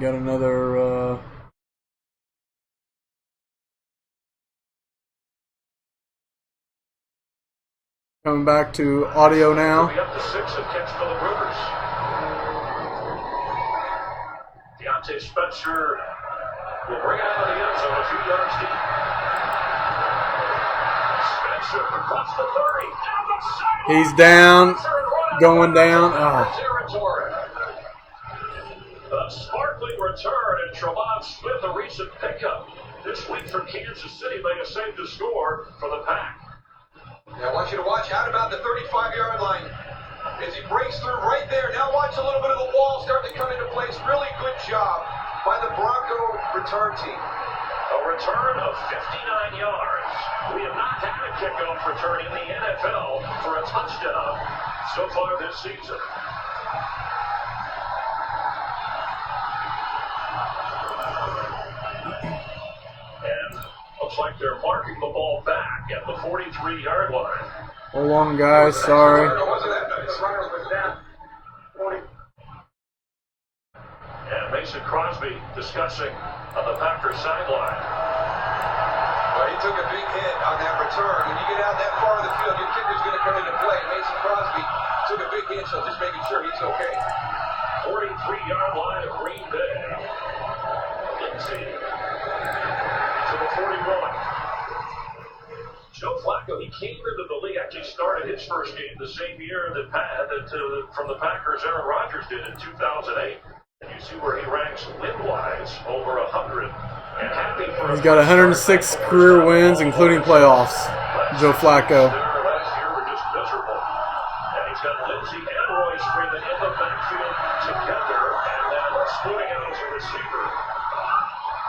Got another. Coming back to audio now. Up to 6 of catch Phillip Rivers. Deontay Spencer will bring it out of the end zone a few yards deep. Spencer across the 30. Down the sideline. He's down. Going down. Oh. A sparkling return, and Tremont Smith, a recent pickup this week for Kansas City, may have saved the score for the Pack. Now I want you to watch out about the 35-yard line as he breaks through right there. Now watch a little bit of the wall start to come into place. Really good job by the Bronco return team. A return of 59 yards. We have not had a kickoff return in the NFL for a touchdown so far this season. And looks like they're marking the ball back at the 43-yard line. Hold on, guys. Sorry. And Mason Crosby discussing on the Packers sideline. Well, he took a big hit on that return. When you get out that far of the field, your kicker's going to come into play. Mason Crosby took a big hit, so just making sure he's okay. 43-yard line of Green Bay. Lindsay to the 41. Joe Flacco, he came into the league, actually started his first game the same year that from the Packers Aaron Rodgers did in 2008. And you see where he ranks win-wise, over 100. And happy for He's got 106 career wins, including playoffs. Joe Flacco. Last year were just miserable. And he's got Lindsey and Royce Freeman in the backfield together, and then splitting out as a receiver.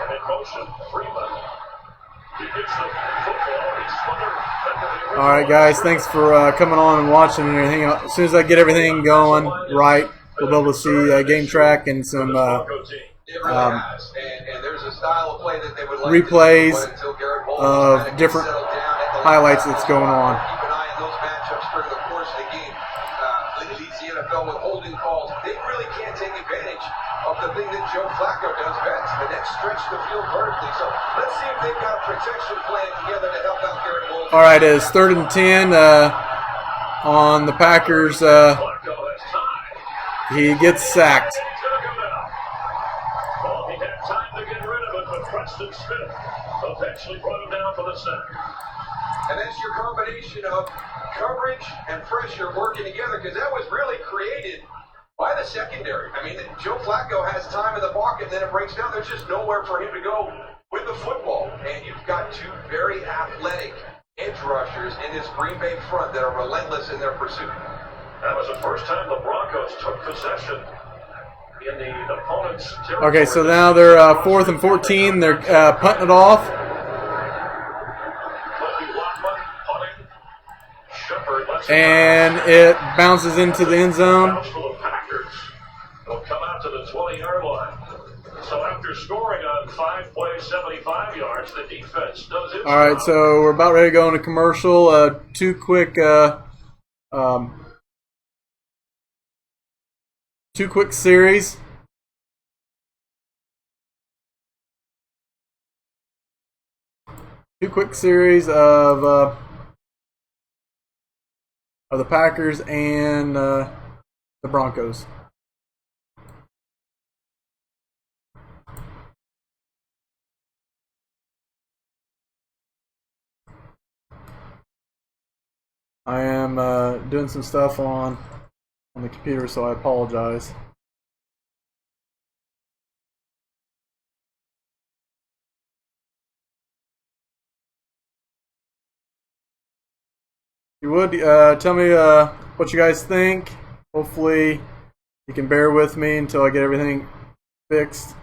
And in motion, Freeman. He gets the football. He's smothered. All right, guys. Thanks for coming on and watching and everything. As soon as I get everything going right, we'll be able to see game track and some replays of different highlights that's going on. Keep an eye on those matchups during the course of the game. Leads the NFL with holding calls. They really can't take advantage of the thing that Joe Flacco does best, and that's stretch the field vertically. So let's see if they've got a protection plan together to help out Garrett Wilson. All right, it's 3rd and 10 on the Packers. He gets sacked. Well, he had time to get rid of it, but Preston Smith eventually brought him down for the sack. And that's your combination of coverage and pressure working together, because that was really created by the secondary. I mean, Joe Flacco has time in the pocket, and then it breaks down. There's just nowhere for him to go with the football. And you've got two very athletic edge rushers in this Green Bay front that are relentless in their pursuit. That was the first time the Broncos took possession in the opponent's territory. Okay, so now they're 4th and 14. They're punting it off. And it bounces into the end zone. They'll come out to the 20-yard line. So after scoring on 5 plays, 75 yards, the defense does its All right, job. so we're about ready to go into commercial. Two quick series. Two quick series of the Packers and the Broncos. I am doing some stuff on the computer, so I apologize. You would tell me what you guys think. Hopefully you can bear with me until I get everything fixed.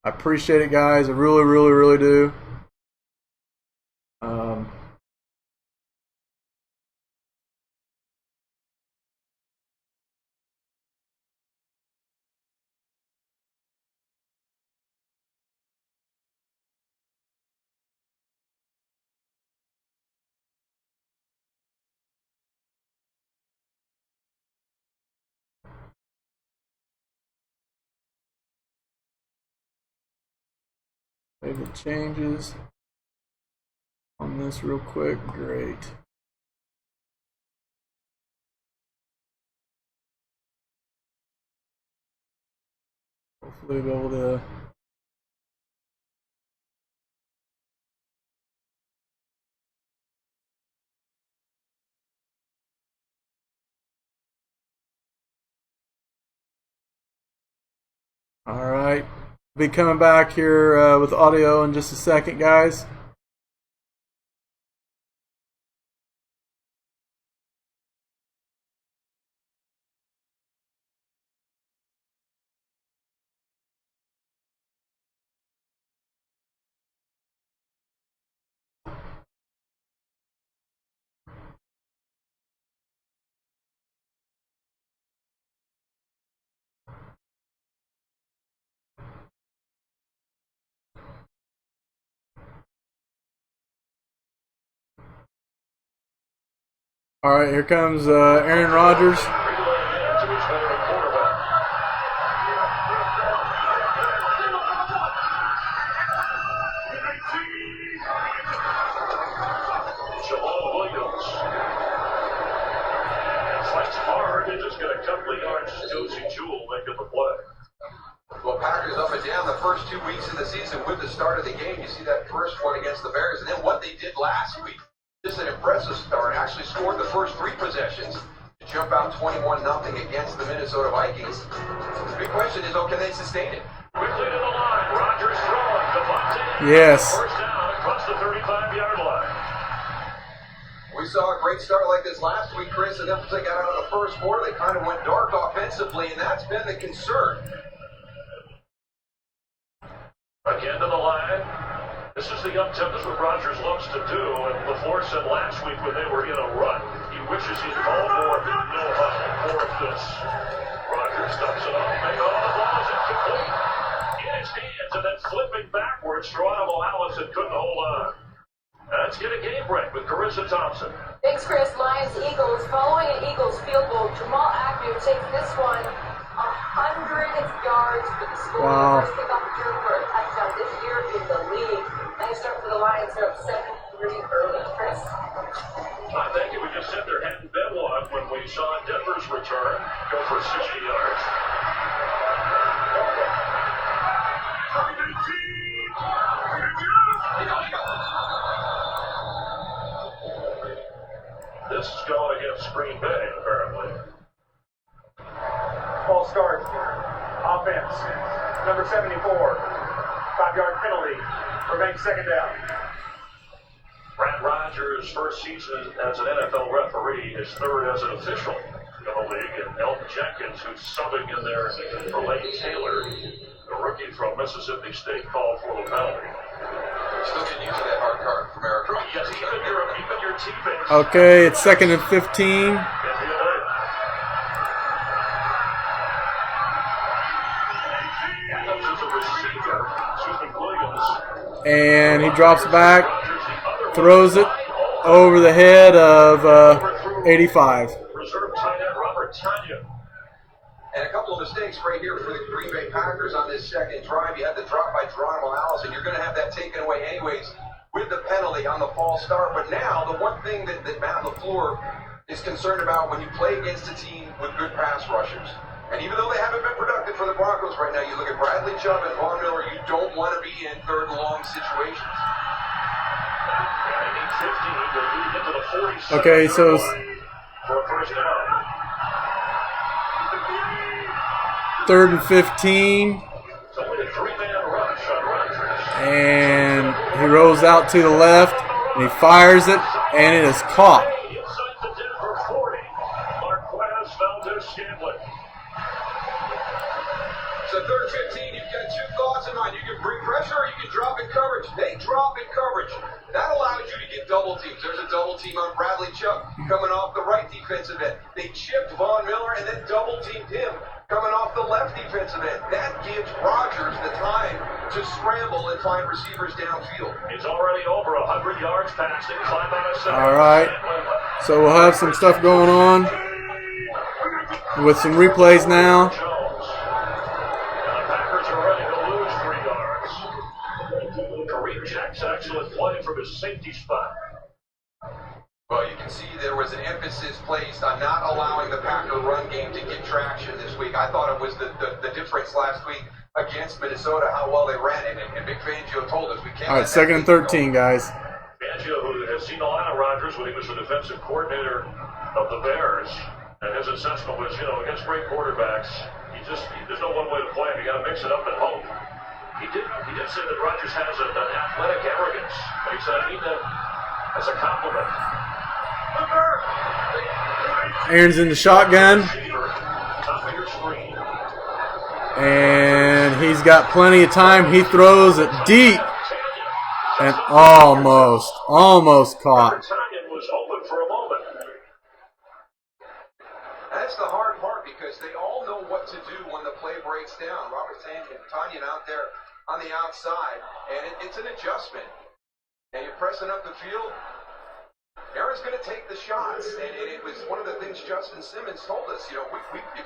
I appreciate it, guys. I really, really, really do. Save the changes on this real quick. Great. Hopefully be able to all right. Be coming back here with audio in just a second, guys. All right, here comes Aaron Rodgers. Jamal Williams fights hard and just got a couple of yards. Josie Jewell making the play. Well, Packers up and down the first 2 weeks of the season with the start of the game. You see that first one against the Bears, and then what they did last week. Just an impressive start. Actually scored the first 3 possessions to jump out 21-0 against the Minnesota Vikings. The big question is, can they sustain it? Quickly to the line. Rodgers throwing. Devontae. Yes. First down across the 35-yard line. We saw a great start like this last week, Chris, and then once they got out of the first quarter, they kind of went dark offensively, and that's been the concern. Again to the line. This is the up-tempo. This is what Rodgers loves to do. And LaFleur said last week when they were in a run, he wishes he'd call more no-huddle, more of this. Rodgers dumps it off. Make all the ball is incomplete. In his hands and then flipping backwards. Geronimo Allison couldn't hold on. Let's get a game break with Carissa Thompson. Thanks, Chris. Lions, Eagles. Following an Eagles field goal, Jamal Agnew takes this one 100 yards for the score. Wow. First kickoff return for a touchdown this year in the league. Nice start for the Lions. They're up 7-3 early. Chris. Thank you. We just said there hadn't been one when we saw Denver's return go for 60 yards. This is going against Green Bay, apparently. False start. Offense. Number 74. 5-yard penalty. Remains second down. Brad Rodgers' first season as an NFL referee, his third as an official in the league, and Elton Jenkins, who's subbing in there for Lane Taylor, the rookie from Mississippi State, called for the penalty. Still getting used to that hard card from Eric Rodgers. Yes, even your teammates. Okay, it's 2nd and 15. And he drops back, throws it over the head of 85. Reserve tight end Robert Tanya. And a couple of mistakes right here for the Green Bay Packers on this second drive. You had the drop by Geronimo Allison. You're going to have that taken away anyways with the penalty on the false start. But now, the one thing that Matt LaFleur is concerned about when you play against a team with good pass rushers, and even though they haven't been productive for the Broncos right now, you look at Bradley Chubb and Von Miller, you don't want to be in third and long situations. Okay, so for a first down. 3rd and 15. It's only a 3-man rush on Rodgers. And he rolls out to the left, and he fires it, and it is caught. Inside the Denver 40, Marquez Valdez-Scantling. So 3rd and 15, you've got 2 thoughts in mind. You can bring pressure or you can drop in coverage. They drop in coverage. That allows you to get double teams. There's a double team on Bradley Chubb coming off the right defensive end. They chipped Von Miller and then double teamed him coming off the left defensive end. That gives Rodgers the time to scramble and find receivers downfield. He's already over 100 yards passing, 5 out of 7. All right. So we'll have some stuff going on with some replays now. Jones. And the Packers are ready to lose 3 yards. Jackson, excellent play from his safety spot. Well, you can see there was an emphasis placed on not allowing the Packer run game to get traction this week. I thought it was the difference last week against Minnesota, how well they ran it. And Vic Fangio told us we can't. All right, 2nd and 13, guys. Fangio, who has seen a lot of Rodgers when he was the defensive coordinator of the Bears, and his assessment was, against great quarterbacks, there's no one way to play him. You got to mix it up and hope. He did say that Rodgers has an athletic arrogance, but he said, I mean that as a compliment. Aaron's in the shotgun. Top of your screen. And he's got plenty of time. He throws it deep. And almost caught. Tanyan was open for a moment. That's the hard part because they all know what to do when the play breaks down. Robert Tanyan out there on the outside, and it's an adjustment. And you're pressing up the field. Aaron's going to take the shots, and it was one of the things Justin Simmons told us. If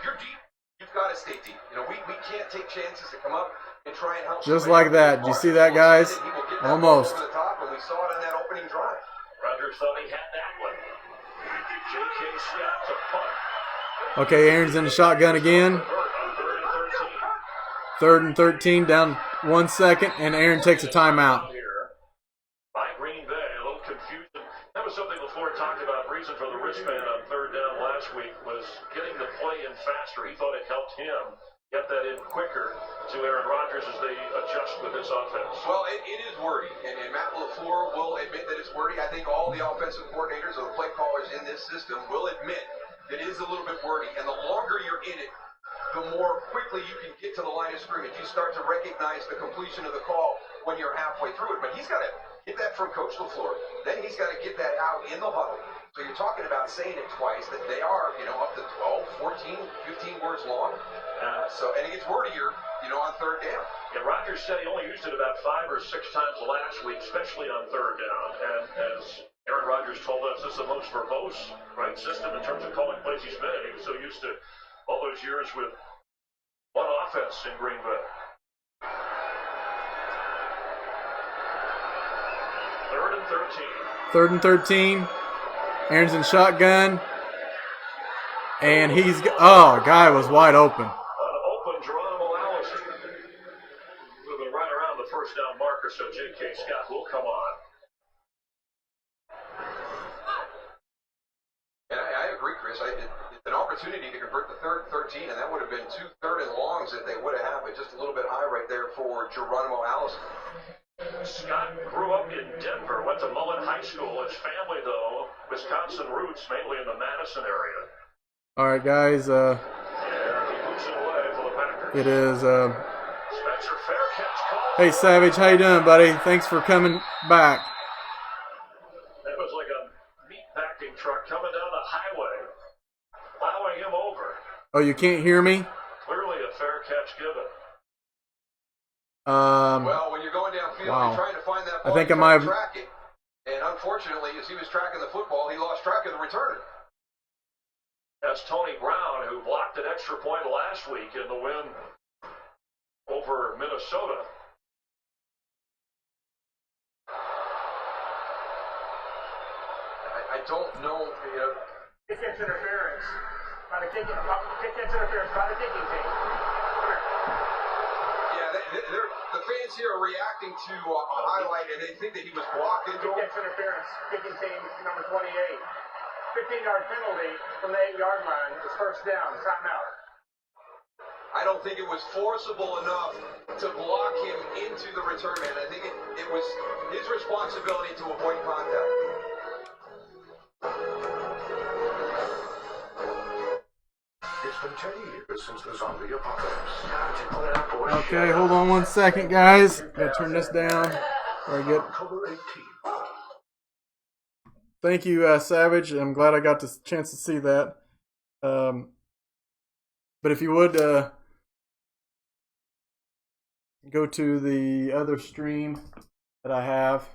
you're deep, you've got to stay deep. We can't take chances to come up and try and help. Just like that. Did you see that, guys? Almost. Over the top, and we saw it on that opening drive. Rodgers thought he had that one. J.K. Scott to punt. Okay, Aaron's in the shotgun again. On 3rd and 13, down 1 second, and Aaron takes a timeout. Here by Green Bay, a little confusion. That was something LaFleur talked about. Reason for the wristband on 3rd down last week was getting the play in faster. He thought it helped him get that in quicker to Aaron Rodgers as they adjust with this offense. Well, it is wordy, and Matt LaFleur will admit that it's wordy. I think all the offensive coordinators or the play callers in this system will admit that it is a little bit wordy, and the longer you're in it, the more quickly you can get to the line of scrimmage. You start to recognize the completion of the call when you're halfway through it. But he's got to get that from Coach LaFleur. Then he's got to get that out in the huddle. So you're talking about saying it twice, that they are, up to 12, 14, 15 words long. And it gets wordier, on 3rd down. Yeah, Rodgers said he only used it about 5 or 6 times last week, especially on 3rd down. And as Aaron Rodgers told us, this is the most verbose system in terms of calling plays he's been. He was so used to all those years with one offense in Green Bay. 3rd and 13. 3rd and 13. Aaron's in shotgun. And guy was wide open. An open Geronimo Allison. Moving right around the 1st down marker, so J.K. Scott will come on. And I agree, Chris. It's an opportunity to convert the 3rd and 13, and that would have been 2 3rd and longs that they would have had, but just a little bit high right there for Geronimo Allison. Scott grew up in Denver, went to Mullen High School. His family, though, Wisconsin roots, mainly in the Madison area. All right, guys. And he moves it away for the Packers. It is. Spencer Faircatch called. Hey, Savage, how you doing, buddy? Thanks for coming back. That was like a meat-packing truck coming down the highway, plowing him over. Oh, you can't hear me? Clearly a fair catch given. Well, when you're going downfield, Wow. you're trying to find that ball, I think I you're might trying to have. track it. And unfortunately, as he was tracking the football, he lost track of the returner. That's Tony Brown, who blocked an extra point last week in the win over Minnesota. I don't know. Kick interference by the kicking team. Yeah, the fans here are reacting to a highlight, and they think that he was blocked into him. Kick interference. Kicking team number 28. 15-yard penalty from the 8-yard line. It's 1st down. Timeout. I don't think it was forcible enough to block him into the return man. I think it was his responsibility to avoid contact. It's been 10 years since the zombie apocalypse. Okay, hold on 1 second, guys. Gotta turn this down. Very good. October 18th. Thank you, Savage. I'm glad I got the chance to see that. But if you would go to the other stream that I have.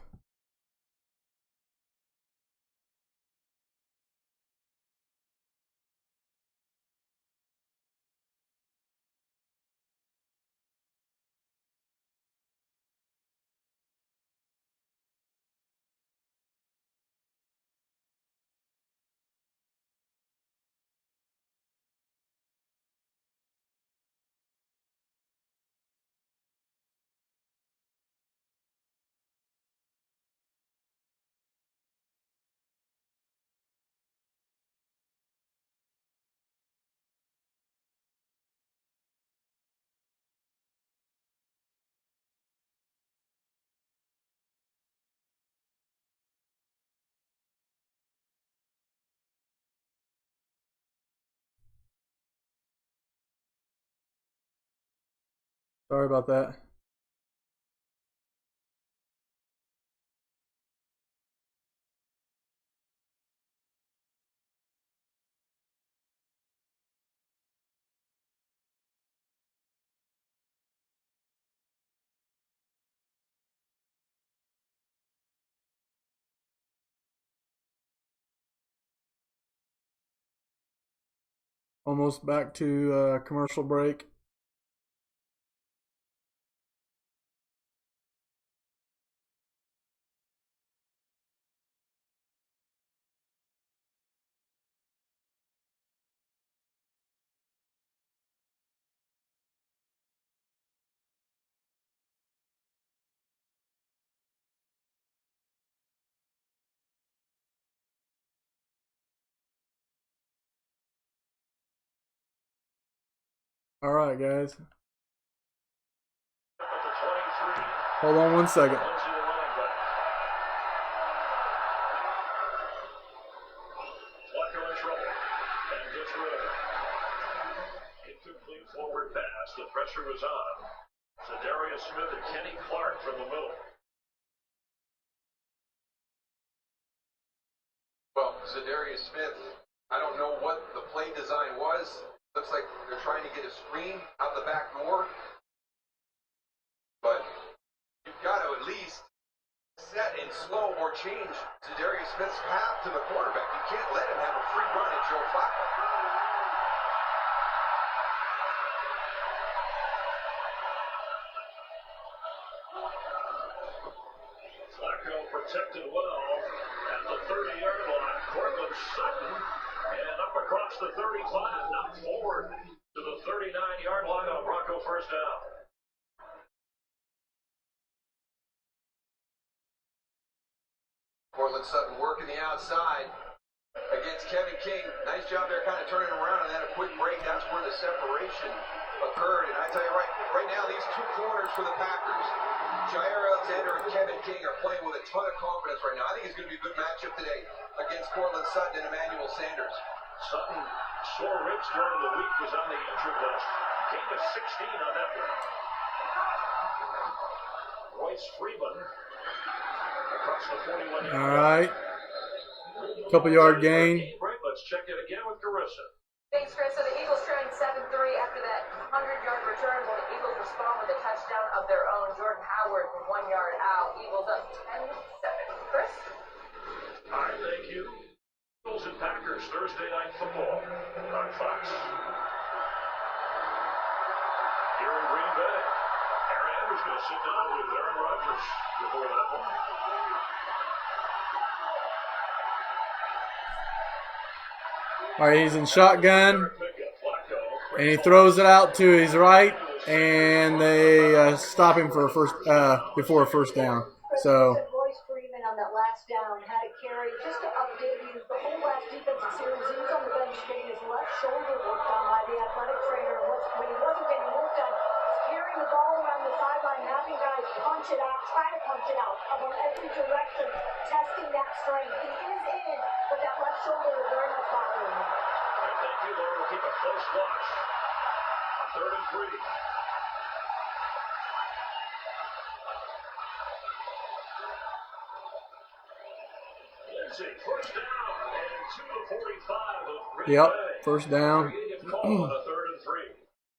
Sorry about that. Almost back to commercial break. All right, guys. At the 23. Hold on one second. Lindsey, the running back. Flacco in trouble and gets rid of it. Incomplete forward pass. The pressure was on. Zadarius Smith and Kenny Clark from the middle. Well, Zadarius Smith, I don't know what the play design was. Looks like they're trying to get a screen out the back door. But you've got to at least set and slow or change Zadarius Smith's path to the quarterback. You can't let him have a free run at Joe Flacco. Flacco protected well at the 30-yard line. Cortland Sutton and up across the 35, knocked forward to the 39-yard line on Bronco first down. Cortland Sutton working the outside against Kevin King. Nice job there kind of turning around and then a quick break. That's where the separation occurred. And I tell you right now these two corners for the Packers, Jair Alexander and Kevin King, are playing with a ton of confidence right now. I think it's going to be a good matchup today against Cortland Sutton and Emmanuel Sanders. Sutton, sore ribs during the week, was on the injured list. Gain of 16 on that one. Royce Freeman across the 41-yard line. All right. Couple yard gain. Let's check it again with Carissa. Thanks, Chris. So the Eagles trailing 7-3 after that 100-yard return. Will the Eagles respond with a touchdown of their own? Jordan Howard from 1 yard out. Eagles up 10-7. Chris? All right, thank you. Eagles and Packers, Thursday Night Football on Fox. Here in Green Bay, Aaron Andrews going to sit down with Aaron Rodgers before that one. All right, he's in shotgun, and he throws it out to his right, and they stop him for a before a first down. So. Royce Freeman on that last down had a carry. Just to update you, the whole last defensive series, he was on the bench getting his left shoulder worked on by the athletic trainer. When he wasn't getting worked on, carrying the ball around the sideline, having guys punch it out, try to punch it out from every direction, testing that strength. He is in, but that left shoulder is very much bothering him. Thank you, Laura. We'll keep a close watch on 3rd and 3. Lindsey, first down, and to the 45 of Green Yep, Bay. first down. Call on a 3rd and 3.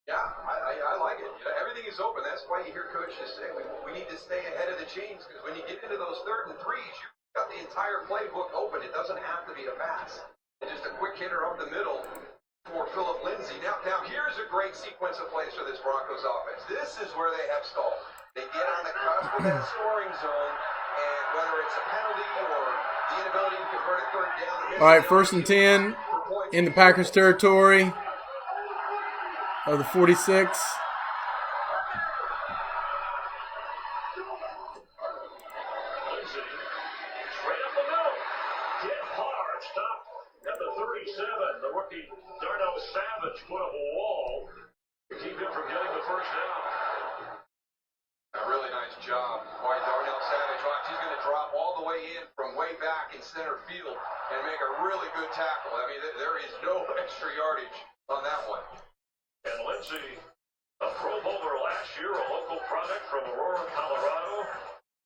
Yeah, I like it. You know, everything is open. That's why you hear coaches say we need to stay ahead of the chains, because when you get into those 3rd and 3s, you've got the entire playbook open. It doesn't have to be a pass. And just a quick hitter up the middle for Phillip Lindsay. Now here's a great sequence of plays for this Broncos offense. This is where they have stalled. They get on the cusp of that scoring zone, and whether it's a penalty or the inability to convert a third down. All right, 1st and 10 in the Packers territory of the 46. Put up a wall to keep him from getting the first down. A really nice job by Darnell Savage. Watch, he's going to drop all the way in from way back in center field and make a really good tackle. I mean, there is no extra yardage on that one. And Lindsey A Pro Bowler last year, a local product from Aurora, Colorado.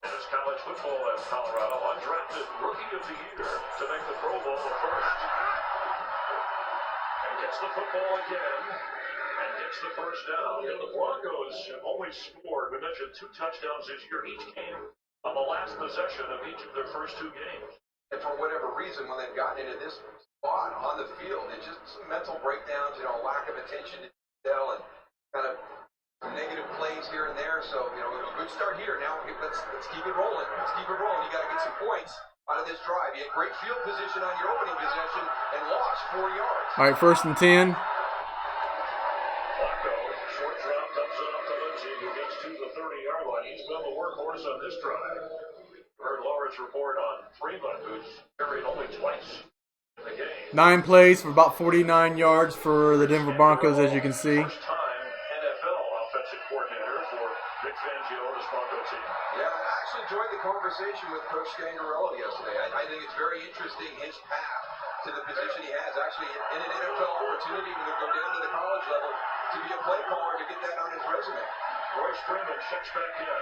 In his college football at Colorado, undrafted Rookie of the Year to make the Pro Bowl first. And gets the football again. And gets the first down. And the Broncos have only scored, we mentioned, 2 touchdowns this year. Each came on the last possession of each of their first 2 games. And for whatever reason, when they've gotten into this spot on the field, it's just some mental breakdowns, lack of attention to detail and kind of negative plays here and there. So, it was a good start here. Now let's keep it rolling. Let's keep it rolling. You got to get some points out of this drive. You had great field position on your opening possession and lost 4 yards. All right, 1st and 10. Flacco, short drop, dumps it off to Lindsay, who gets to the 30-yard line. He's been the workhorse on this drive. Heard Laura's report on Freeman, who's carried only twice in the game. 9 plays for about 49 yards for the Denver Broncos, as you can see. First-time NFL offensive coordinator for Vic Fangio and his Bronco team. Yeah, I actually enjoyed the conversation with Coach Scangarello yesterday. I think it's very interesting, his path to the position he has. Actually, in an NFL opportunity to go down to the college level to be a play caller, to get that on his resume. Royce Freeman checks back in.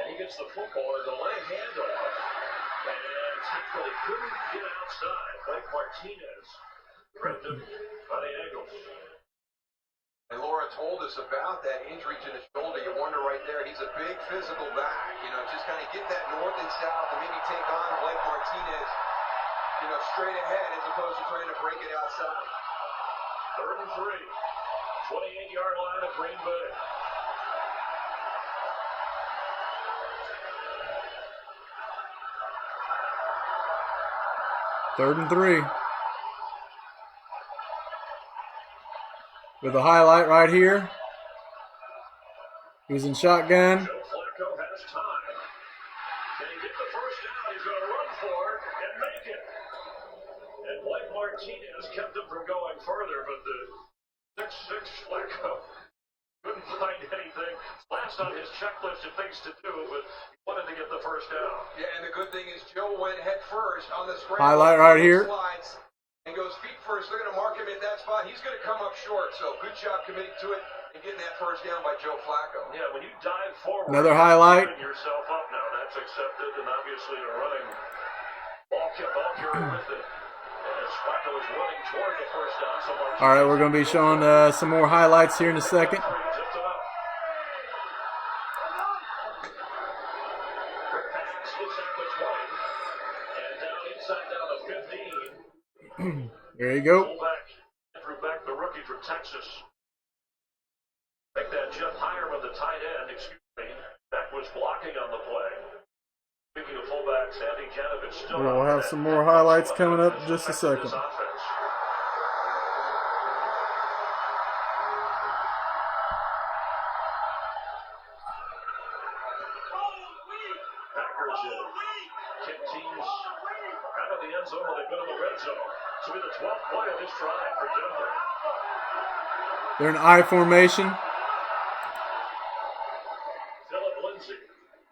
And he gets the football, a delay handoff. And thankfully couldn't get outside. Blake Martinez tripped him on the ankles. And Laura told us about that injury to the shoulder. You wonder right there, he's a big physical back. Just kind of get that north and south and maybe take on Blake Martinez, straight ahead as opposed to trying to break it outside. 3rd and 3. 28-yard line of Green Bay. Third and 3. With a highlight right here. He was in shotgun. Joe Flacco has time. Can he get the first down? He's going to run for it and make it. And Blake Martinez kept him from going further, but the 6'6" Flacco couldn't find anything. Last on his checklist of things to do, but he wanted to get the first down. Yeah, and the good thing is Joe went head first on the scramble. Highlight right here. Slides and goes feet first. They're going to mark him in that spot. He's going to come up short. So good job committing to it and getting that first down by Joe Flacco. Yeah, when you dive forward, Another highlight. you're yourself up now. That's accepted, and obviously a running ball carrier with it. As Flacco is running toward the first down, so Martinez. All right, we're going to be showing some more highlights here in a second. Just enough. Quick pass, gets out to 20, and down inside down to 15. There you go. Fullback, Andrew Beck, the rookie from Texas. Make that Jeff Hireman, the tight end, Beck was blocking on the play. Speaking of fullbacks, Andy Janovich still We'll have some more highlights coming up in just a second. Packers kick teams out of the end zone when they've been in the red zone. So be the 12th play of this drive for Denver. They're in I formation. Philip Lindsay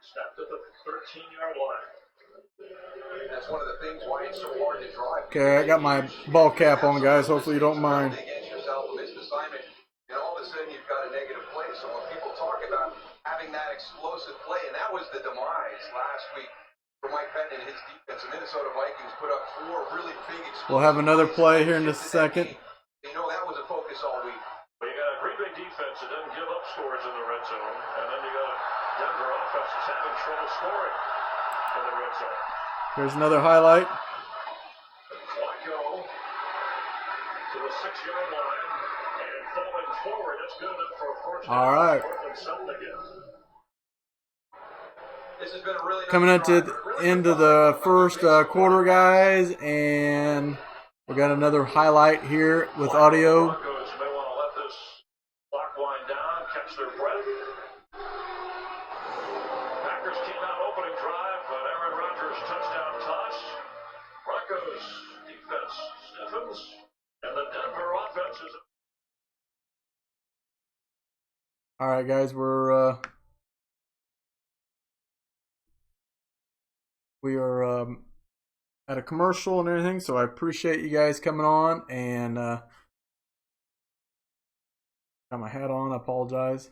stopped at the 13-yard line. That's one of the things why it's so hard to drive. Okay, I got my ball cap on, guys. Hopefully you don't mind. Against yourself, a missed assignment, and all of a sudden you've got a negative play. So when people talk about having that explosive play, and that was the demise last week for Mike Pettin and his defense. The Minnesota Vikings put up 4 really big explosive We'll have another plays. play here in just a second. That was a focus all week. But you got a Green Bay defense that doesn't give up scores in the red zone, and then you got a Denver offense that's having trouble scoring in the red zone. Here's another highlight. Flacco to the 6-yard line and falling forward. That's good enough for a fourth down. All right. This has been a really Coming up to the end of the first quarter, guys, and we got another highlight here with audio. Broncos may want to let this clock wind down, catch their breath. Packers came out opening drive, but Aaron Rodgers touchdown toss. Broncos defense stiffens, and the Denver offense is. All right, guys, we are at a commercial and everything, so I appreciate you guys coming on, and Got my hat on. I apologize.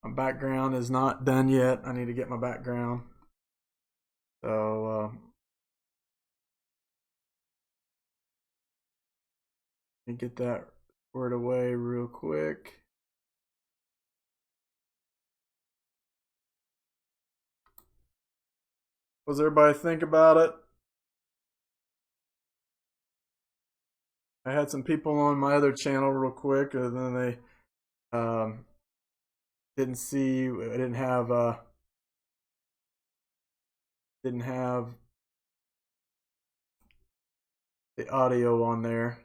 My background is not done yet. I need to get my background. So let me get that squared away real quick. What does everybody think about it? I had some people on my other channel real quick, and then they didn't see. I didn't have the audio on there.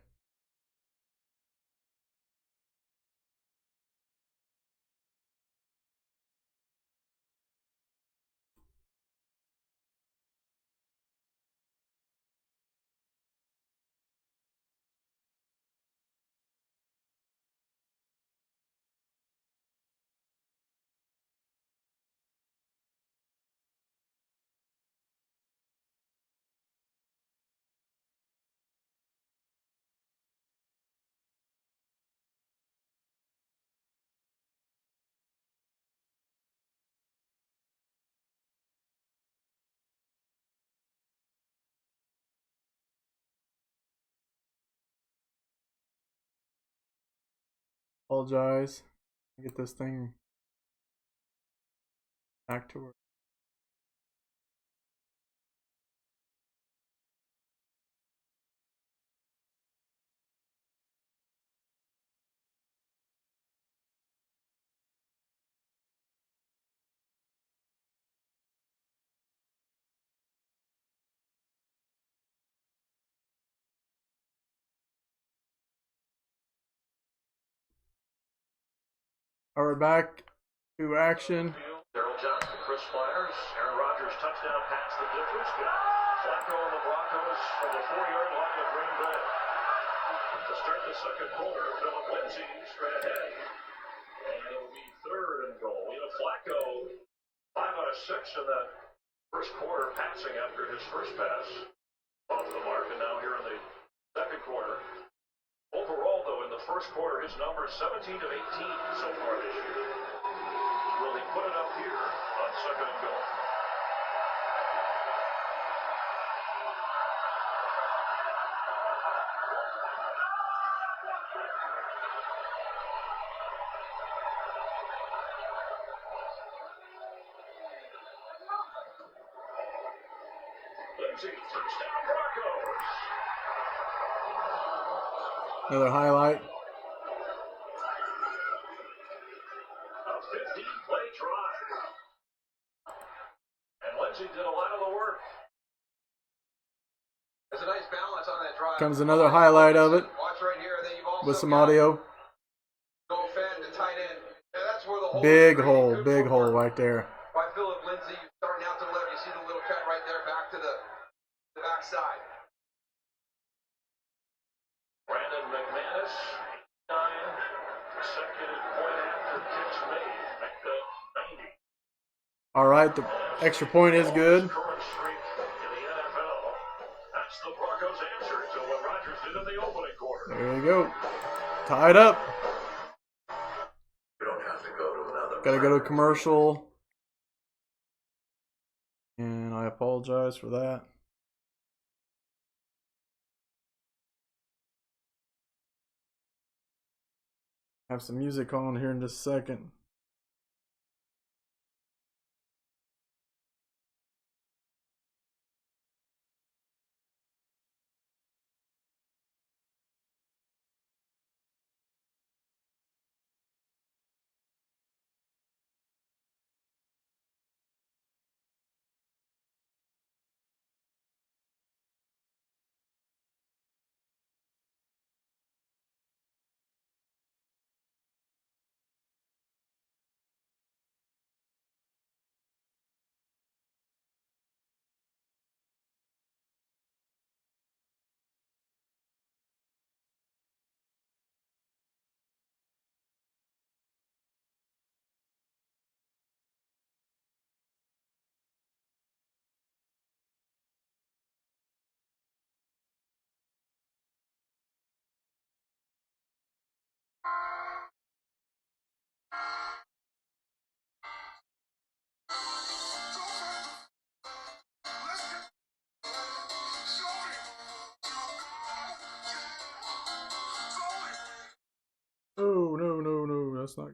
Apologize. Get this thing back to work. All right, we're back to action. Daryl Johnson, Chris Flyers, Aaron Rodgers touchdown pass the difference. Flacco and the Broncos from the 4-yard line of Green Bay. To start the second quarter, Philip Lindsay straight ahead. And it'll be 3rd and goal. You know, Flacco, 5 out of 6 in that first quarter passing after his first pass off the mark. And now here in the second quarter. Overall, though, in the first quarter, his numbers 17 of 18 so far this year. Will he put it up here on 2nd and goal? Lindsay, touchdown Broncos. Another highlight. A 15-play drive. And Lindsay did a lot of the work. There's a nice balance on that drive. Comes another highlight of it Watch right here, and then you've also with some got audio. Go Fenn to tight end. And that's where the hole Big is. hole, Good big hole footwork right there. by Philip Lindsay. Starting out to the left, you see the little cut right there, back to the backside. Brandon McManus, 9 consecutive point after kicks made. Make that 90. All right, the extra point is good. Current streak in the NFL. That's the Broncos' answer to what Rodgers did in the opening quarter. There you go. Tied up. You don't have to go to another. Gotta go to a commercial. And I apologize for that. Have some music on here in just a second. it's not.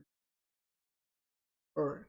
All right.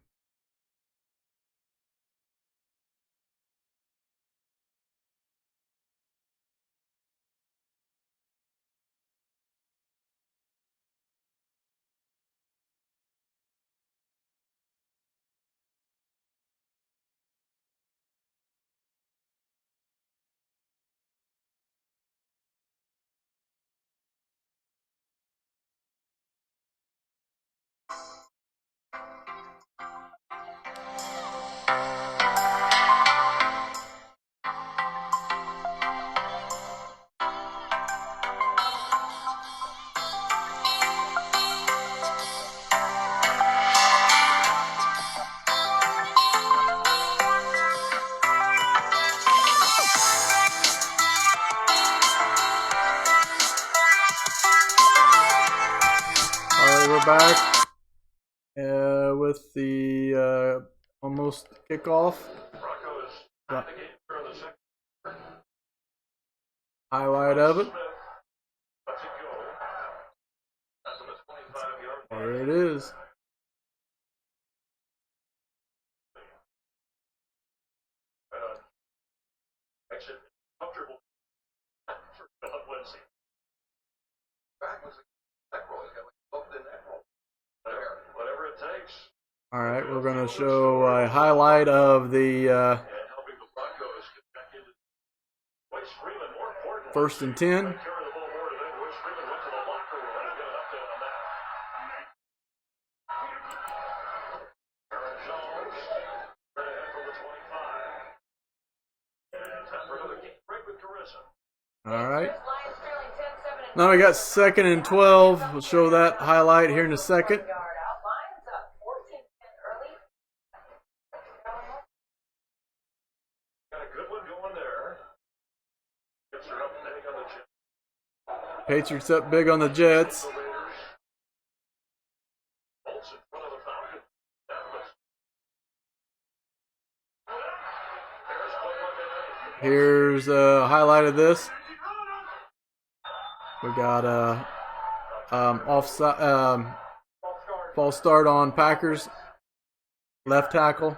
We're back with the almost kickoff. Highlight of it. There it is. All right, we're going to show a highlight of the first and 10. All right. Now we got 2nd and 12. We'll show that highlight here in a second. Patriots up big on the Jets. Here's a highlight of this. We got a offside false start on Packers left tackle.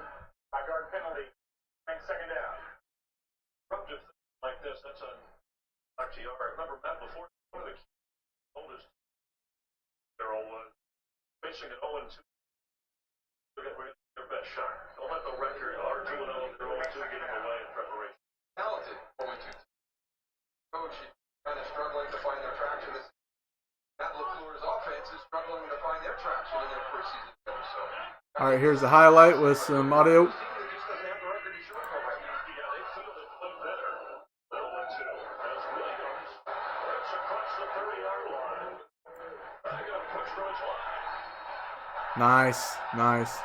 Facing an 0-2, their best shot. Don't let the record, our 2-0, their 0-2 get in the way in preparation. Talented 0-2 coach kind of struggling to find their traction. Matt LaFleur's offense is struggling to find their traction in their preseason game. So. All right, here's the highlight with some audio. Nice, nice.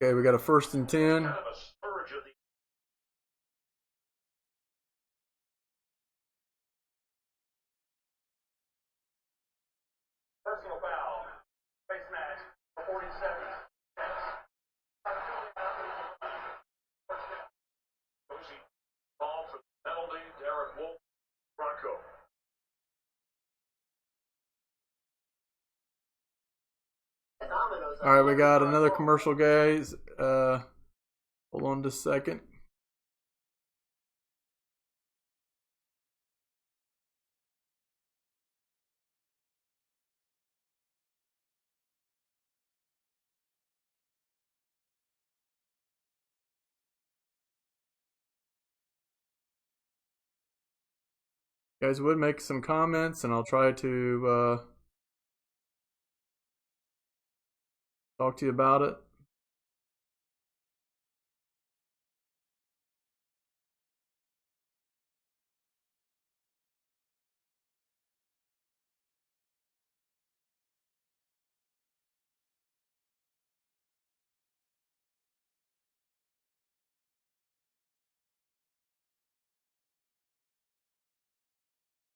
Okay, we got a 1st and 10. Personal foul. Face mask for 47. Ball for the penalty, Derek Wolfe, Bronco. All right, we got another commercial, guys. Hold on just a second. You guys would make some comments, and I'll try to talk to you about it.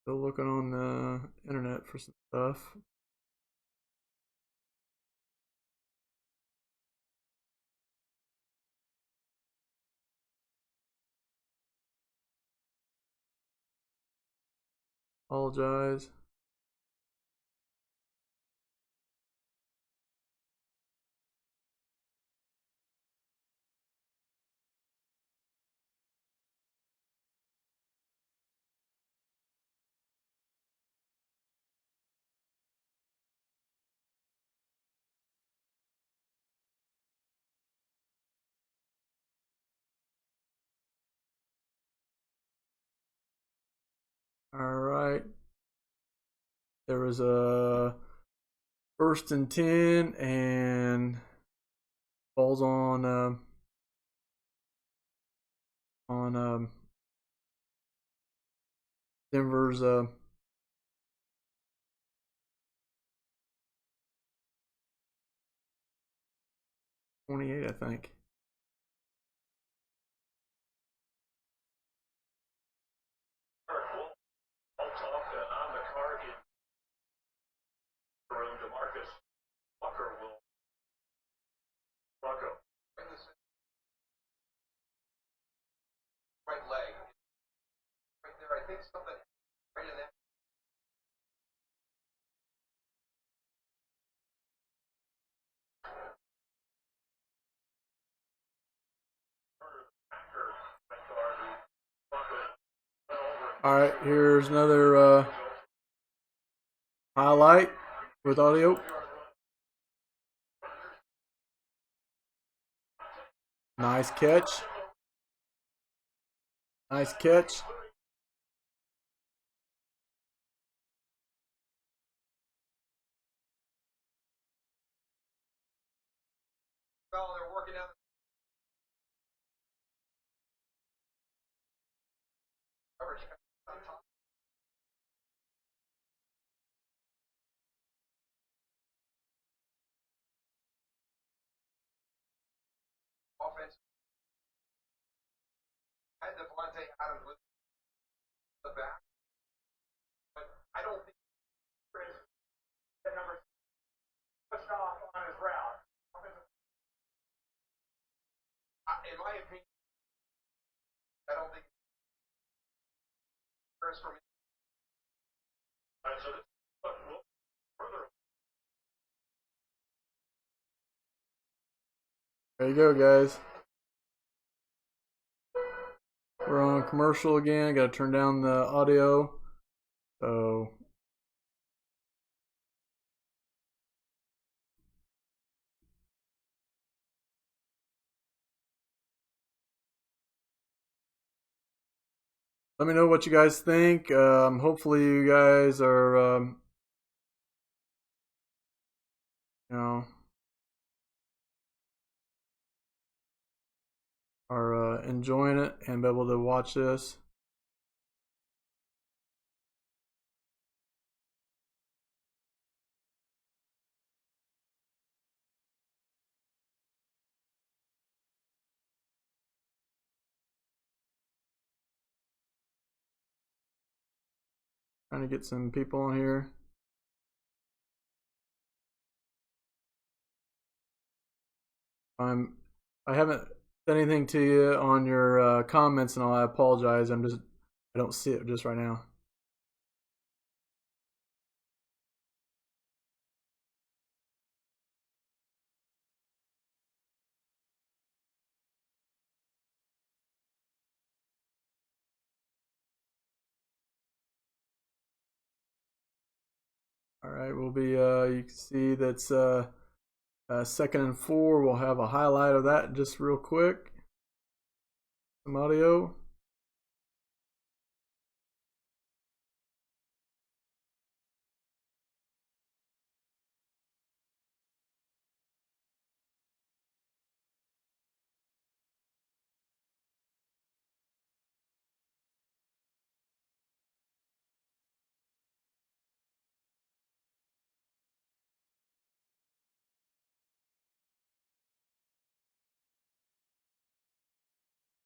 Still looking on the internet for some stuff. Apologize. All right. There was a 1st and 10 and falls on Denver's 28, I think. On the card in room, DeMarcus Walker will Bronco. Right leg. Right there, I think something right in that. All right, here's another highlight with audio. Nice catch. Nice catch. Well, they're working down the coverage. Offense. Had Devontae Adams with the back. But I don't think The number pushed off on his route. in my opinion, I don't think first for me. So this will further. There you go, guys. We're on commercial again. Got to turn down the audio. So let me know what you guys think. Hopefully you guys are, you know, are enjoying it and be able to watch this. Trying to get some people on here. I haven't said anything to you on your comments and all. I apologize. I don't see it just right now. All right, we'll be. You can see that's 2nd and 4. We'll have a highlight of that just real quick. Some audio.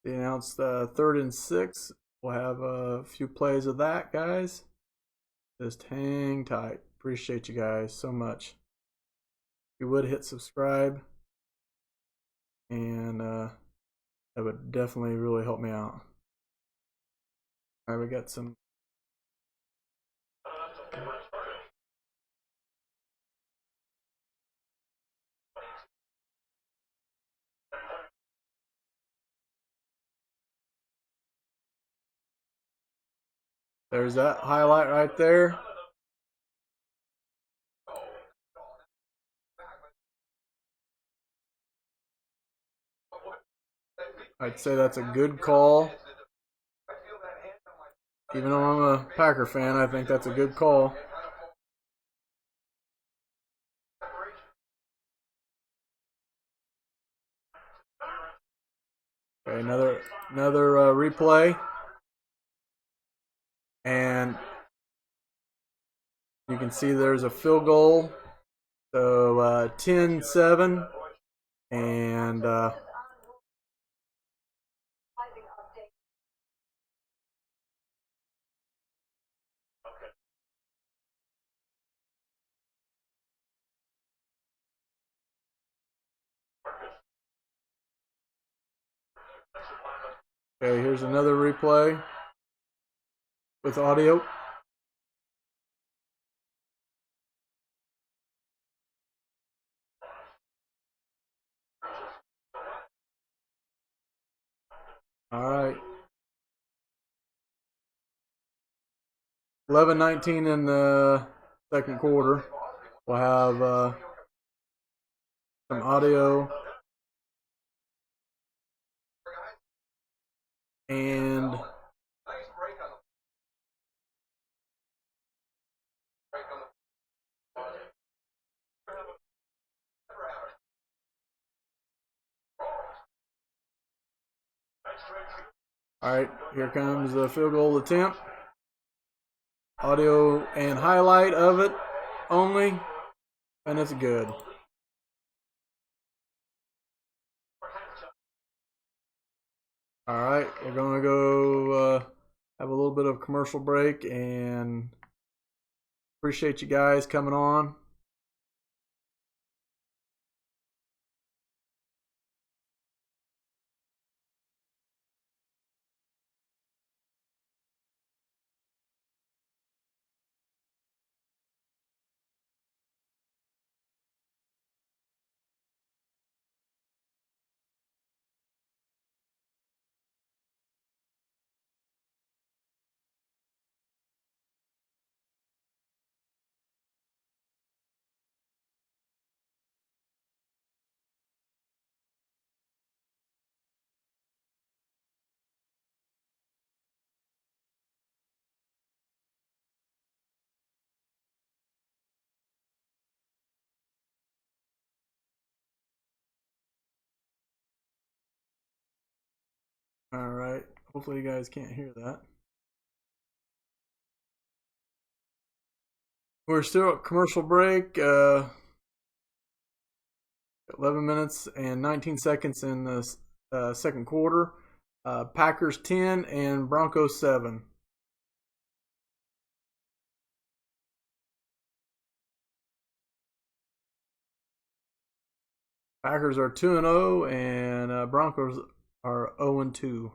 They announced 3rd and 6. We'll have a few plays of that, guys. Just hang tight. Appreciate you guys so much. If you would hit subscribe, and that would definitely really help me out. All right, we got some There's that highlight right there. I'd say that's a good call. Even though I'm a Packer fan, I think that's a good call. Okay, another replay. And you can see there's a field goal. So 10-7. And okay, here's another replay with audio. All right. 11-19 in the second quarter. We'll have some audio and all right, here comes the field goal attempt. Audio and highlight of it only, and it's good. All right, we're gonna go have a little bit of commercial break, and appreciate you guys coming on. All right, hopefully you guys can't hear that. We're still at commercial break. 11 minutes and 19 seconds in the second quarter. Packers 10 and Broncos 7. Packers are 2-0 and Broncos are 0-2.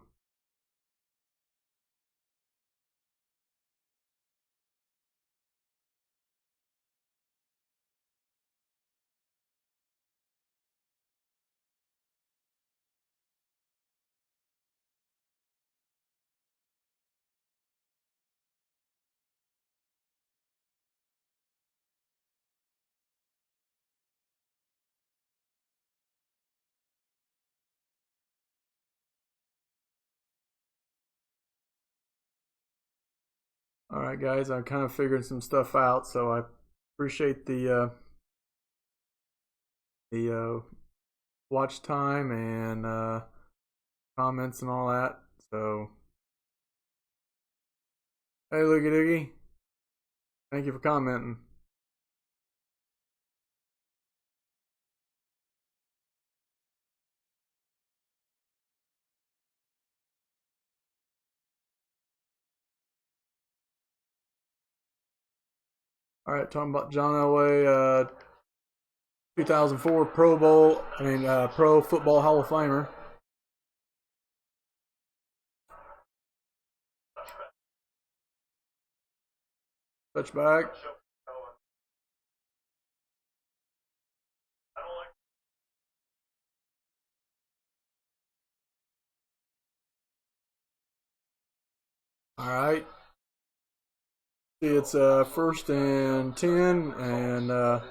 All right, guys, I kind of figured some stuff out, so I appreciate the watch time and comments and all that. So, hey, Looky Doogie, thank you for commenting. All right, talking about John Elway, 2004 Pro Football Hall of Famer. Touchback. All right. See, it's first and 10, and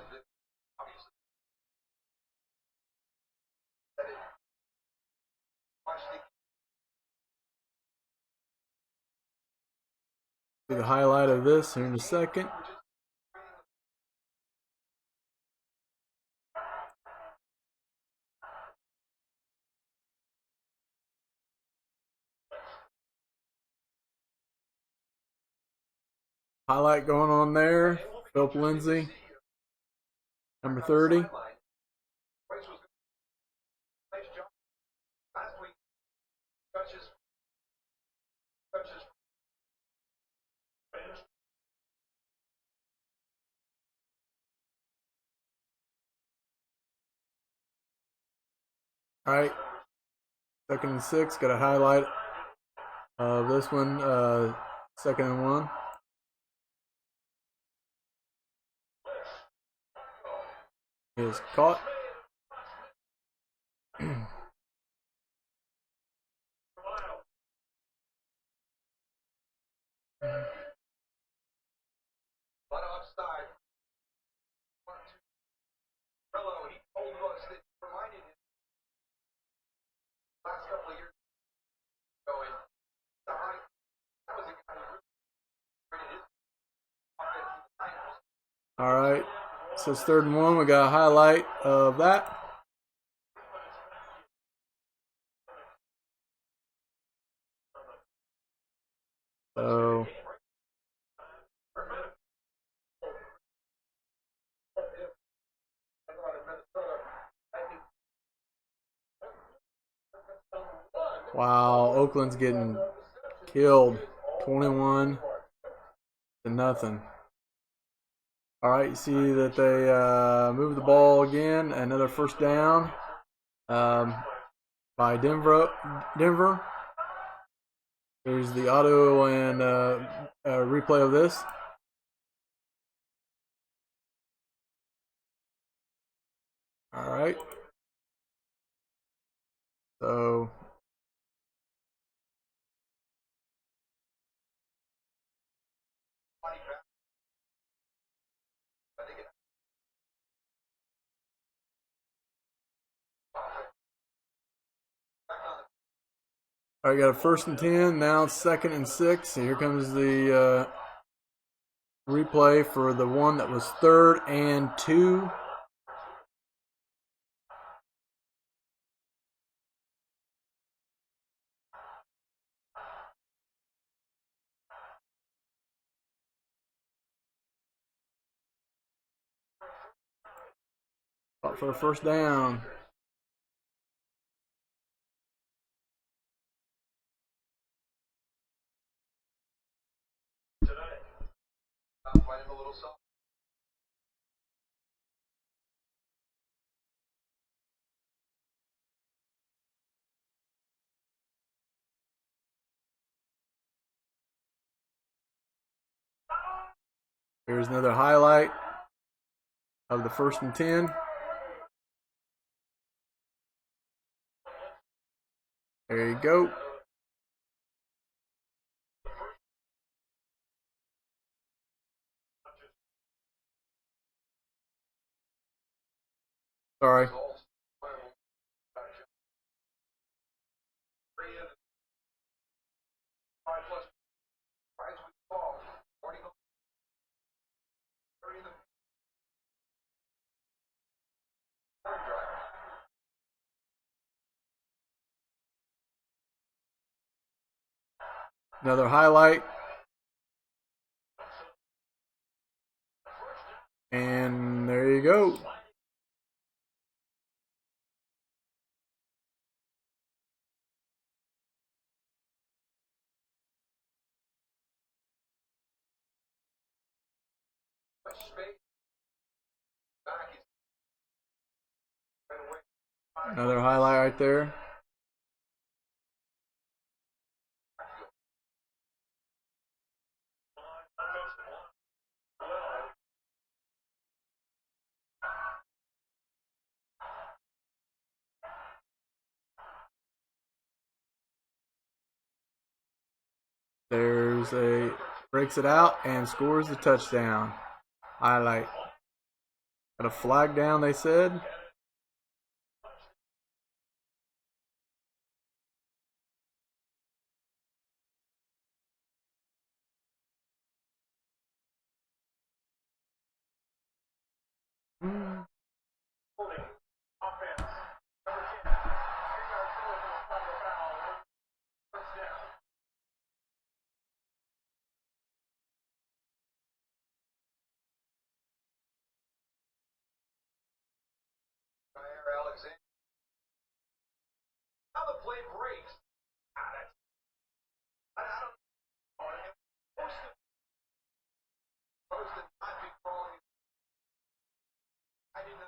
see the highlight of this here in a second. Highlight going on there. Philip Lindsay, number 30. Last week, touches. All right, 2nd and 6. Got a highlight of this one. 2nd and 1. Is caught. But offside. Fellow, he told us that reminded him last couple of years going the high. That was a guy who really his offense. All right, so it's 3rd and 1. We got a highlight of that. So wow, Oakland's getting killed, 21-0. All right, you see that they move the ball again. Another first down by Denver. Here's the audio and replay of this. All right. So all right, got a 1st and 10. Now it's 2nd and 6. So here comes the replay for the one that was 3rd and 2. Fought for a first down. Find him a little soft. Here's another highlight of the 1st and 10. There you go. Sorry. Another highlight. And there you go. Another highlight right there. There's a breaks it out and scores the touchdown. Highlight. Got a flag down, they said. Holding. Offense. Number 10. 3-yard penalty on the foul. First down. Jair Alexander. Now the play breaks. I don't know. Supposed to not be calling. I didn't know.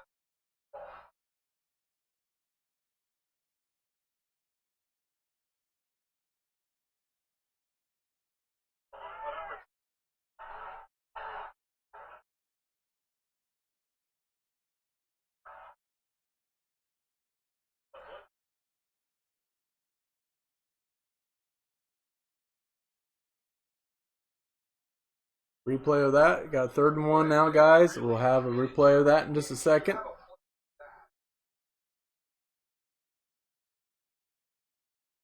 Replay of that. Got a 3rd and 1 now, guys. We'll have a replay of that in just a second.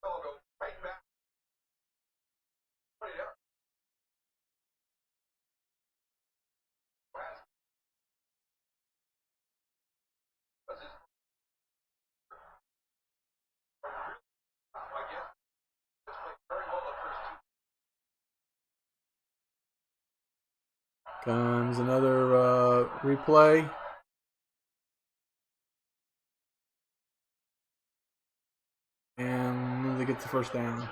Fellow goes right back. 20 yards. Was his- I guess this played very well the first 2. Comes another replay. And they get the first down.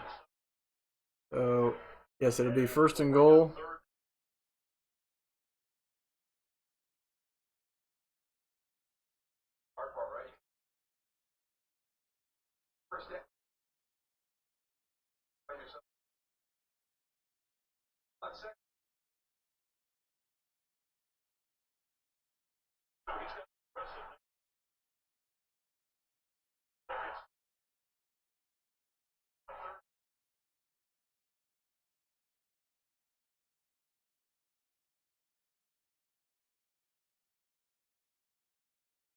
So, yes, it'll be 1st and goal. Hard part, right? First down. Find yourself. On second.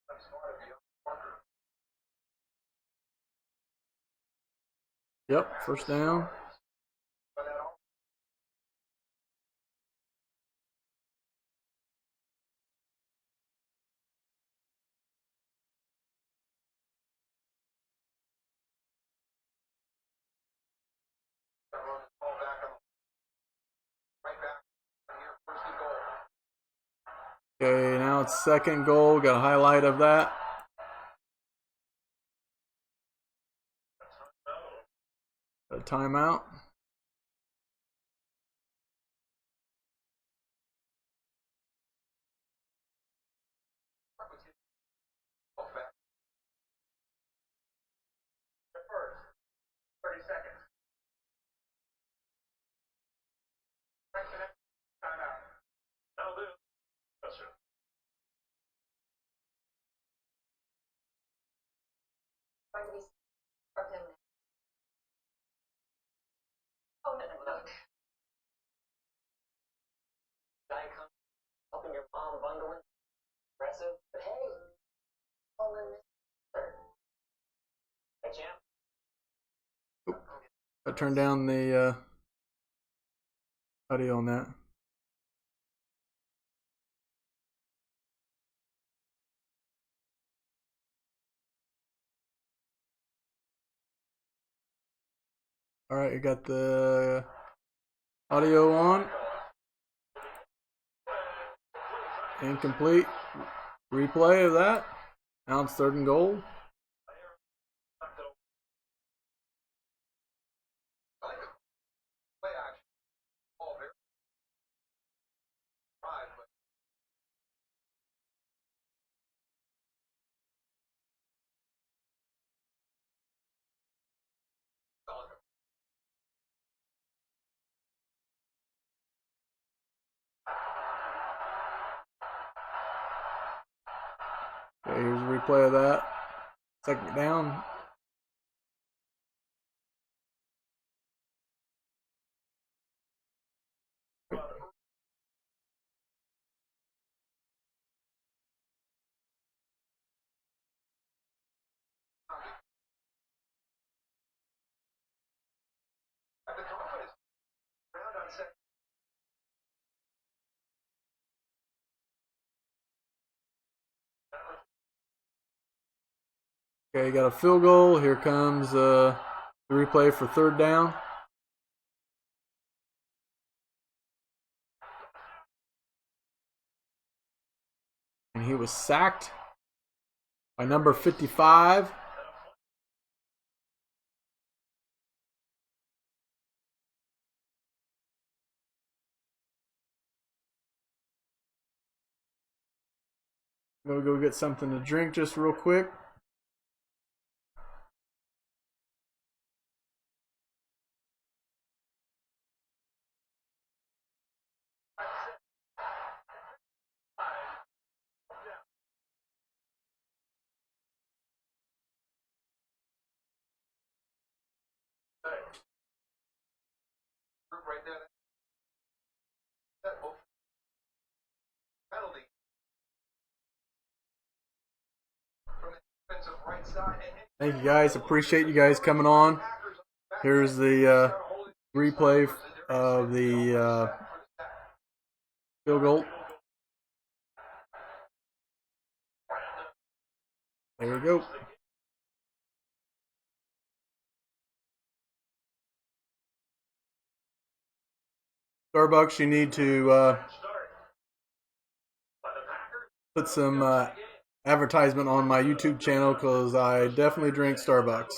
That's smart of you. Parker. Yep, first down. But that all. Run the ball back on. Right back. Here, 1st and goal. Okay, now it's 2nd goal. Got a highlight of that. A timeout. Ball back. The first. 30 seconds. Back to next timeout. Now this. That's it. Going to be from him. Oh, no, look. Guy comes helping your mom bundling. Impressive, but hey, all in this. Hey, champ. I turned down the audio on that. All right, you got the audio on. Incomplete. Replay of that. Now it's 3rd and goal. I like the play action. Ball very. Five, but. Okay, here's a replay of that. 2nd down. Okay, got a field goal. Here comes the replay for third down. And he was sacked by number 55. I'm going to go get something to drink just real quick. Right there. That penalty from the defensive right side. Thank you guys. Appreciate you guys coming on. Here's the replay of the field goal. There we go. Starbucks, you need to put some advertisement on my YouTube channel because I definitely drink Starbucks.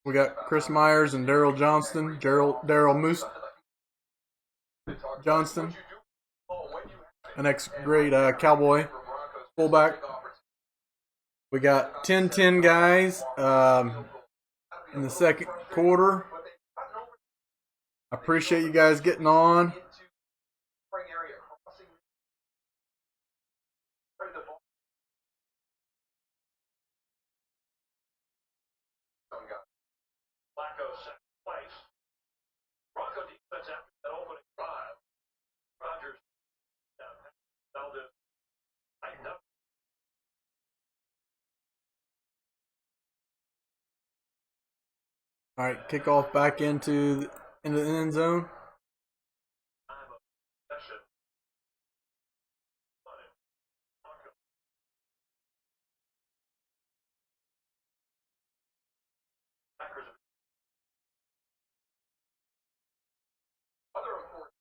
We got Chris Myers and Daryl Johnston, Daryl Moose Johnston, an ex-great Cowboy fullback. We got 10-10 guys in the second quarter. I appreciate you guys getting on. Flacco second place. Bronco defense after that opening drive. Rodgers Valdez tightened up. All right, kickoff back into the end zone. Time of possession. Packers. Other important.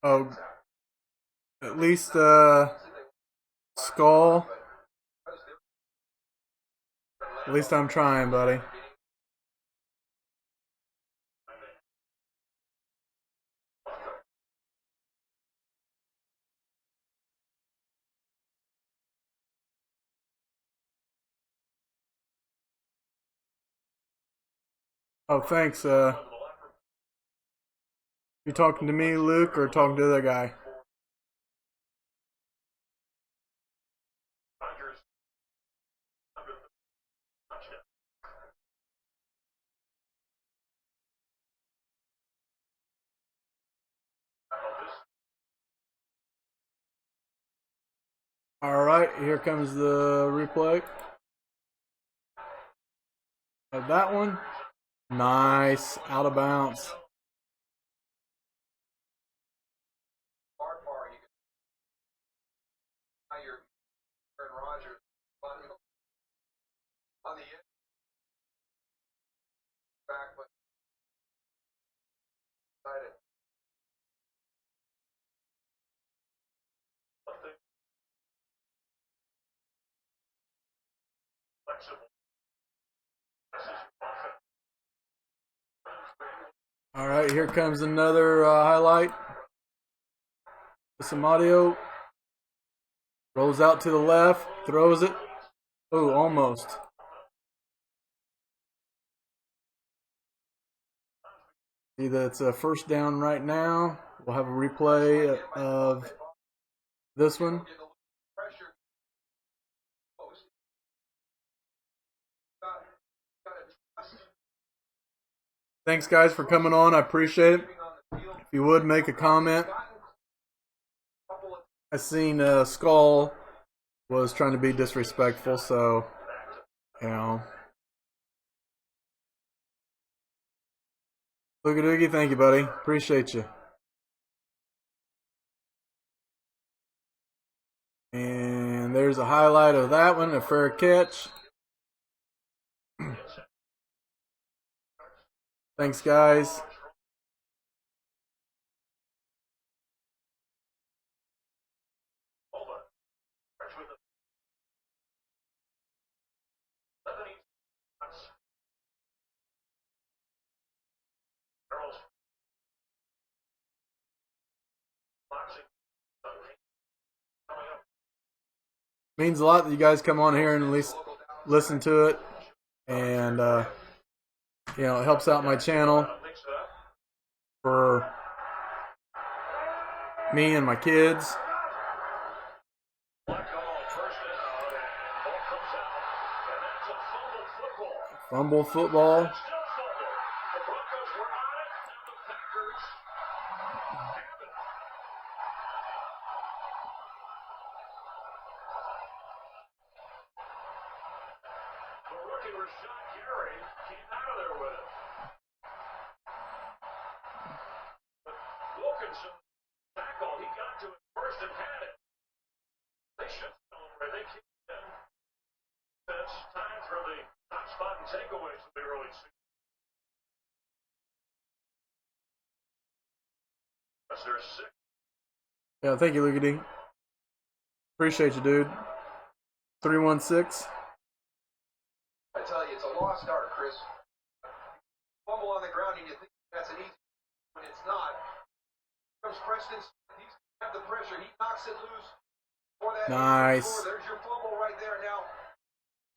Oh, at least Skull. At least I'm trying, buddy. Oh, thanks. You talking to me, Luke, or talking to the other guy? Rodgers under the touchdown. All right, here comes the replay of that one. Nice, out of bounds. Far, you can. Now you're Aaron Rodgers on the end. Back, but excited. Flexible. All right, here comes another highlight. Some audio. Rolls out to the left, throws it. Oh, almost. See that it's a first down right now. We'll have a replay of this one. Thanks, guys, for coming on. I appreciate it. If you would, make a comment. I seen Skull was trying to be disrespectful, so, you know. Loogie Doogie, thank you, buddy. Appreciate you. And there's a highlight of that one, a fair catch. Thanks, guys. Means a lot that you guys come on here and at least listen to it, and you know, it helps out my channel for me and my kids. Fumble football. Yeah, thank you, Luke D. Appreciate you, dude. 316. I tell you, it's a lost art, Chris. Fumble on the ground and you think that's an easy, when it's not. Comes Preston. He's got the pressure. He knocks it loose. For that nice. There's your fumble right there. Now,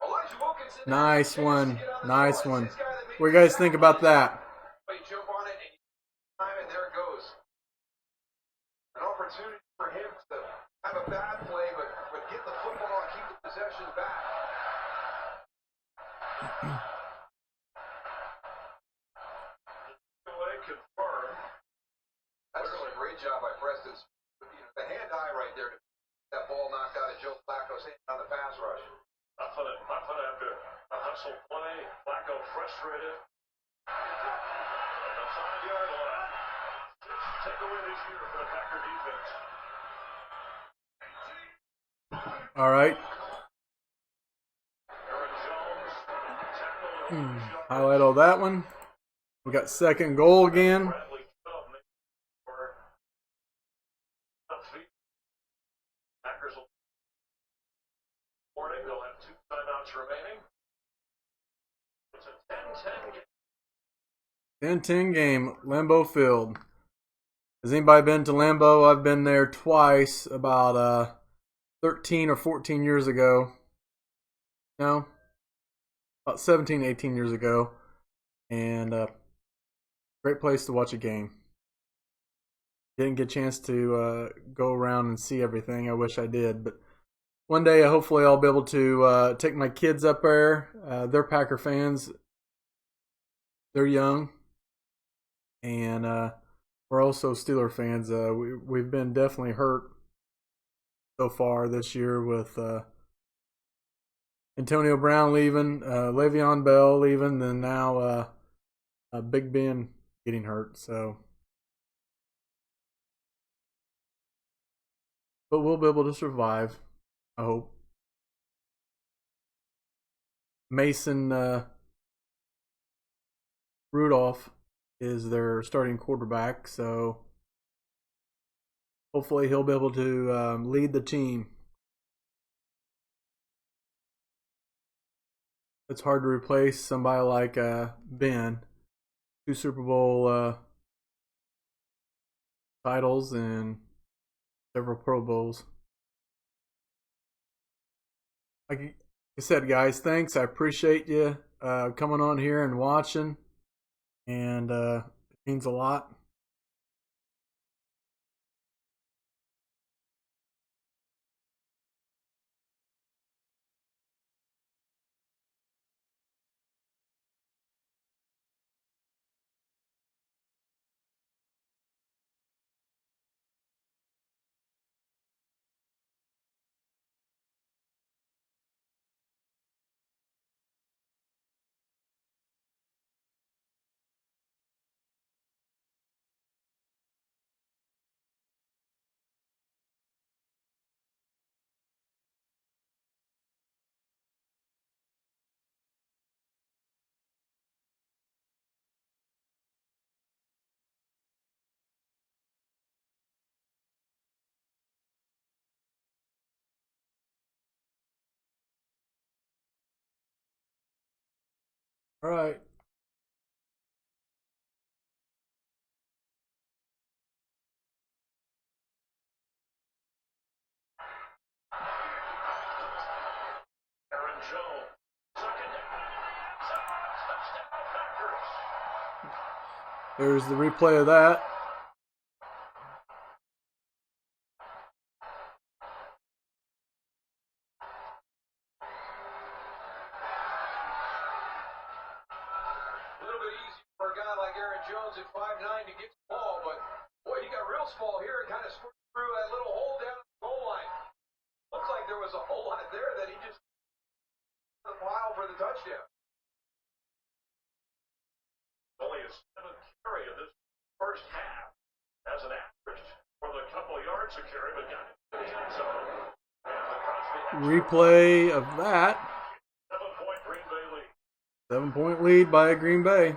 Elijah Wilkinson. Nice one. Nice one. What do you guys think about that? Jump on it and time it. There it goes. An opportunity for him to have a bad play, but get the football and keep the possession back. That's really a great job by Preston. The hand-eye right there. That ball knocked out of Joe Flacco's hand on the pass rush. Muffin after a hustle play. Flacco frustrated. The 5-yard line. Takeaway this year for the Packer defense. All right. Aaron Jones. Highlight all that one. We got second goal again. Packers will morning. They'll have 2 timeouts remaining. It's a 10-10 game. 10-10 game, Lambeau Field. Has anybody been to Lambeau? I've been there twice, about 13 or 14 years ago. No? About 17, 18 years ago. And great place to watch a game. Didn't get a chance to go around and see everything. I wish I did. But one day, hopefully, I'll be able to take my kids up there. They're Packer fans. They're young. And we're also Steeler fans. We've been definitely hurt so far this year with Antonio Brown leaving, Le'Veon Bell leaving, and now Big Ben getting hurt. So, but we'll be able to survive, I hope. Mason Rudolph is their starting quarterback, so hopefully he'll be able to lead the team. It's hard to replace somebody like Ben. 2 Super Bowl titles and several Pro Bowls. Like I said, guys, thanks. I appreciate you coming on here and watching. And it means a lot. All right. Aaron Jones, second down, touchdown Packers. There's the replay of that. A little bit easy for a guy like Aaron Jones at 5'9" to get the ball, but boy, he got real small here and kind of squirted through that little hole down the goal line. Looks like there was a whole lot there that he just the pile for the touchdown. Only his 7th carry of this first half as an average for the couple of yards of carry, but got into the end zone. And the Crosby Replay of that. 7-point Green Bay lead. 7-point lead by Green Bay.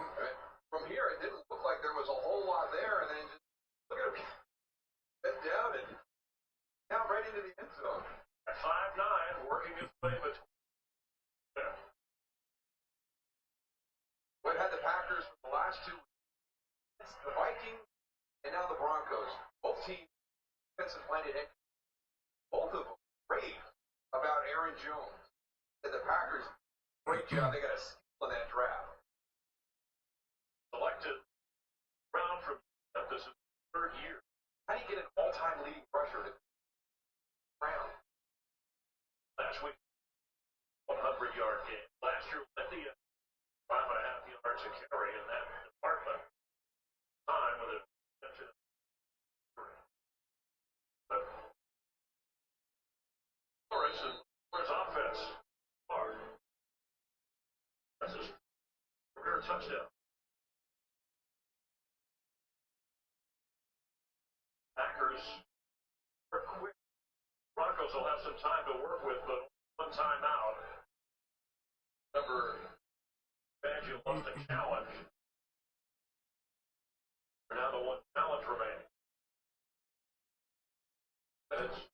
From here, it didn't look like there was a whole lot there, and then just look at him bent down and now right into the end zone. At 5'9", working his way between. What had the Packers for the last 2 weeks? The Vikings and now the Broncos. Both teams, defensive-minded head. Both of them raved about Aaron Jones. Said the Packers, great job. They got a steal in that draft. Selected round from this is 3rd year. How do you get an all-time leading rusher to round? Last week, 100-yard game. Last year, led the 5.5 yards a carry in that department. Time with a extension. But Flores and Flores offense are. That's his career touchdown. Packers are quick. Broncos will have some time to work with, but one timeout. Number Fangio wants to challenge. Now the one challenge remaining. Minutes.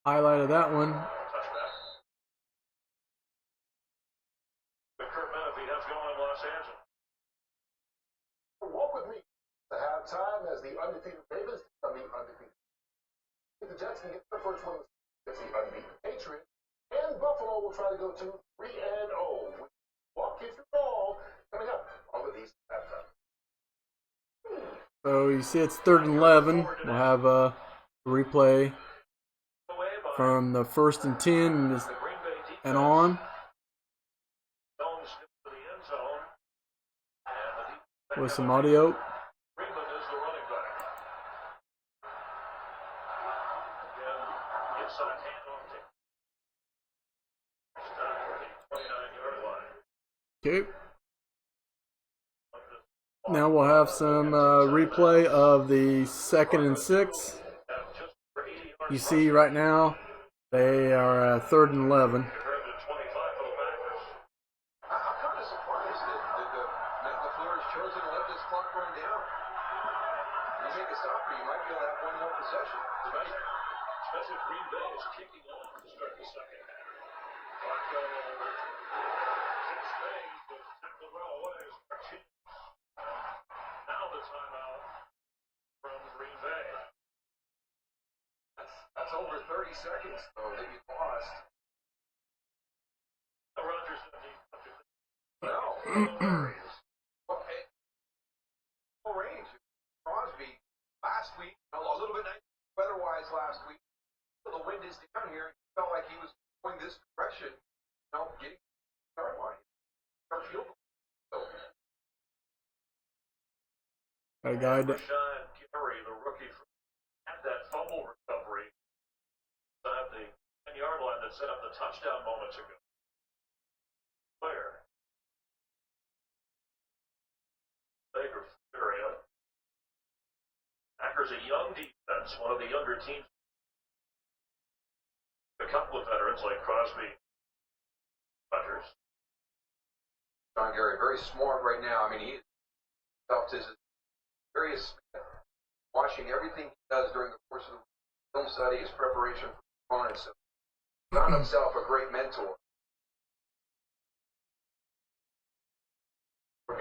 Highlight of that one. Touchback. With Kurt Menefee has gone in Los Angeles. Walk with me to halftime as the undefeated Ravens become the undefeated. If the Jets can get the first one against the undefeated Patriots, and Buffalo will try to go to 3-0. Walk you through all coming up on the Beast halftime. So you see it's 3rd and 11. We'll have a replay from the 1st and 10 and on Jones gets to the end zone. And the with some audio. Freeman is the running back. Again, inside handoff to stop for the 29-yard line. Okay. Now we'll have some replay of the 2nd and 6. You see right now they are 3rd and 11. I'm kind of surprised that Matt LaFleur has chosen to let this clock run down. You make a stop, or you might be able to have one more possession. Especially Green Bay is kicking off to start the second half. Flacco kicks things, but tackled well away. Now the timeout from Green Bay. That's over 30 seconds, though, that you lost. Rodgers doesn't need to. No. Well, full range. Crosby last week, a little bit nice weather-wise last week. The wind is down here. He felt like he was going this direction, getting the start line. Our field goal. Got a guy that Rashawn Gary, the rookie, had that fumble recovery at the 10-yard line that set up the touchdown moments ago. Player. Baker area. Packers a young defense, one of the younger teams. A couple of veterans like Crosby, Rodgers. John Gary, very smart right now. I mean, he felt his various watching everything he does during the course of the film study, his preparation for opponents. Found himself a great mentor.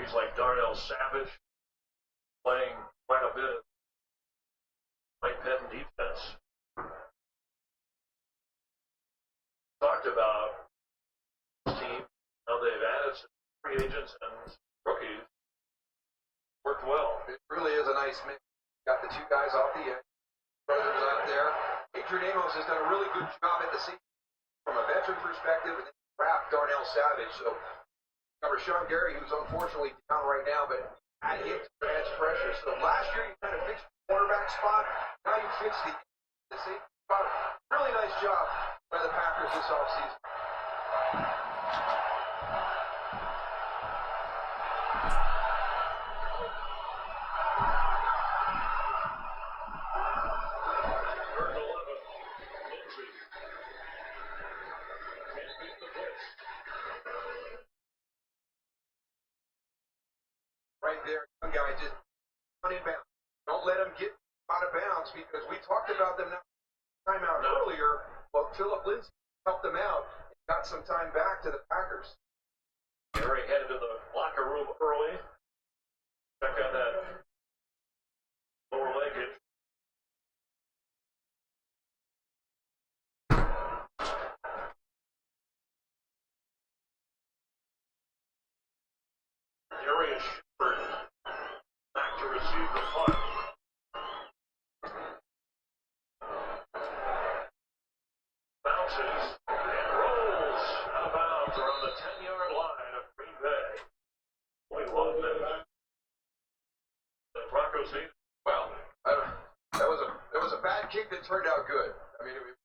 rookies like Darnell Savage playing quite a bit of Mike Penn defense. Talked about this team, how they've added some free agents and rookies. Worked well. It really is a nice mix. Got the two guys off the edge, brothers out there. Adrian Amos has done a really good job at the scene from a veteran perspective, and then wrapped Darnell Savage. So, Rashawn Gary, who's unfortunately down right now, but add him to adds pressure. So last year you kind of fixed the quarterback spot. Now you fixed the safety spot. Really nice job by the Packers this offseason. Third and 11. Lindsey. Can't beat the blitz. Right there, young guy just on inbound. Don't let him get out of bounds because we talked about them timeout earlier. Well, Philip Lindsay helped them out and got some time back to the Packers. Gary headed to the locker room early. Check out that lower leg hit. Darius Shepard back to receive the punt. Bounces and rolls out of bounds around the 10-yard line of Green Bay. Only 1 minute. The Broncos need. Well, that was a bad kick that turned out good. I mean, it was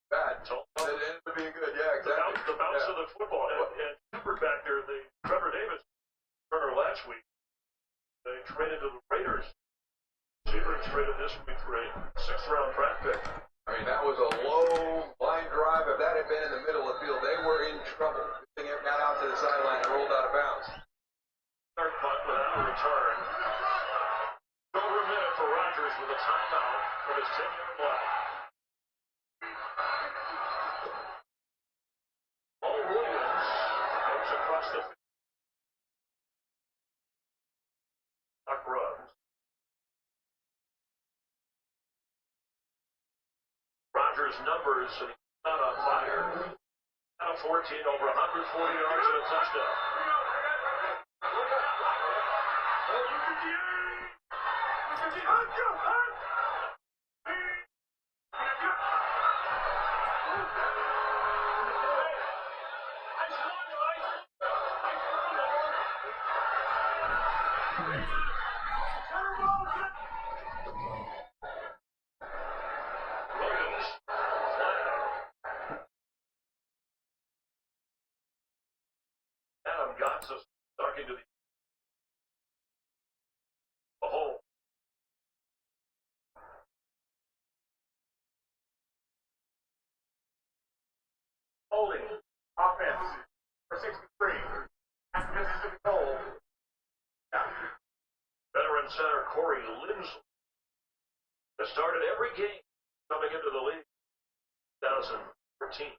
bad. It ended up being good. Yeah, exactly. The bounce of the football. And Shepard back there, the Trevor Davis Turner last week, they traded to the Raiders. Shepard traded this week for a 6th-round draft pick. I mean, that was a low line drive. If that had been in the middle of the field, they were in trouble. Good thing it got out to the sideline and rolled out of bounds. Third punt without a return. Over a minute for Rodgers with a timeout from his 10-yard line. Paul Williams goes across the field. Duck runs. Rodgers' numbers, and he's not on fire. Out of 14, over 140 yards and a touchdown. Williams, flag. Adam Gotza talking to the hole. Holding. Offense. For 63. After Mississippi goal. Yeah. Veteran center Corey Linsley has started every game coming into the league 2013.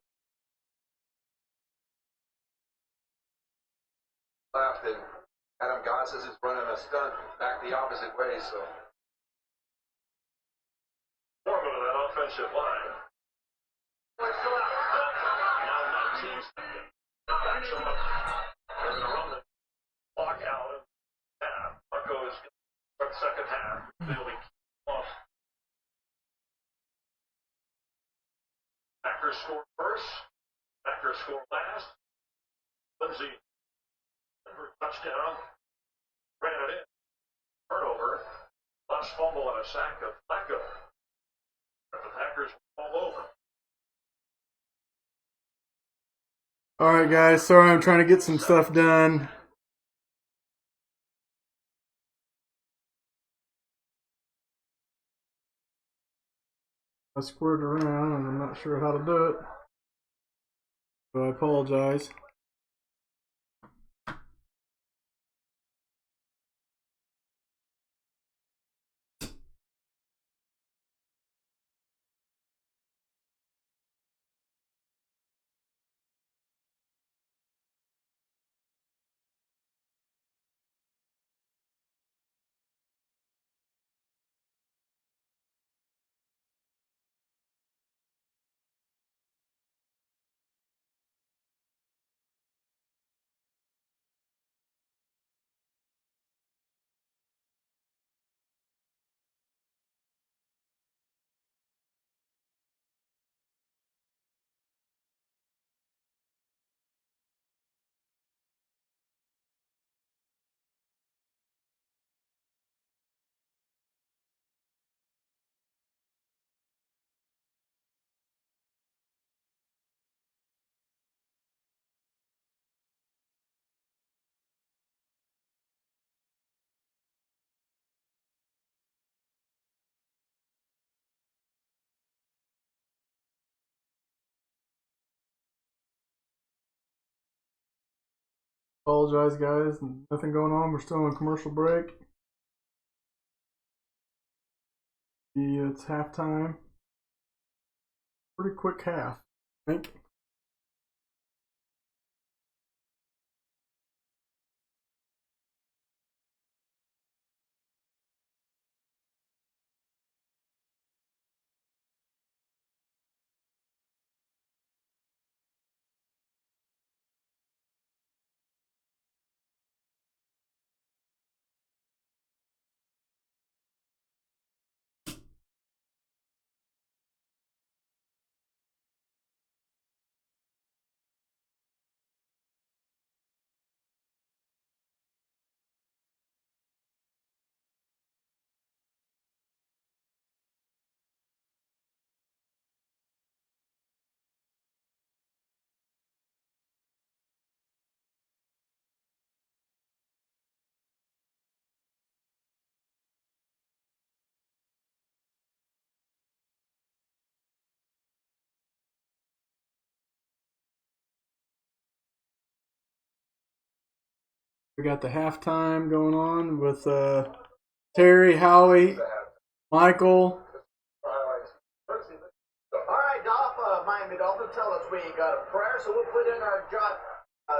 Left, and Adam Gotsis is running a stunt back the opposite way, so. Foreman of that offensive line. Now 19 seconds. Backs him up. They're going to run the clock out of half. Marco is going to start the second half. They'll be off. Packers score first. Packers score last. Lindsey, touchdown. Ran it in. Turnover. Lost fumble and a sack of Flacco. The Packers all over. Alright guys, sorry I'm trying to get some stuff done. I squared around and I'm not sure how to do it. So I apologize. Apologize, guys. Nothing going on. We're still on commercial break. It's halftime. Pretty quick half, I think. We got the halftime going on with Terry, Howie, Michael. All right, Dolph, Miami Dolphins, tell us we got a prayer, so we'll put in our Josh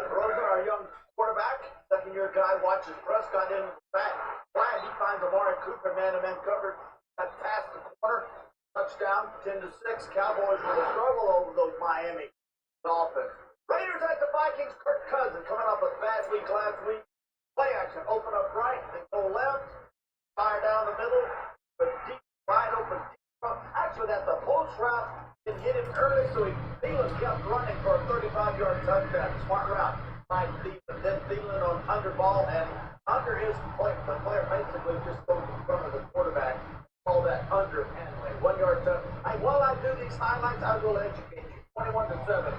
Rosen, our young quarterback, second-year guy, watches Prescott in the back. Flag, he finds Amari Cooper, man-to-man covered, that pass the corner, touchdown, 10-6. Cowboys with a struggle over those Miami Dolphins. Raiders at the Vikings, Kirk Cousins coming up a bad week last week. Play action, open up right, then go left, fire down the middle, but deep, wide open, deep. Actually, that's a post route, and hit him early, so Thielen kept running for a 35-yard touchdown. Smart route by Thielen. Then Thielen on under ball, and under his point, the player basically just goes in front of the quarterback. Call that under handling. 1 yard touchdown. While I do these highlights, I will educate you. 21-7.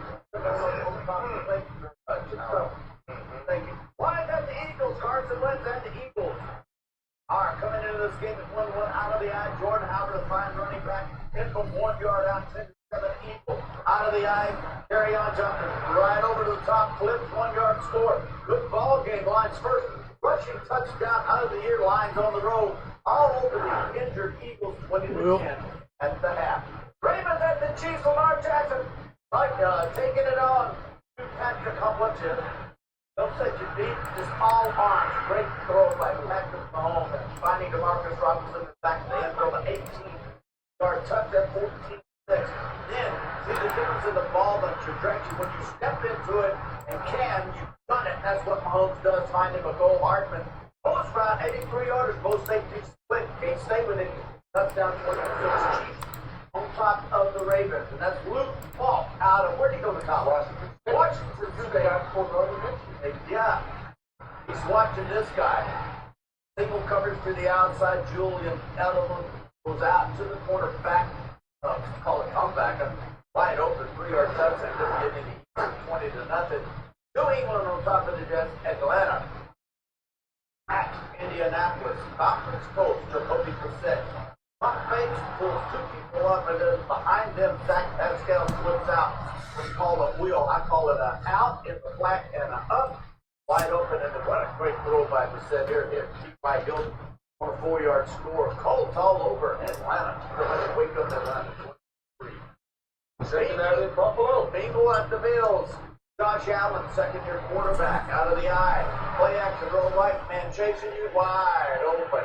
Thank you. Why is that the Eagles? Carson Wentz and the Eagles are coming into this game at 1-1 out of the eye. Jordan Howard, a fine running back, hit from 1 yard out, 10-7 Eagles. Out of the eye, carry on Johnson. Right over to the top, flips, 1 yard score. Good ball game, Lions first. Rushing touchdown out of the year, Lions on the road. All over the injured Eagles, 20-10 at the half. Ravens at the Chiefs, Lamar Jackson. Taking it on to Patrick Humblin. Don't set your deep, just all arms. Great throw by Patrick Mahomes. Finding DeMarcus Robinson back to the end zone, 18-yard touchdown, 14-6. Then, see the difference in the ball, the trajectory. When you step into it and you've done it. That's what Mahomes does, find him a goal. Hardman, post route, 83-yarders, both safeties split. Can't stay with it. Touchdown, 26 Chiefs. On top of the Ravens, and that's Luke Falk out of, where'd he go to college? Washington State. Yeah, he's watching this guy. Single coverage to the outside. Julian Edelman goes out to the corner back. Call it comeback. Wide open, 3-yard touchdown. Doesn't get any 20-0. New England on top of the Jets. Atlanta at Indianapolis. Conference coach Jacoby Brissett. Pump fakes, pulls 2 people up, and then behind them, Zach Pascal flips out. We call a wheel. I call it an out in the flat and an up. Wide open, and what a great throw by Brissett here. T.Y. Hilton on a 4-yard score. Colts all over Atlanta. Wake up Atlanta. 23. Cincinnati at Buffalo. Bingo at the Bills. Josh Allen, second-year quarterback, out of the eye. Play action, roll right, man chasing you wide open.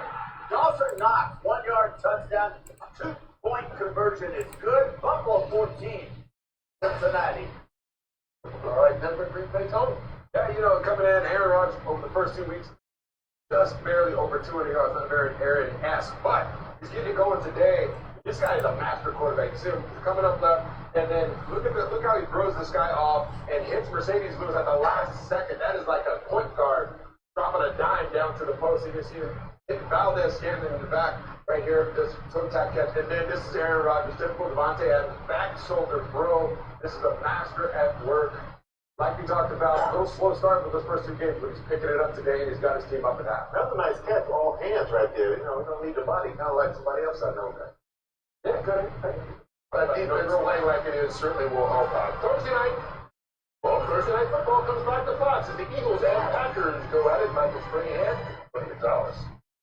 Dawson Knox, 1-yard touchdown, 2-point conversion is good. Buffalo 14, Cincinnati. All right, Denver, Green Bay, Tony. Yeah, coming in, Aaron Rodgers over the first 2 weeks, just barely over 200 yards, not very Aaron-esque, but he's getting it going today. This guy is a master quarterback. You see him coming up left, and then look how he throws this guy off and hits Mercedes Lewis at the last second. That is like a point guard dropping a dime down to the post. You can see him hit Valdez Scantling in the back right here, just toe tap catch. And then this is Aaron Rodgers, typical Devontae Adams, back shoulder throw. This is a master at work. Like we talked about, a little slow start with those first 2 games, but he's picking it up today, and he's got his team up at half. That's a nice catch, all hands right there. We don't need the body, kind of like somebody else I know that. Yeah, good. But defense, real way like it is certainly will help out. Thursday night, both Thursday Night Football comes back to Fox as the Eagles and Packers go at it. Michael Strahan, Tony Gonzalez,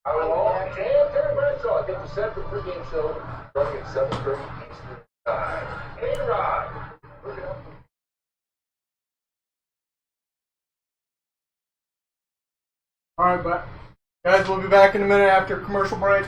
Howard Long, and Terry Bradshaw get you set for the pregame show starting at 7:30 Eastern Time. Hey, Rod. All right, but guys, we'll be back in a minute after commercial break.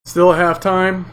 Still at halftime.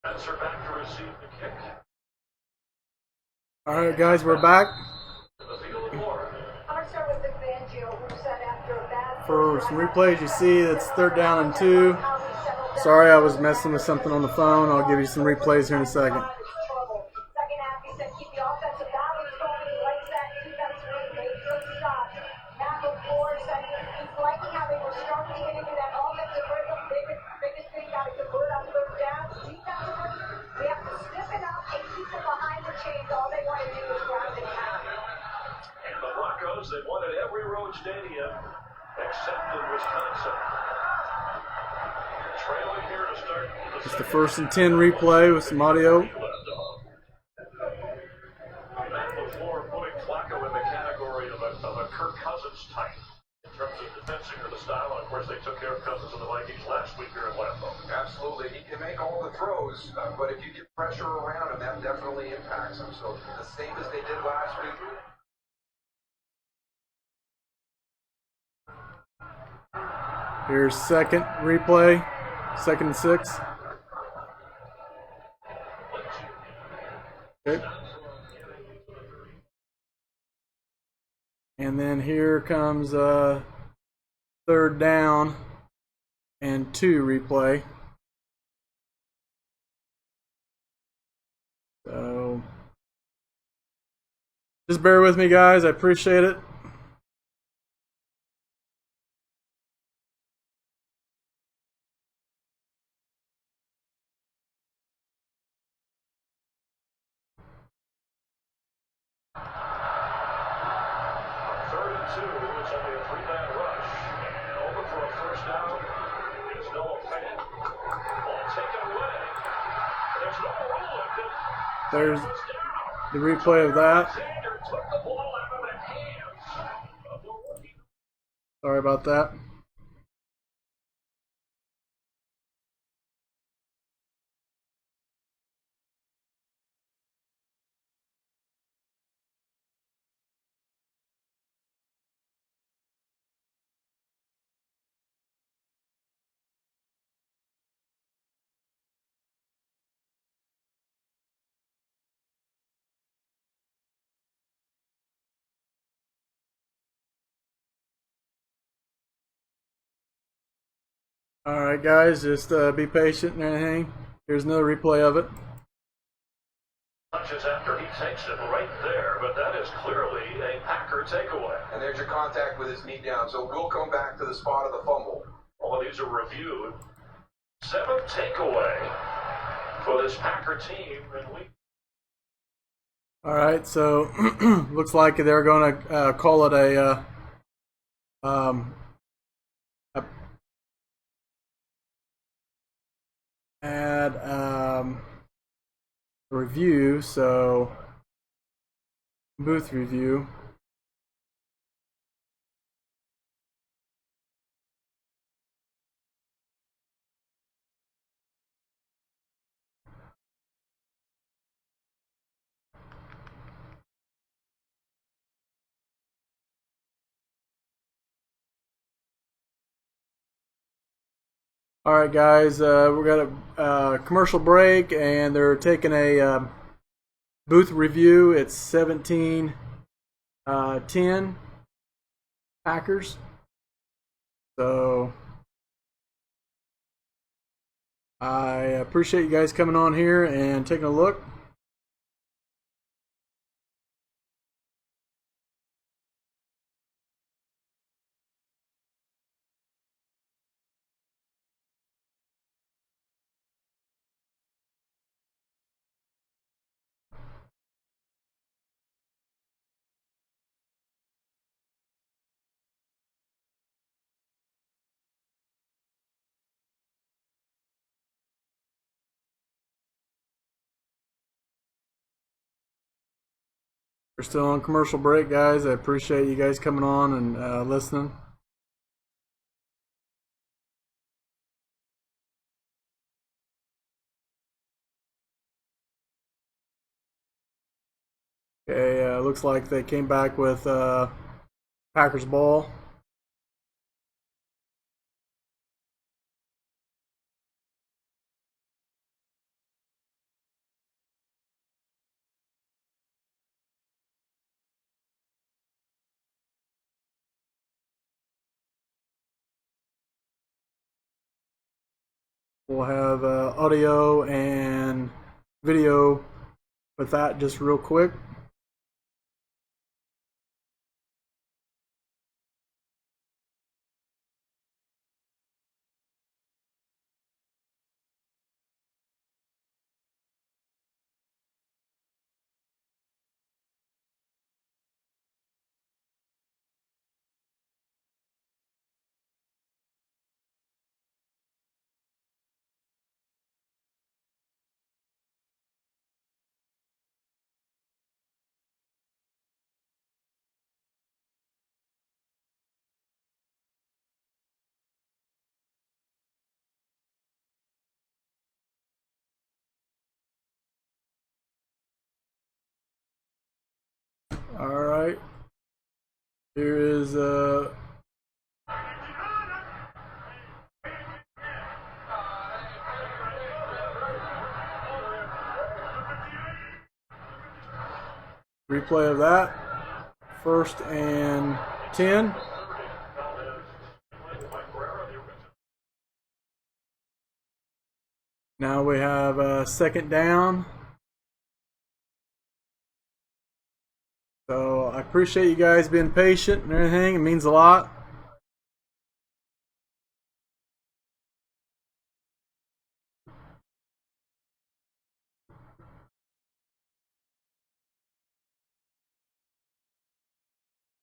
Spencer back to receive the kick. All right, guys, we're back To the field of war. I'm going to start with Vic Fangio, who said after a bad for some replays. You see, it's 3rd down and 2. Sorry, I was messing with something on the phone. I'll give you some replays here in a second. Second half, he said keep the offensive balance going. He likes that defensively, made good stops. Matt LaFleur said he's liking how they were starting to get into that offensive rhythm. Biggest thing, got to convert on 3rd down. Defensively, we have to stiffen up and keep them behind the chains. All they want to do is ground and pound. And the Broncos, they won at every road stadium except in Wisconsin. Trailing here to start It's the 1st and 10 replay with some audio. Matt LaFleur putting Flacco in the category of a Kirk Cousins type in terms of defensing or the style. And of course, they took care of Cousins and the Vikings last week here in Lambeau. Absolutely. He can make all the throws, but if you get pressure around him, that definitely impacts him. So the same as they did last week. Here's 2nd replay, 2nd and 6. Okay. And then here comes 3rd down and 2 replay. So just bear with me, guys. I appreciate it. It's only a 3-man rush. And over for a 1st down is Noah Fant. Ball taken away. There's no rule. There's the replay of that. Alexander took the ball out of the hands of the rookie. Sorry about that. Alright guys, just be patient and everything. Here's another replay of it. Touches after he takes it right there, but that is clearly a Packer takeaway. And there's your contact with his knee down. So we'll come back to the spot of the fumble. All of these are reviewed. 7th takeaway for this Packer team in week. Alright, so looks like they're going to call it a review, so booth review. All right, guys, we got a commercial break, and they're taking a booth review. It's 17-10 Packers. So I appreciate you guys coming on here and taking a look. We're still on commercial break, guys. I appreciate you guys coming on and listening. Okay, looks like they came back with Packers ball. we'll have audio and video with that just real quick. All right. Here is replay of that. 1st and 10. Now we have a 2nd down. So I appreciate you guys being patient and everything. It means a lot.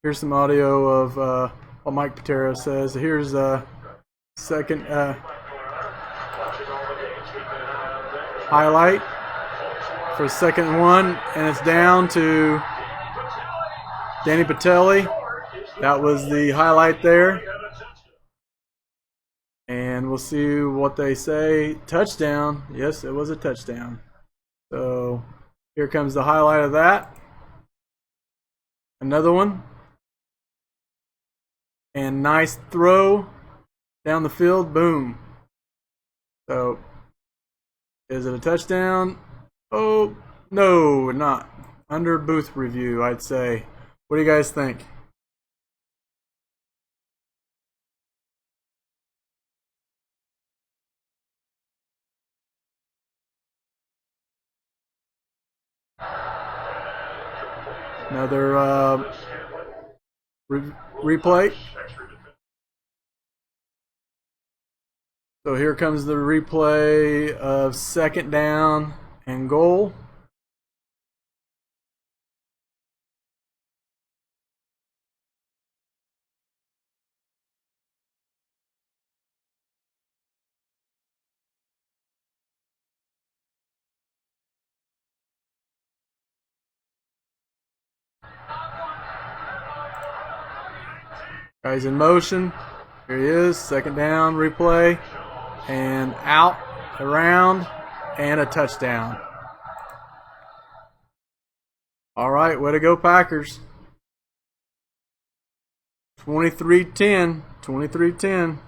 Here's some audio of what Mike Patera says. Here's a second highlight for 2nd and 1, and it's down to Danny Patelli. That was the highlight there. And we'll see what they say. Touchdown. Yes, it was a touchdown. So here comes the highlight of that. Another one. And nice throw down the field. Boom. So is it a touchdown? Oh, no, not. Under booth review, I'd say. What do you guys think? Another replay. So here comes the replay of 2nd down and goal. Guys in motion. Here he is. 2nd down replay. And out, around, and a touchdown. All right, way to go, Packers. 23-10. 23-10.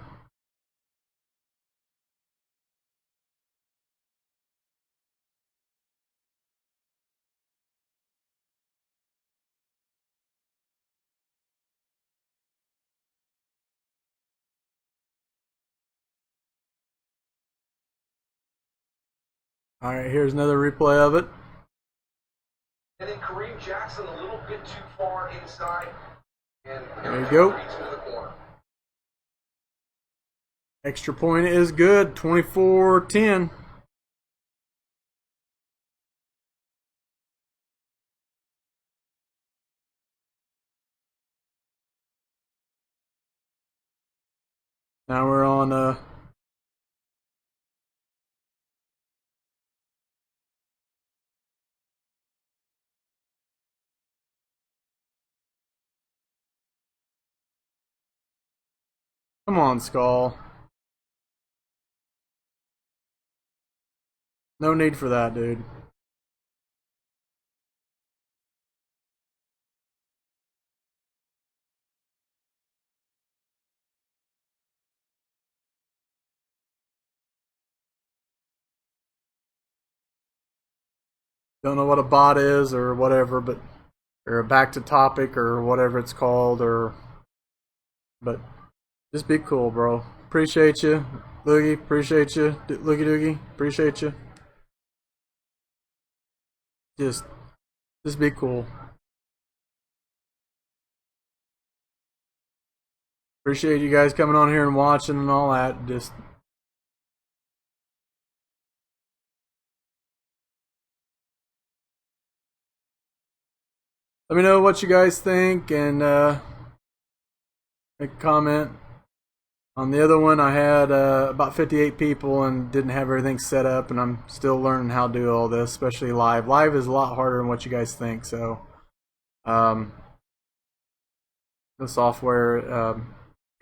All right, here's another replay of it. And then Kareem Jackson a little bit too far inside. And there you go. To the corner. Extra point is good. 24-10. Now we're on come on, Skull. No need for that, dude. Don't know what a bot is or whatever, but or a back to topic or whatever it's called, but just be cool, bro. appreciate you. Loogie, appreciate you. Loogie Doogie, appreciate you. Just be cool. Appreciate you guys coming on here and watching and all that. Just let me know what you guys think and make a comment. On the other one, I had about 58 people and didn't have everything set up, and I'm still learning how to do all this, especially live. Live is a lot harder than what you guys think, so the software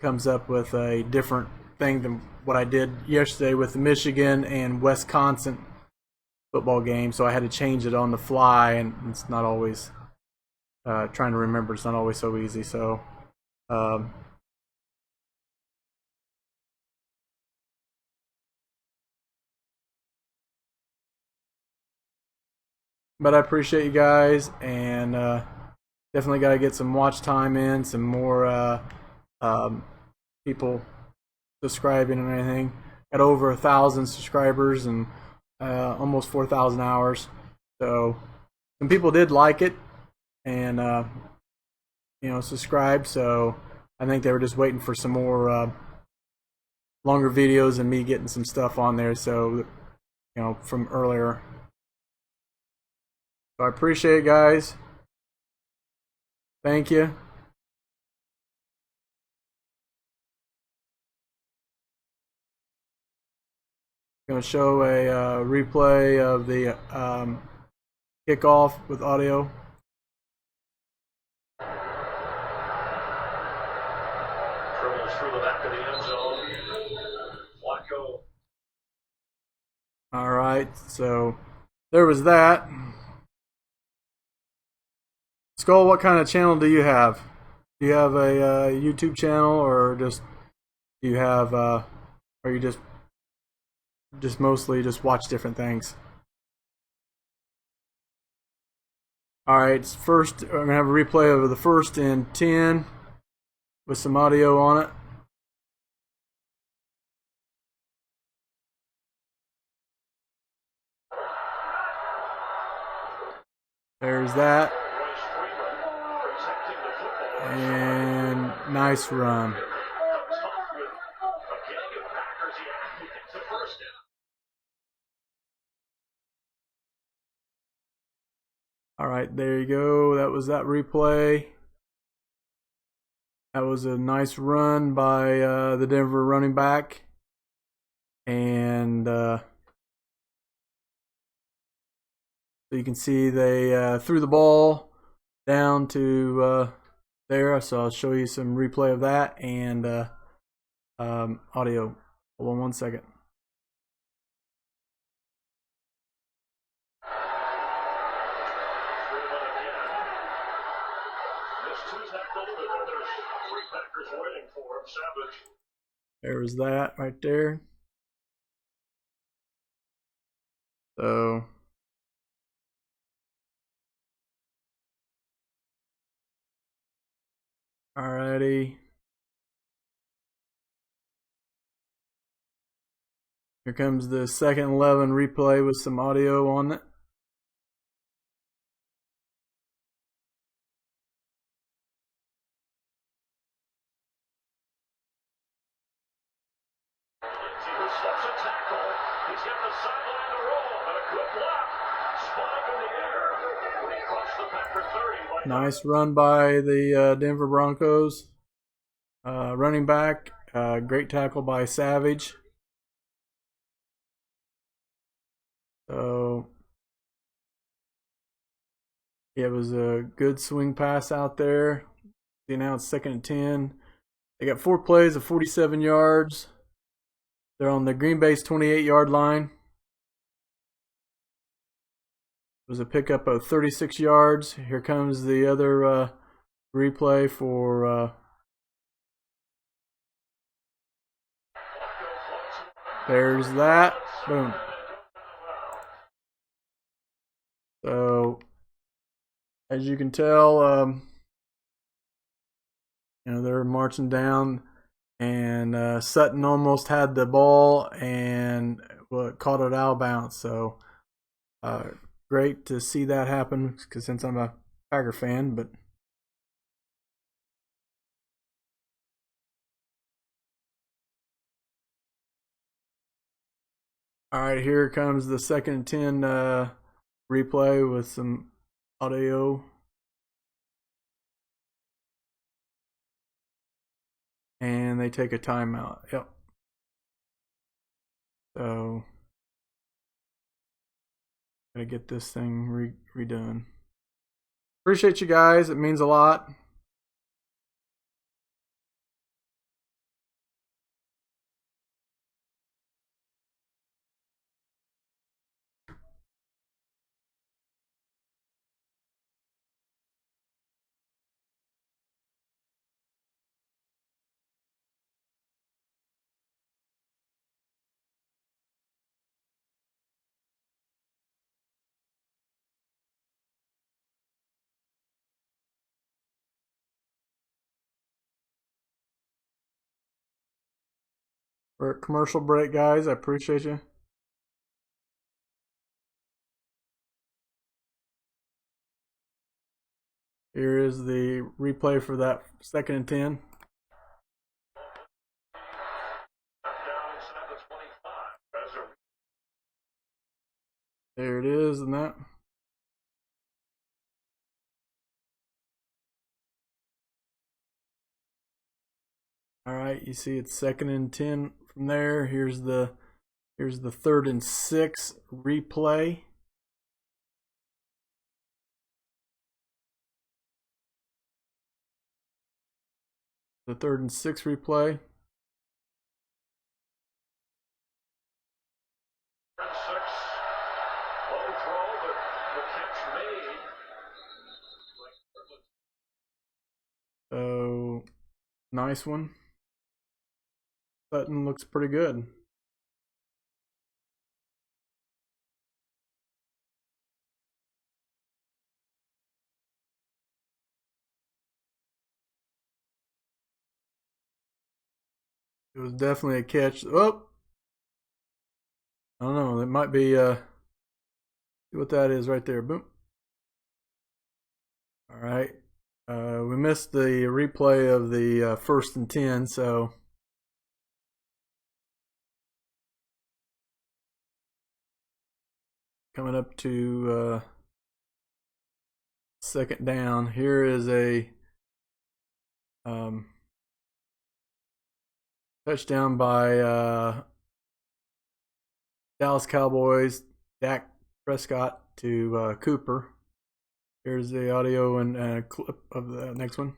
comes up with a different thing than what I did yesterday with the Michigan and Wisconsin football game, so I had to change it on the fly, and it's not always trying to remember. It's not always so easy, so but I appreciate you guys, and definitely got to get some watch time in, some more people subscribing and everything. Got over 1,000 subscribers and almost 4,000 hours. So some people did like it and subscribe. So I think they were just waiting for some more longer videos and me getting some stuff on there. So from earlier. So I appreciate it, guys. Thank you. Going to show a replay of the kickoff with audio. Dribbles through the back of the end zone. Flacco. All right, so there was that. Skull, what kind of channel do you have? Do you have a YouTube channel, or do you have, or you just mostly just watch different things? All right, first I'm gonna have a replay of the 1st and 10 with some audio on it. There's that. And nice run. All right, there you go. That was that replay. That was a nice run by the Denver running back. And so you can see they threw the ball down to there. So I'll show you some replay of that and audio. Hold on one second. There was that right there. So alrighty. Here comes the 2nd and 11 replay with some audio on it. Nice run by the Denver Broncos running back. Great tackle by Savage. So yeah, it was a good swing pass out there. See, now it's 2nd and 10. They got 4 plays of 47 yards. They're on the Green Bay's 28-yard line. It was a pickup of 36 yards. Here comes the other replay for there's that. Boom. So as you can tell, they're marching down. And Sutton almost had the ball and caught it out of bounds. So great to see that happen, because since I'm a Packer fan, but. All right, here comes the 2nd and 10 replay with some audio. And they take a timeout. Yep. So, gotta get this thing redone. Appreciate you guys. It means a lot. For a commercial break, guys. I appreciate you. Here is the replay for that 2nd and 10. There it is, and that. All right, you see it's 2nd and 10 from there. Here's the 3rd and 6 replay. The 3rd and 6 replay. So, nice one. Sutton looks pretty good. It was definitely a catch. Oh, I don't know. It might be see what that is right there. Boom. All right. We missed the replay of the 1st and 10, so coming up to 2nd down. Here is a touchdown by Dallas Cowboys, Dak Prescott to Cooper. Here's the audio and clip of the next one.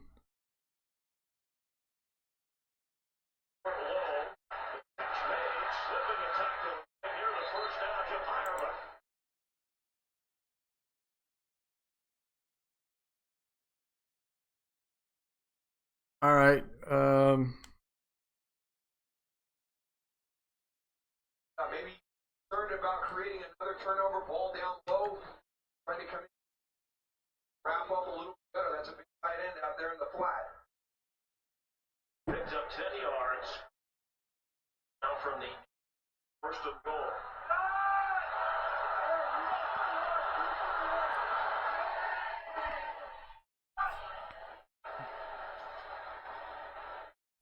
All right. Maybe concerned about creating another turnover, ball down low, trying to come in, wrap up a little better. That's a big tight end out there in the flat. Picks up 10 yards. Now from the 1st and goal.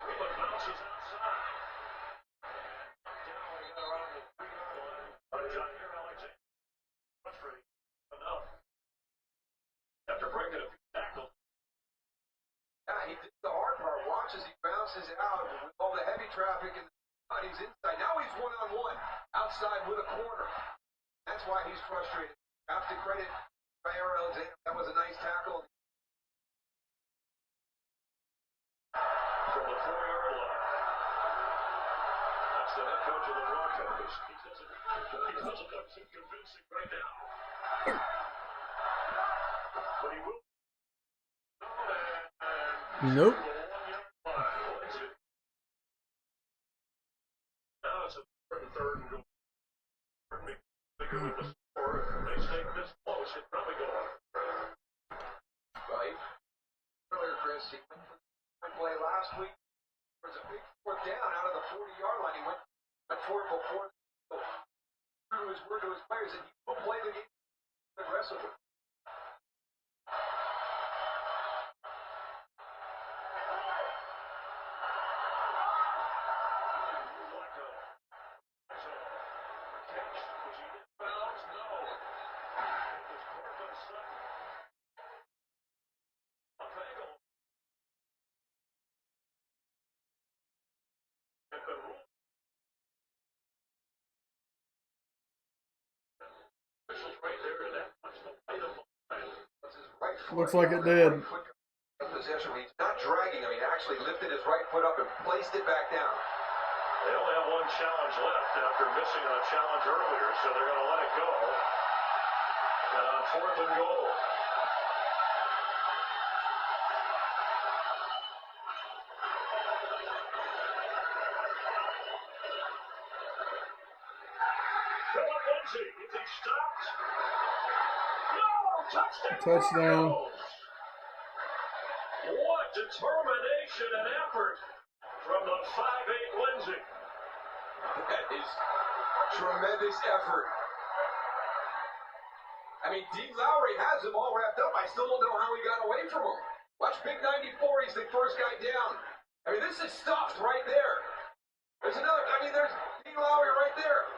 Cleveland bounces outside. Down we got around the 3-yard line. Jair Alexander. Frustrating enough. After breaking a few tackles. Yeah, he did the hard part. Watch as he bounces out with all the heavy traffic and he's inside. Now he's one-on-one outside with a corner. That's why he's frustrated. Have to credit Jair Alexander. That was a nice tackle. From the 4-yard line. That's the head coach of the Broncos. He doesn't look too convincing right now. But he will. Nope. Now it's a 3rd and goal. Bigger with the score. If they stay this close, it'd probably go on. Right. Earlier, Chris, he went for the play last week. It was a big fourth down out of the 40-yard line. He went for it before. Through his word to his players that you will play the game aggressively. Flacco. So, catch. Was he in bounds? No. It was Cortland Sutton. A Bengal. Had been ruled. Officials right there to that much the right of the line. That's his right foot. Looks like it did. Right foot possession. He's not dragging him. He actually lifted his right foot up and placed it back down. They only have one challenge left after missing a challenge earlier, so they're going to let it go. And on 4th and goal. Philip Lindsay, is he stopped? No! Touchdown! Touchdown. Broncos! What determination and effort from the 5'8" Lindsay. That is tremendous effort. I mean, Dean Lowry has him all wrapped up. I still don't know how he got away from him. Watch Big 94. He's the first guy down. I mean, this is stuffed right there. There's another. I mean, there's Dean Lowry right there.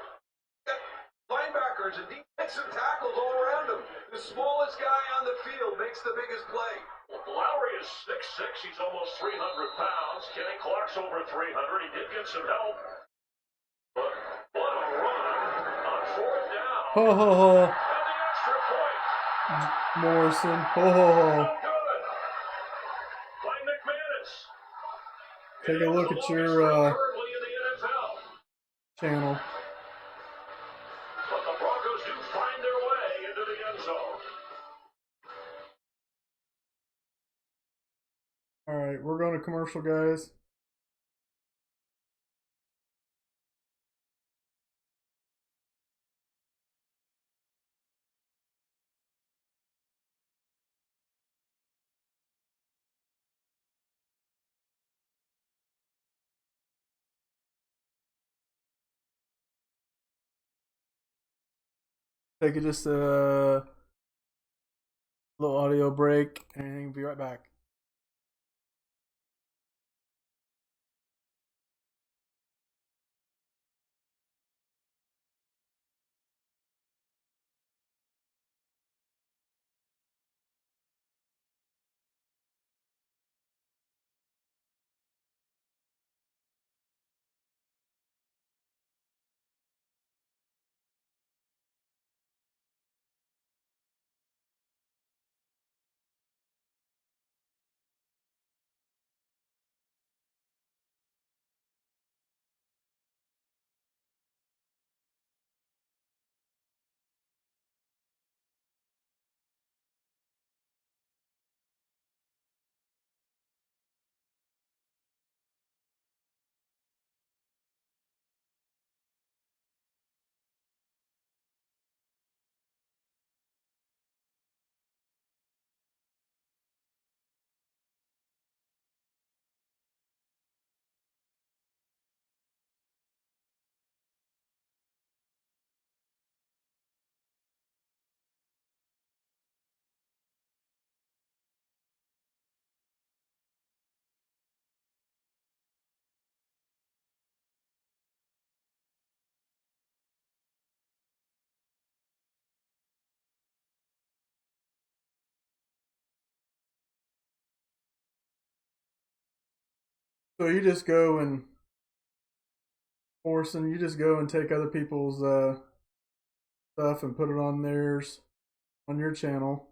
Got linebackers and defensive tackles all around him. The smallest guy on the field makes the biggest play. Lowry is 6'6". He's almost 300 pounds. Kenny Clark's over 300. He did get some help. But what a run on 4th down. Ho ho ho. And the extra point. Morrison. Ho ho ho. No good. By McManus. Take a look at your Currently in the NFL. channel. But the Broncos do find their way into the end zone. All right, we're going to commercial, guys. Take just a little audio break and be right back. So you just go and Orson, you just go and take other people's stuff and put it on theirs, on your channel,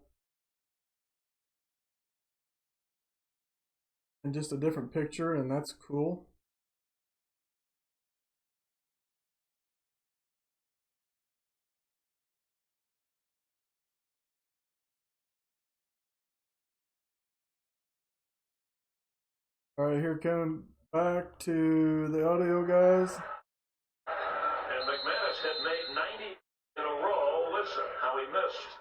and just a different picture, and that's cool. All right, here coming back to the audio, guys. And McManus had made 90 in a row. Listen how he missed.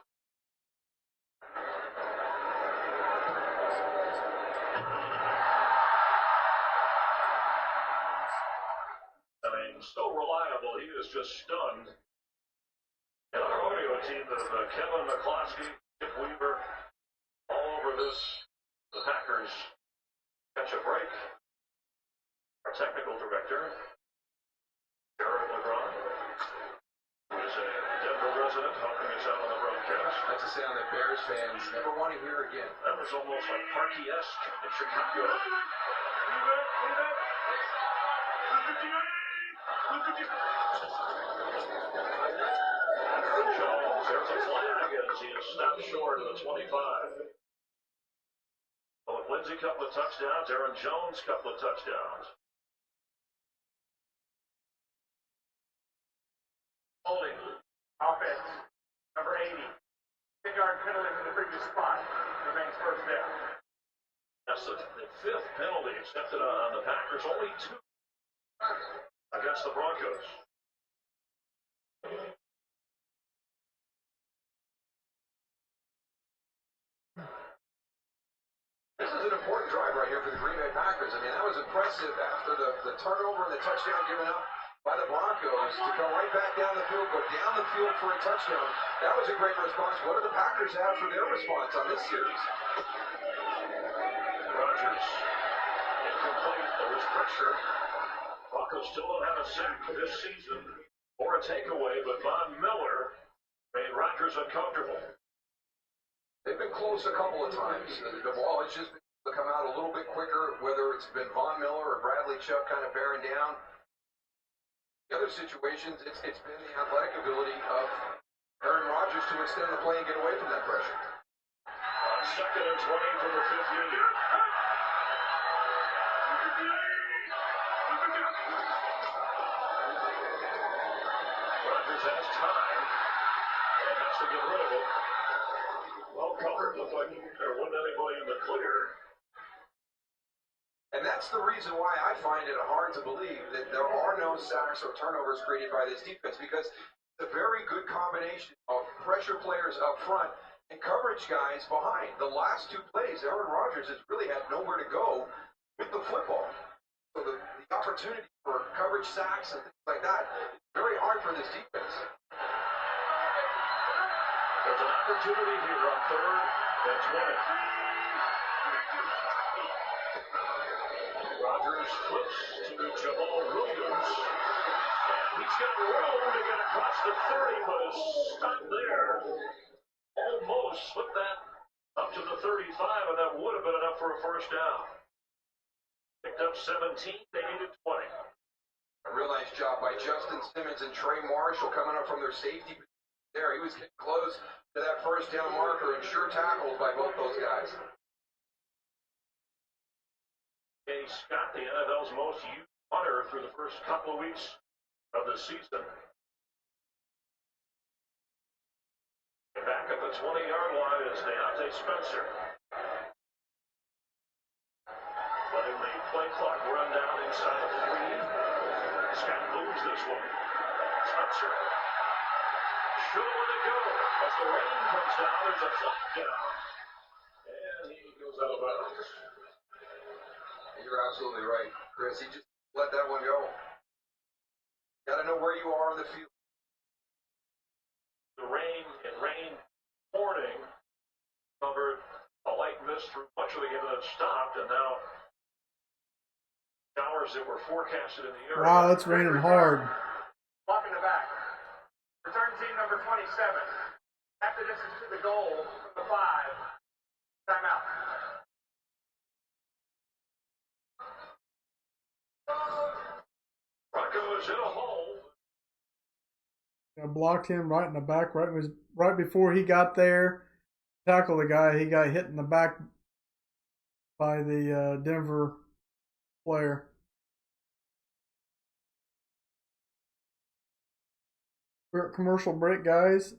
is just stunned. And our audio team of Kevin McCloskey, Chip Weaver, all over this. The Packers catch a break. Our technical director, Jared LeGrand, who is a Denver resident, helping us out on the broadcast. That's a sound that Bears fans never want to hear again. That was almost like Parkey-esque in Chicago. Jones, there's a flag as he is stopped short of the 25. Philip Lindsay, couple of touchdowns. Aaron Jones, couple of touchdowns. Holding. Offense. Number 80. 10-yard penalty from the previous spot. Remains first down. That's the fifth penalty accepted on the Packers. Only 2 against the Broncos. This is an important drive right here for the Green Bay Packers. I mean, that was impressive after the turnover and the touchdown given up by the Broncos to come right back down the field, go down the field for a touchdown. That was a great response. What do the Packers have for their response on this series? Rodgers, incomplete. There was pressure. Broncos still don't have a sack this season or a takeaway, but Von Miller made Rodgers uncomfortable. They've been close a couple of times. The ball has just been able to come out a little bit quicker, whether it's been Von Miller or Bradley Chubb kind of bearing down. The other situations, it's been the athletic ability of Aaron Rodgers to extend the play and get away from that pressure. On 2nd and 20 from the 50. Rodgers has time and has to get rid of it. Well covered. Looked like there wasn't anybody in the clear. And that's the reason why I find it hard to believe that there are no sacks or turnovers created by this defense, because it's a very good combination of pressure players up front and coverage guys behind. The last 2 plays, Aaron Rodgers has really had nowhere to go with the football. So the opportunity for coverage sacks and things like that is very hard for this defense. There's an opportunity here on 3rd and 20. Rodgers flips to Jamal Williams. And he's got room to get across the 30, but is stopped there. Almost slipped that up to the 35, and that would have been enough for a first down. Picked up 17, they needed 20. A real nice job by Justin Simmons and Trey Marshall coming up from their safety there. He was getting close to that first down marker and sure tackles by both those guys. Kenny Scott, the NFL's most used punter through the first couple of weeks of the season. Back at the 20-yard line is Deontay Spencer. Letting the play clock run down inside of 3. Scott moves this one. Spencer. Should let it go. As the rain comes down, there's a flag down. And he goes out of bounds. You're absolutely right, Chris. He just let that one go. Got to know where you are on the field. It rained morning, covered a light mist through much of the game, and it stopped, and now showers that were forecasted in the area. Wow, it's raining hard. Block in the back. Return team number 27. Half the distance to the goal from the 5. Timeout. Broncos in a hole. I blocked him right in the back, right before he got there. Tackle the guy, he got hit in the back by the Denver player. We're at commercial break, guys.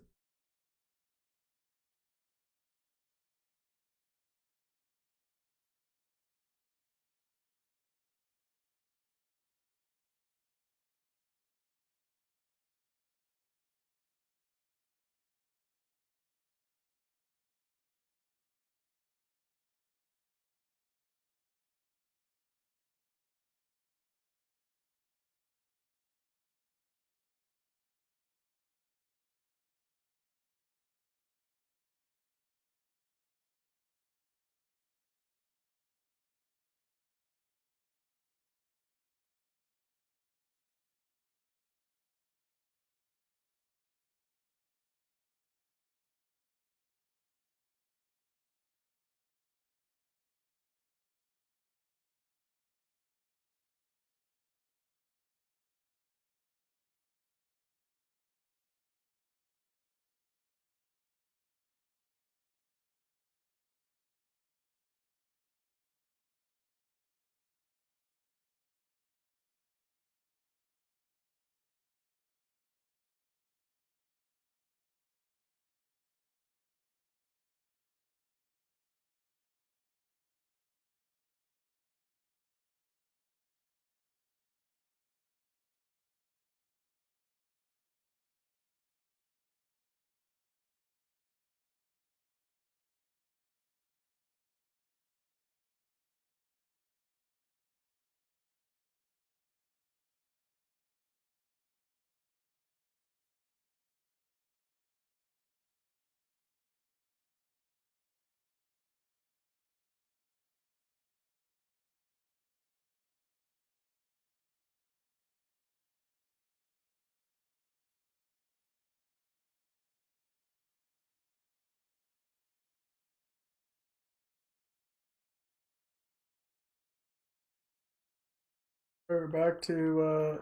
We're back to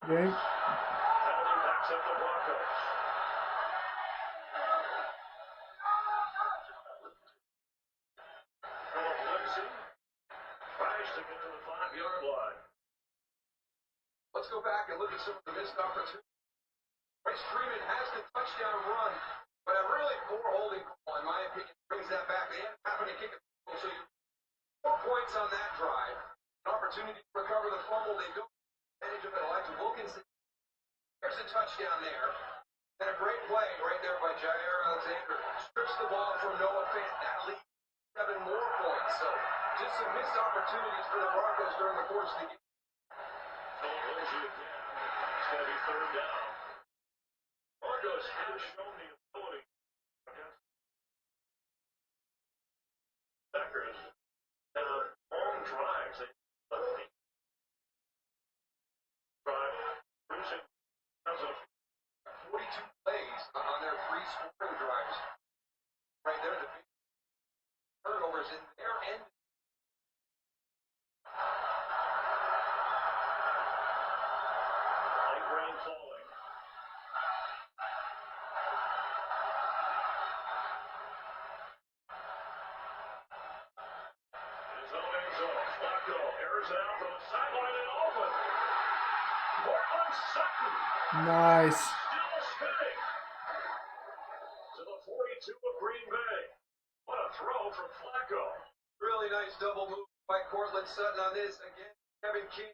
game. Penalty backs up the Broncos. Philip Lindsay tries to get to the 5-yard line. Let's go back and look at some of the missed opportunities. Bryce Freeman has the touchdown run, but a really poor holding call, in my opinion, brings that back. They happen to kick it, so you're 4 points on that drive. An opportunity to recover the fumble. They don't take advantage of it. Elijah Wilkinson. There's a touchdown there. And a great play right there by Jair Alexander. Strips the ball from Noah Fant. That leads 7 more points. So just some missed opportunities for the Broncos during the course of the game. Philip Lindsay again. It's going to be 3rd down. Broncos have shown the ability against Packers. Now, long drives. They drive, cruising. 42 plays on their 3 scoring drives. Right there, the big turnovers in their end. Light rain falling. It is own end zone. Flacco airs it out from the sideline and open. Portland Sutton Nice. still spinning to the 42 of Green Bay. What a throw from Flacco. Really nice double move by Cortland Sutton on this. Again, Kevin King.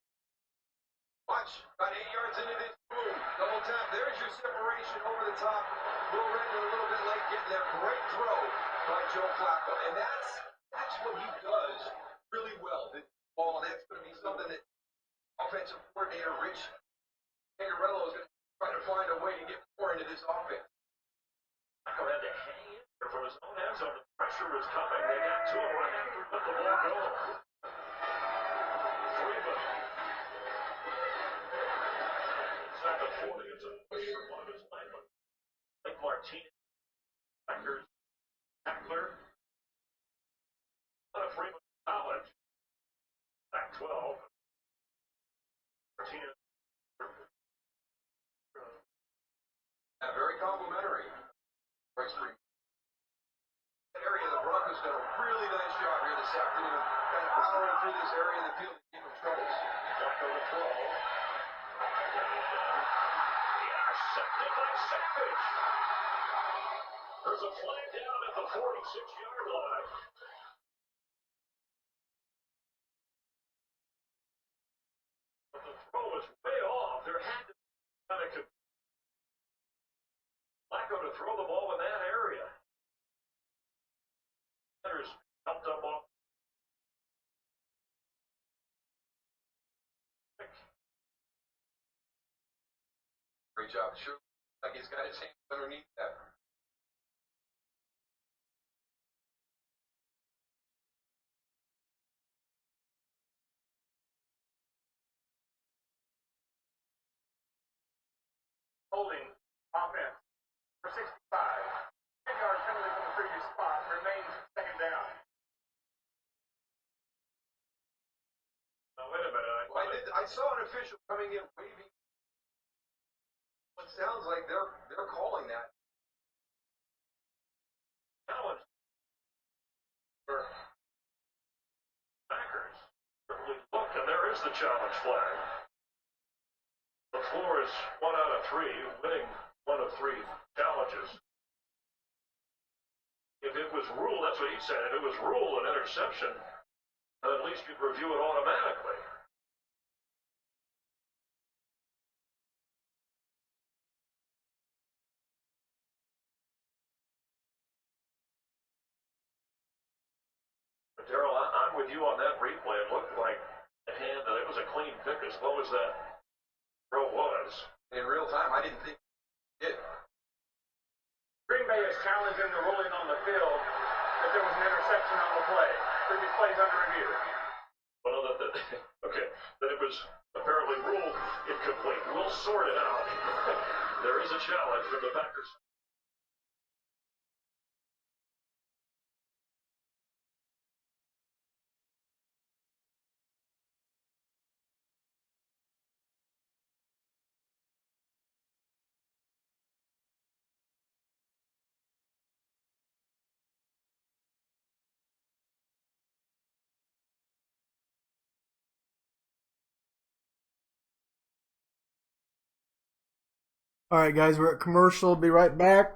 Watch, about 8 yards into this. Boom, double tap. There's your separation over the top. Will Redmond a little bit late getting there. Great throw by Joe Flacco. And that's what he does really well. The ball, and that's going to be something that offensive coordinator Rich Angarello is going to try to find a way to get more into this offense. Flacco had to hang in there from his own end zone. The pressure was coming. They got to him right after he let the ball go. Freeman. Inside the 40, it's a push from one of his linemen. Blake Martinez. Packers. Tackler. Out of Freeman College. Back 12. Martinez. Very complimentary. Bryce Freeman. That area, the Broncos done a really nice job here this afternoon, kind of powering through this area of the field to keep them troubles. Flacco to throw. Intercepted by Savage. There's a flag down at the 46-yard line. But the throw was way off. There had to be kind of Flacco to throw the ball in that area. Centers helped up off. Great job. Sure, like he's got his hands underneath that. Holding offense for 65. 10-yard penalty from the previous spot. Remains 2nd down. Now, wait a minute. Well, I saw an official coming in waving. It sounds like they're calling that. Challenge for Packers. Look, and there is the challenge flag. The floor is 1 out of 3, winning 1 of 3 challenges. If it was ruled, that's what he said, if it was ruled an interception, then at least you'd review it automatically. But Darrell, I'm with you on that replay. It looked like a hand, and it was a clean pick as low as that throw was. In real time, I didn't think it did. Green Bay is challenging the ruling on the field that there was an interception on the play. Previous plays under review. Well, okay, that it was apparently ruled incomplete. We'll sort it out. There is a challenge from the Packers. All right, guys, we're at commercial. Be right back.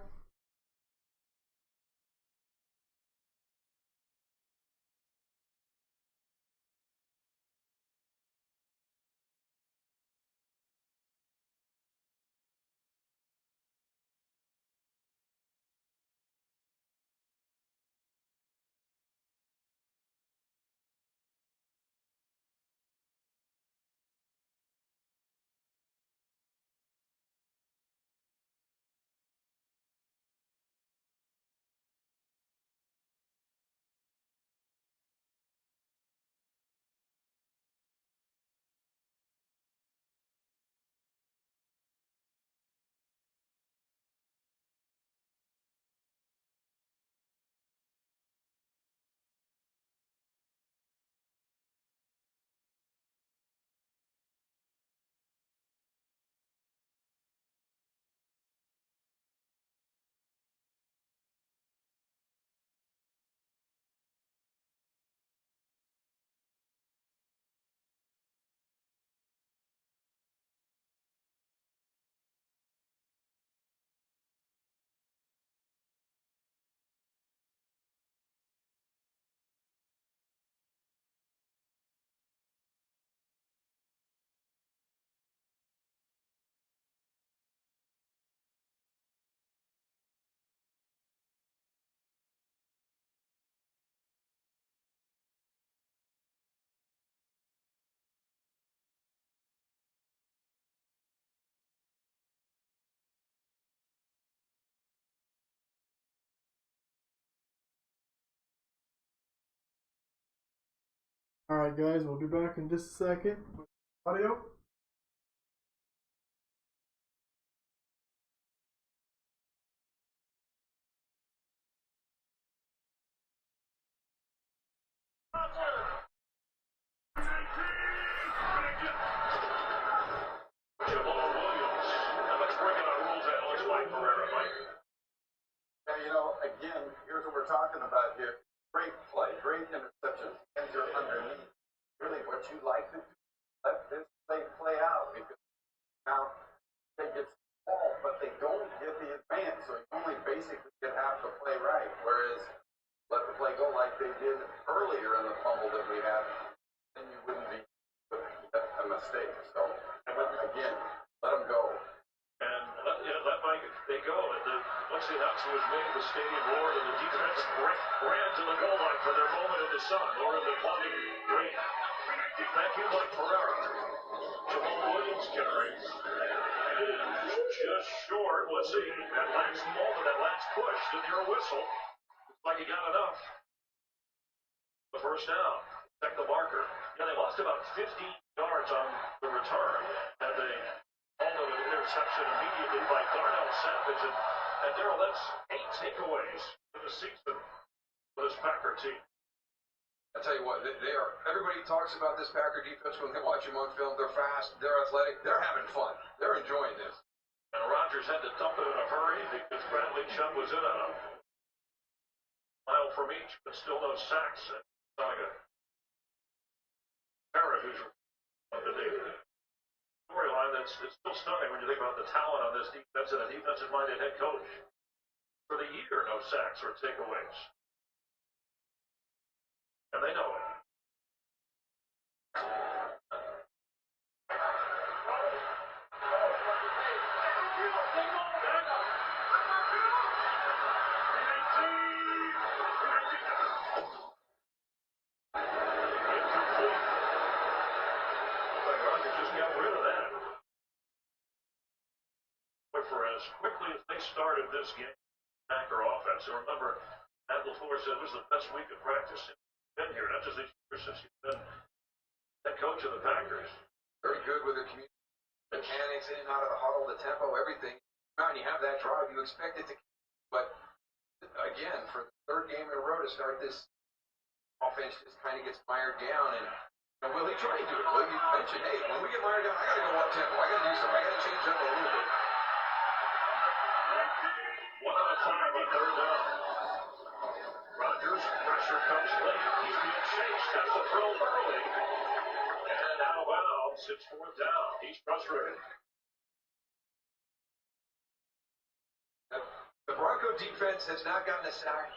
All right, guys, we'll be back in just a second. Audio. Jamal Williams. How much breaking our rules that looks like Pereira, Mike? Yeah, again, here's what we're talking about here. Great play, great interception. And you're underneath. Really what you like to do, let this play out, because now they get small, but they don't get the advance, so you only basically get half the play right. Whereas let the play go like they did earlier in the fumble that we had, then you wouldn't be a mistake. So again, let them go. And let Mike, they go. And once the announcement was made, the stadium roared, and the defense ran to the goal line for their moment in the sun or in the plumbing green. Thank you, Mike Pereira. Jamal Williams generates. Just short. Let's see. That last moment, that last push, did your whistle? Looks like he got enough. The first down. Check the marker. Yeah, they lost about 15 yards on the return. And they called it an interception immediately by Darnell Savage. And Darrell, that's 8 takeaways in the season for this Packer team. I tell you what, they are. Everybody talks about this Packer defense when they watch them on film. They're fast, they're athletic, they're having fun, they're enjoying this. And Rodgers had to dump it in a hurry because Bradley Chubb was in on a mile from each, but still no sacks. Saga. Parrott, who's the storyline, it's still stunning when you think about the talent on this defense and a defensive-minded head coach. For the year, no sacks or takeaways. And they know it. For as quickly as they started this game, Packer offense. And remember, Matt LaFleur said it was the best week of practice since he's been here, not just this year, since he's been head coach of the Packers. Very good with the mechanics in and out of the huddle, the tempo, everything. Now, you have that drive, you expect it to. But again, for the third game in a row to start this offense, just kind of gets mired down. And will he try to do it? Will you mention, hey, when we get mired down, I got to go up tempo. I got to do something. I got to change up a little bit. 1 out of 5 on third down. Rodgers, pressure comes late. He's being chased. Has to throw early. And out of bounds. It's 4th down. He's frustrated. Bronco defense has not gotten a sack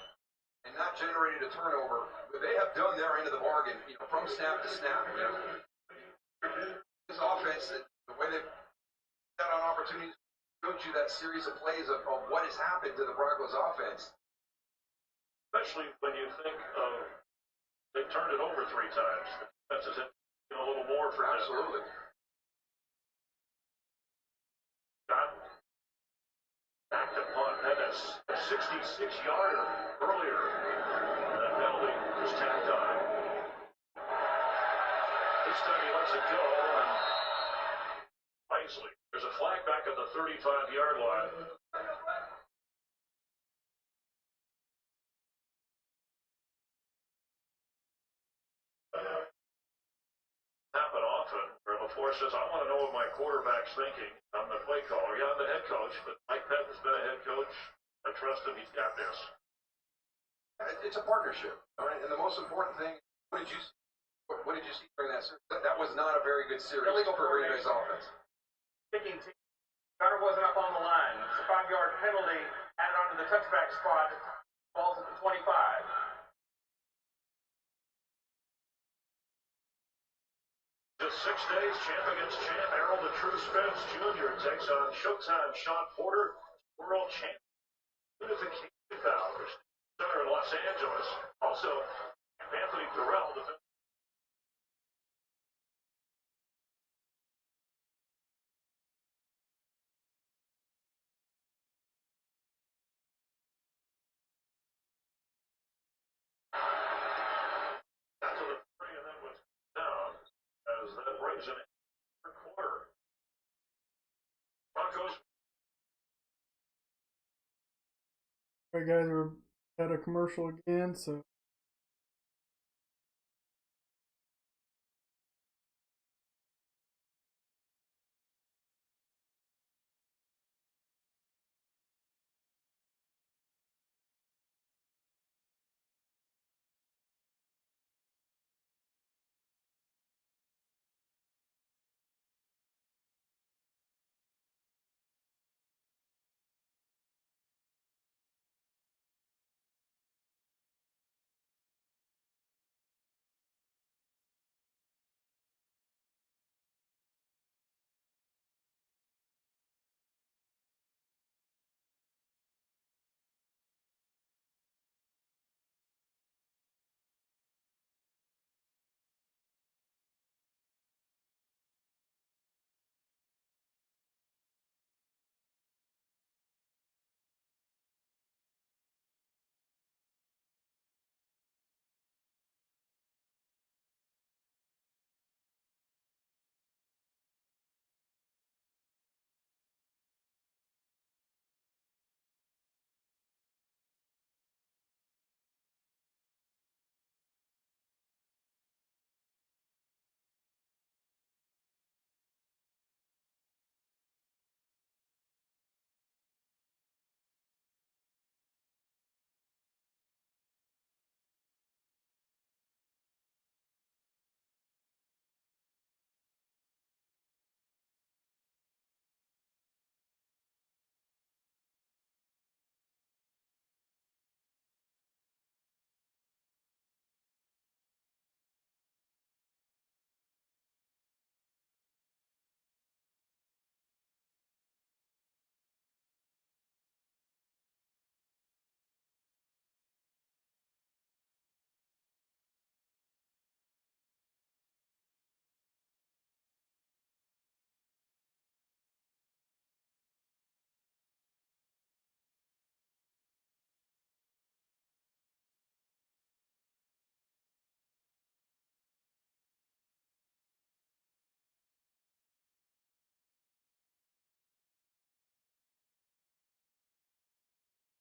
and not generated a turnover, but they have done their end of the bargain, from snap to snap. This offense, the way they've got on opportunities, showed you that series of plays of what has happened to the Broncos offense. Especially when you think of they've turned it over 3 times. That's a little more for them. Absolutely. Back to punt. Had a 66-yarder earlier. And that penalty was tacked on. This time he lets it go, and wisely. There's a flag back at the 35-yard line. Happen often where LaFleur says, I want to know what my quarterback's thinking. I'm the play caller. Yeah, I'm the head coach, but Mike Pettine's been a head coach. I trust him. He's got this. It's a partnership, all right? And the most important thing, what did you see during that series? That was not a very good series for Green Bay's offense. Kicking team. Gunner wasn't up on the line. It's a 5-yard penalty added onto the touchback spot. Ball's at the 25. Just 6 days, champ against champ. Errol the True Spence Jr. takes on Showtime Sean Porter, world champ. Unification Powers, center in Los Angeles. Also, Anthony Durrell, defensive. Got to the 3 and then was down as that brings an third quarter. Broncos. All right, guys, we're at a commercial again, so.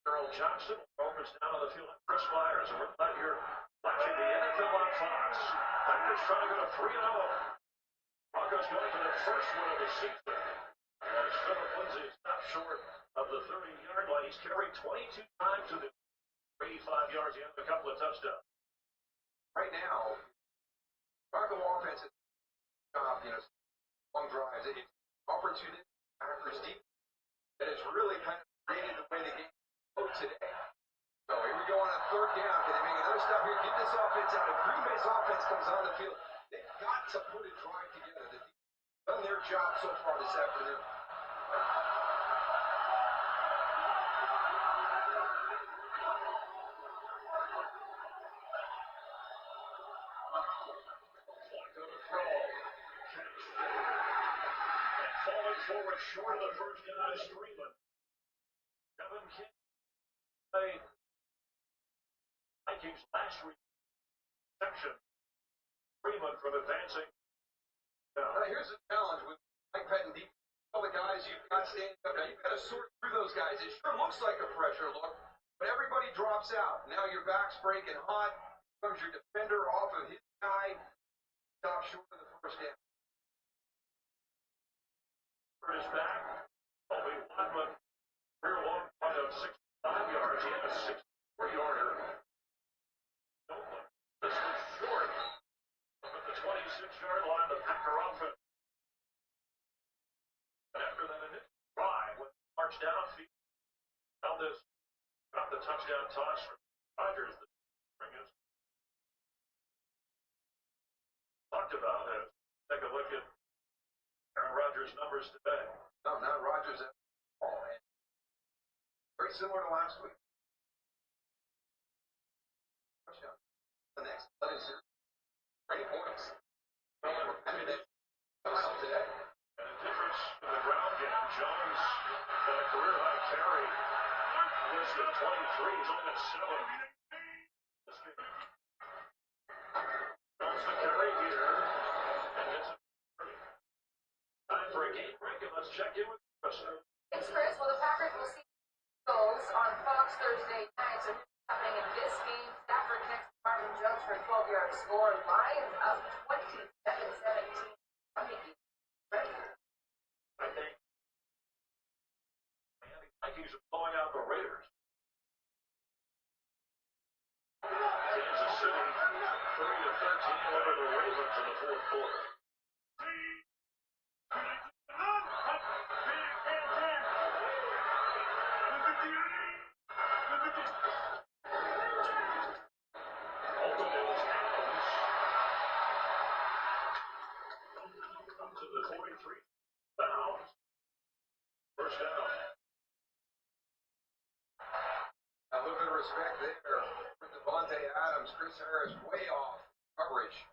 Earl Johnson opens down on the field at Chris Myers, and we're glad you're watching the NFL on Fox. Packers trying to go to 3-0. Broncos going for their first win of the season. As Philip Lindsay stopped short of the 30-yard line. He's carried 22 times to the 85 yards. He has a couple of touchdowns. Right now, Bronco offense is long drives. It's opportunistic, Packers deep, and it's really kind of created the way the game today. So here we go on a third down. Can they make another stop here? Get this offense out. If Green Bay's offense comes on the field, they've got to put a drive together. They've done their job so far this afternoon. Flacco to throw. Catch. And falling forward short of the first down is Freeman. Kevin King. Vikings last week. Section. Freeman from advancing. Now, here's the challenge with Mike Pettin deep. All the guys you've got standing up. Now, you've got to sort through those guys. It sure looks like a pressure look, but everybody drops out. Now your back's breaking hot. Comes your defender off of his guy. Stop short of the first down. Is back. Colby Wadman. Rear long punt of 65 yards. He had a 64-yarder. This was short. Up at the 26-yard line, the Packer offense. And after that initial drive, when they marched downfield, found this, got the touchdown toss from Rodgers. The string is talked about it. Take a look at Aaron Rodgers' numbers today. No, not Rodgers at all. Very similar to last week. Touchdown. The next play is 20 points. I mean, that's today. And the difference in the ground game, Jones got a career-high carry. Listed 23, he's only got 7 this game. Jones the carry here, and it's a 30. Time for a game break, and let's check in with Chris. Thanks, Chris. Well, the Packers will see goals on Fox Thursday night. So happening in this game, Stafford connects Marvin Jones for a 12-yard score. Lions up 27-17. I'm making ready. I think Miami Vikings are blowing out the Raiders. Kansas City 30-13 over the Ravens in the fourth quarter. To the 43 bounds. First down. A little bit of respect there for Devontae Adams. Chris Harris way off coverage.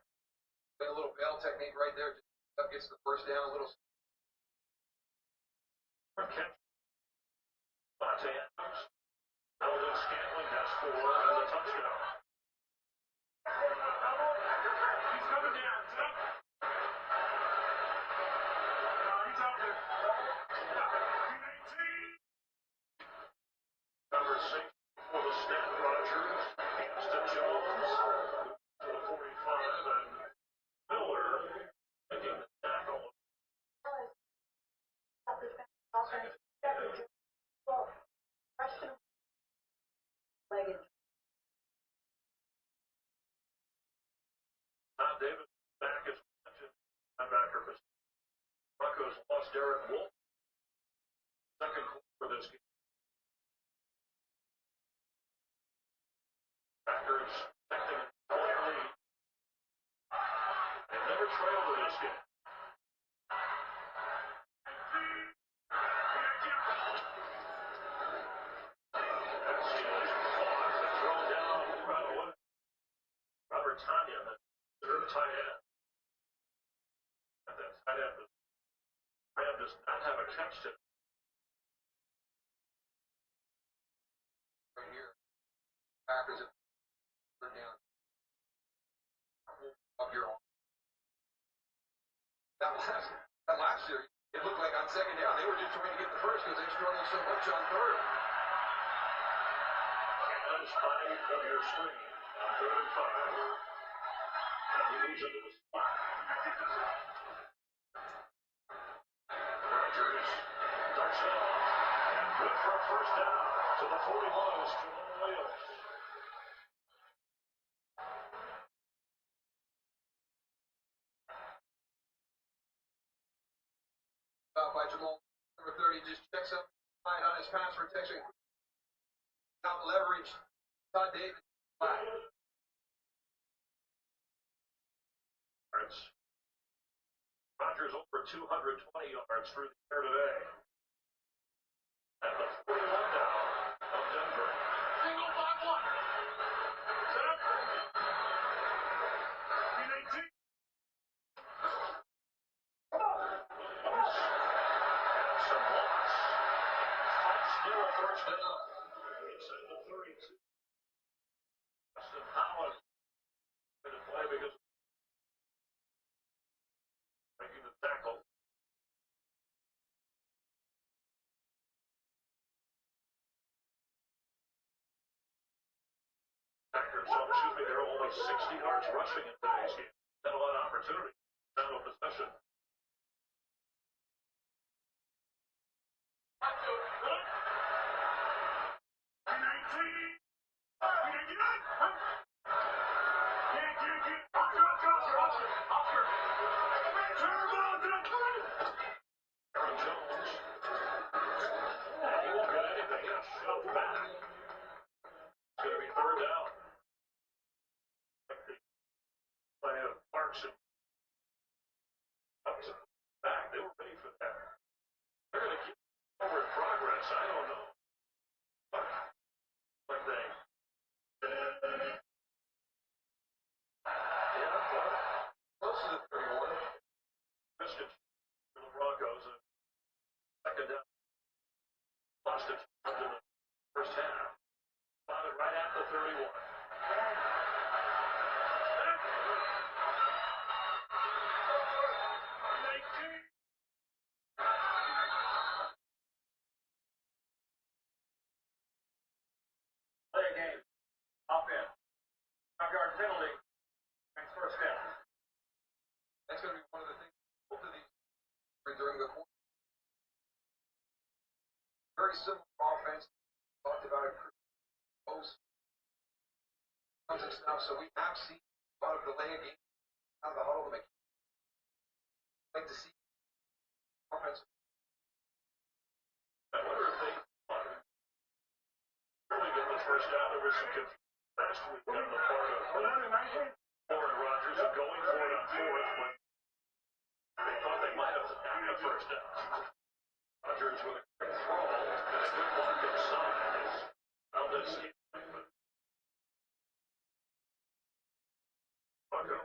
Got a little bell technique right there. Just gets the first down a little. Okay. Devontae Adams. Alden Scantling has 4 and the touchdown. He's coming down. Number 6 for the snap, Rodgers. Hands to Jones. To the 45, and Miller making the tackle. Todd Davis back as mentioned. Linebacker for Broncos lost Derek Wolf. Second quarter for this game. Packers second and 20 lead. They've never trailed in this game. That's caught and thrown down right away. Robert Tanya, the third tight end. And that tight end does not have a catch to Right here. Packers at third down. Up your arm. That last year, it looked like on second down, they were just trying to get the first because they struggled so much on third. Adams high of your screen on 3rd and 5. And he moves into the spot. Rodgers darts it off. And good for a first down. To the 41 is Jamal Williams. By Jamal, number 30, just checks up on his pass protection. out leveraged Todd Davis. Rodgers over 220 yards through the air today. At the 41 now of Denver. Single by one. Set up. P19. And some loss. Still a first down. Inside the 32. Justin Howard going to play because making the tackle. Packers, they're only 60 yards rushing in today's game. Had a lot of opportunity. Down of possession. Aaron Jones. He won't get anything. He'll shove back. It's going to be third down. Play of Clarkson. Up to back. They were ready for that. They're going to keep forward progress. I don't know. Like they. Yeah, but Close to the 31. missed it for the Broncos. Second down. Lost it in the first half. Found it right at the 31. Play a game. Offense. 5-yard penalty. Makes first down. That's going to be one of the things both of these during the quarter. Very similar offense. Talked about it. Post. Tons of stuff. So we have seen a lot of delay game out of the huddle to make. Like to see offense. I wonder if they really get the first down. There was some confusion last week on the part of Warren Rodgers and going for it on fourth when they thought they might have gotten the first down. Rodgers with a quick throw and a good block inside. Well, this Bucko.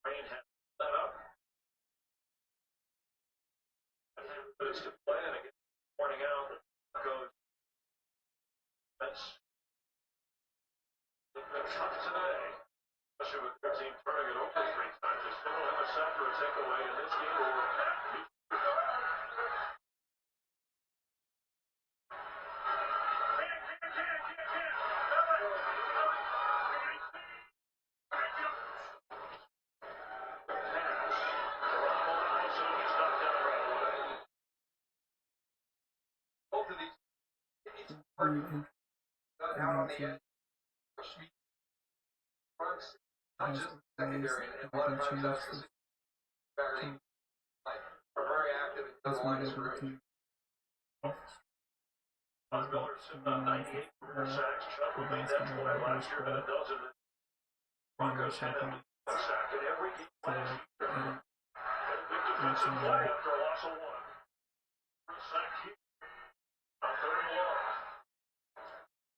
Rain had that up. But it's to play and again, pointing out that Bucko that's been tough today, especially with their team turning it over 3 times. They still don't have a sack or a takeaway in this game or Both of these. It's hard. Out on the end. Fronts. Not just secondary. And a lot of times that's the secondary. Are very active in the line of scrimmage. Von Miller sitting on 98 career sacks. Chubb will make that play last year, but it doesn't. Broncos had a sack in every game last year. And a big defensive play after a loss of 1. First sack here. On 3rd and long.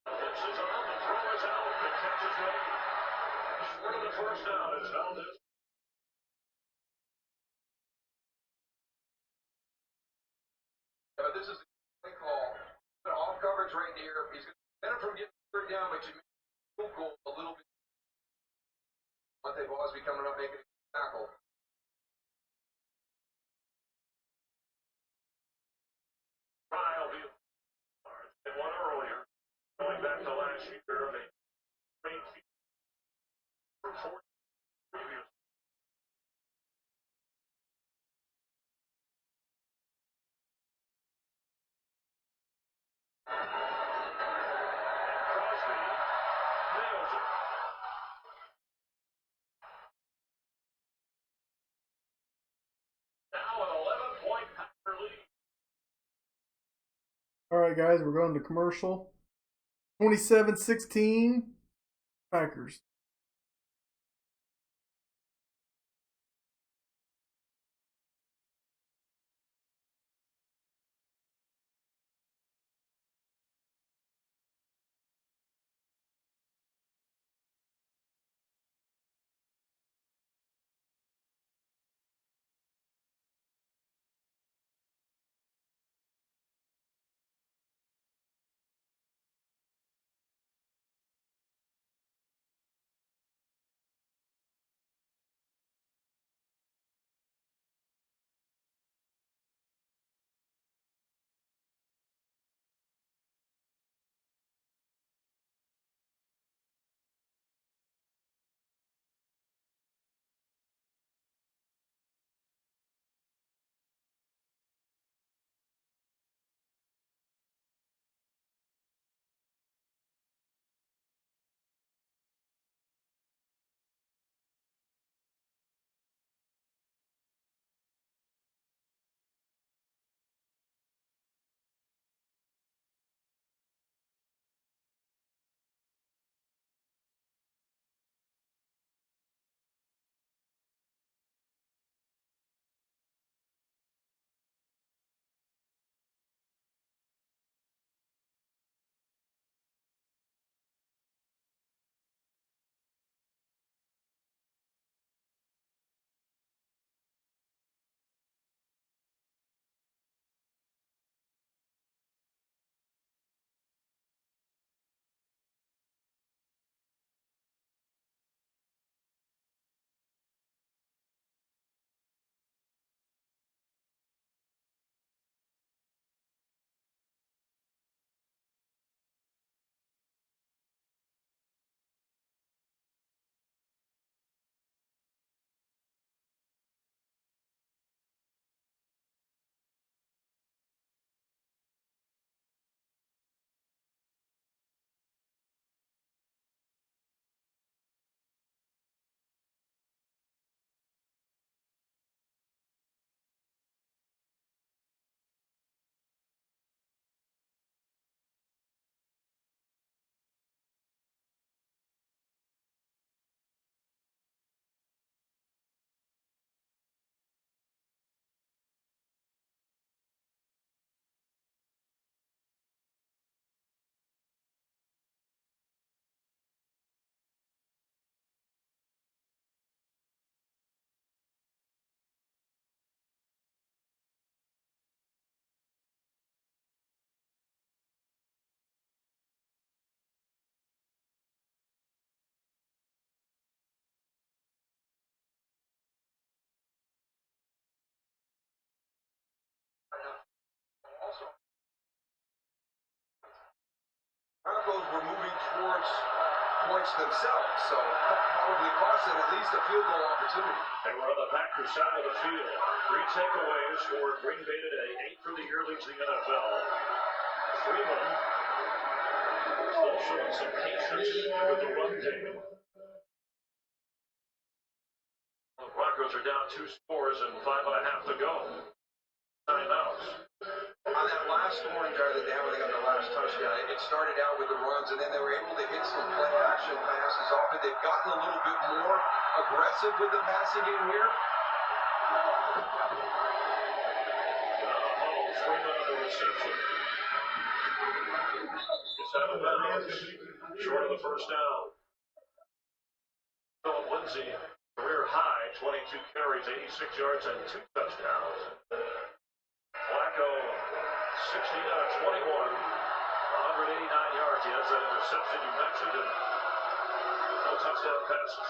Blitz is on. The throw is out. The catch is made. Short of the first down. It's held it. But this is a great call. Off coverage right here. He's going to prevent him from getting third down, but you make the field goal a little bit. But they've always be coming up making a tackle. Try will be and one earlier. Going back to last year, they made for 4 previous. And Crosby nails it. Now an 11-point Packer lead. All right, guys, we're going to commercial. 27-16 Packers. Broncos were moving towards points themselves, so probably cost them at least a field goal opportunity. They were on the Packers side of the field. 3 takeaways for Green Bay today. 8 for the year leads the NFL. Freeman still showing some patience with the run game. The Broncos are down 2 scores and 5.5 to go. Timeouts. On that last scoring drive that they had when they got their last touchdown, it started out with the runs, and then they were able to hit some play action passes off it. They've gotten a little bit more aggressive with the passing game here. Freeman on the reception. It's out of bounds. Short of the first down. Philip Lindsay, career high, 22 carries, 86 yards, and 2 touchdowns. Flacco, 16 out of 21, 189 yards. He has that interception you mentioned, and no touchdown passes.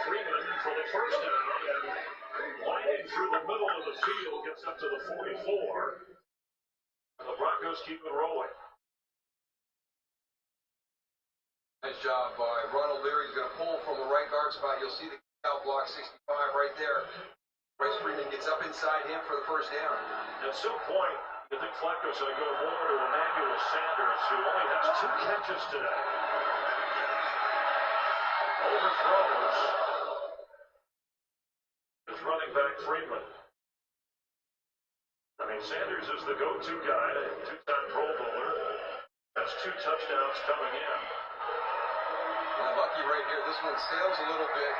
Freeman for the first down, and winding through the middle of the field, gets up to the 44. The Broncos keep it rolling. Nice job by Ronald Leary. He's going to pull from the right guard spot. You'll see the out block 65 right there. Bryce Freeman gets up inside him for the first down. At some point, You think Flacco's going to go more to Emmanuel Sanders, who only has 2 catches today? Overthrows his running back Freeman. I mean, Sanders is the go-to guy, a 2-time Pro Bowler. Has 2 touchdowns coming in. Well, lucky right here. This one sails a little bit.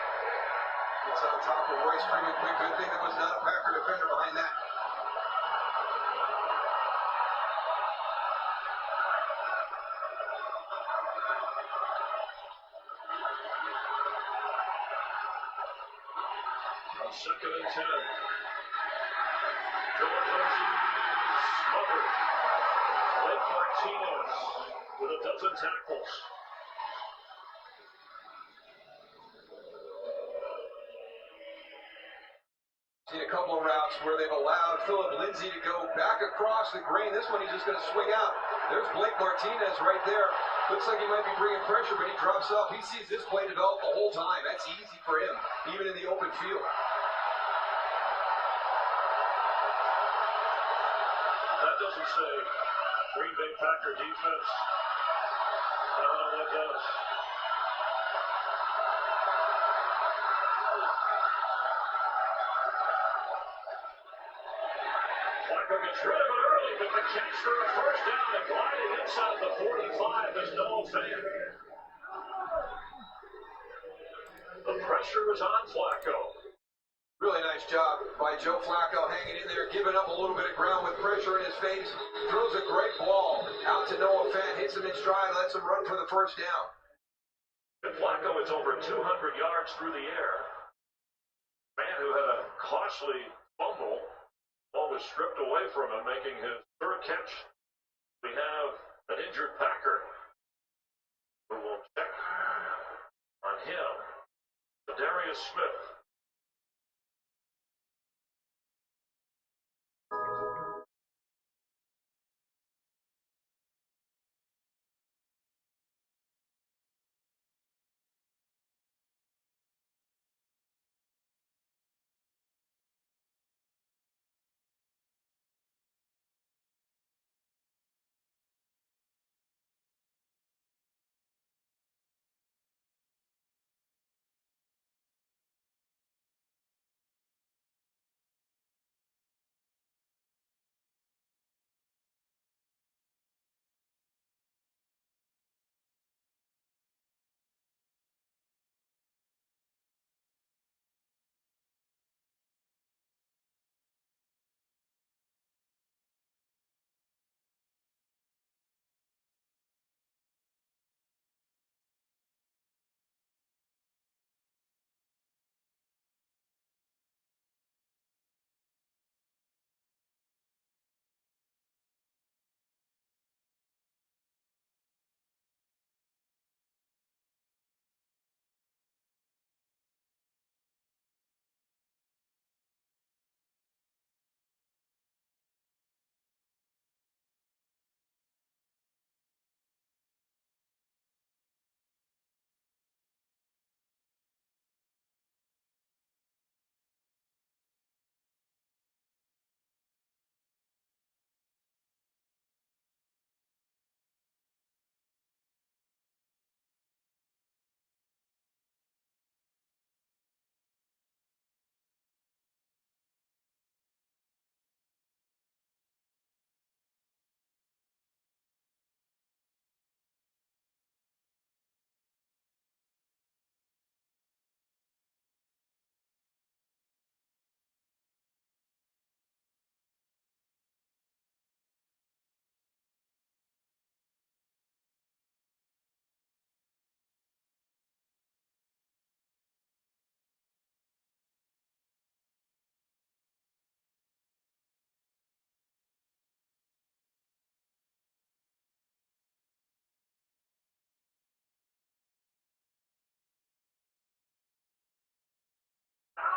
It's on top of Royce Freeman. Good thing there was not a Packer defender behind that. On 2nd and 10. Philip Lindsay smothered. Blake Martinez with a dozen tackles. Seen a couple of routes where they've allowed Philip Lindsay to go back across the green. This one he's just going to swing out. There's Blake Martinez right there. Looks like he might be bringing pressure, but he drops off. He sees this play develop the whole time. That's easy for him, even in the open field. That doesn't say Green Bay Packer defense. I don't know what does. Flacco gets rid of it early, but the catch for a first down and gliding inside the 45 is Noah Fant. The pressure is on Flacco. Really nice job by Joe Flacco hanging in there, giving up a little bit of ground with pressure in his face. Throws a great ball out to Noah Fant, hits him in stride, lets him run for the first down. And Flacco is over 200 yards through the air. Man who had a costly fumble. Ball was stripped away from him, making his 3rd catch. We have an injured Packer who will check on him. Darius Smith.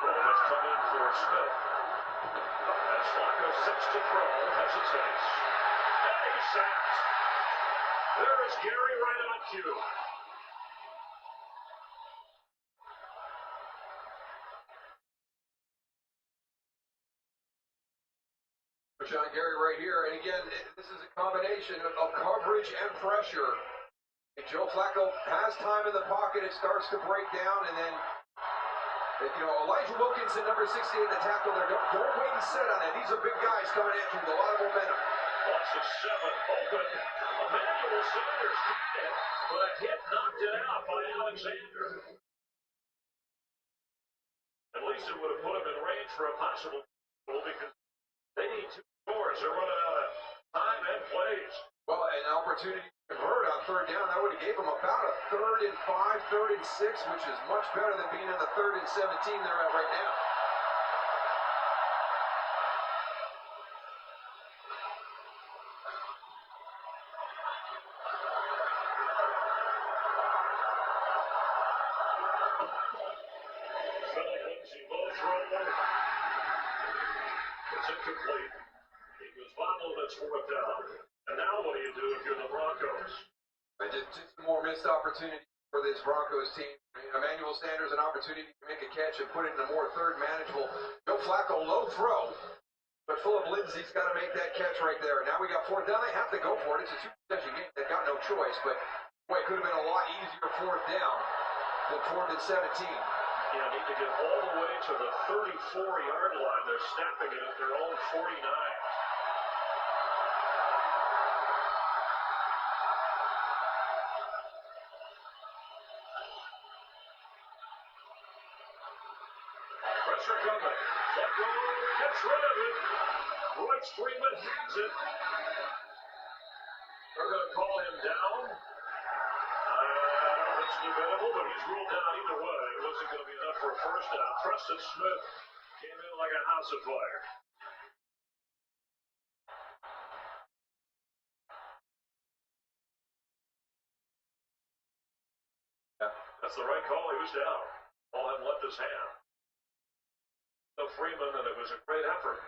Has come in for Smith. As Flacco sits to throw, hesitates. And he's sacked. There is Gary right on cue. Rashawn Gary right here. And again, this is a combination of coverage and pressure. If Joe Flacco has time in the pocket, it starts to break down, and then Elijah Wilkinson, number 68, the tackle there. Don't wait and sit on it. These are big guys coming at you with a lot of momentum. Plus a 7 open. Emmanuel Sanders got it, but a hit knocked it out by Alexander. At least it would have put him in range for a possible goal because they need 2 scores. They're running out of time and plays. Well, an opportunity to convert on third down, that would have gave them about a 3rd and 5, 3rd and 6, which is much better than being in the 3rd and 17 they're at right now. Philip Lindsay low throw. It's incomplete. He was bobbled. It's 4th down. And now what do you do if you're the Broncos? Just more missed opportunity for this Broncos team. Emmanuel Sanders, an opportunity to make a catch and put it in a more third manageable. Joe Flacco, low throw. But Philip Lindsay's got to make that catch right there. Now we got 4th down. They have to go for it. It's a 2-possession game. They've got no choice. But, boy, it could have been a lot easier 4th down than 4th and 17. Yeah, need to get all the way to the 34-yard line. They're snapping it at their own 49. Pressure coming. Flacco gets rid of it. Royce Freeman has it. They're going to call him down. It's debatable, but he's ruled down either way. It wasn't going to be enough for a first down. Preston Smith came in like a house of fire. Yeah. That's the right call. He was down. Ball hadn't left his hand. So Freeman, and it was a great effort.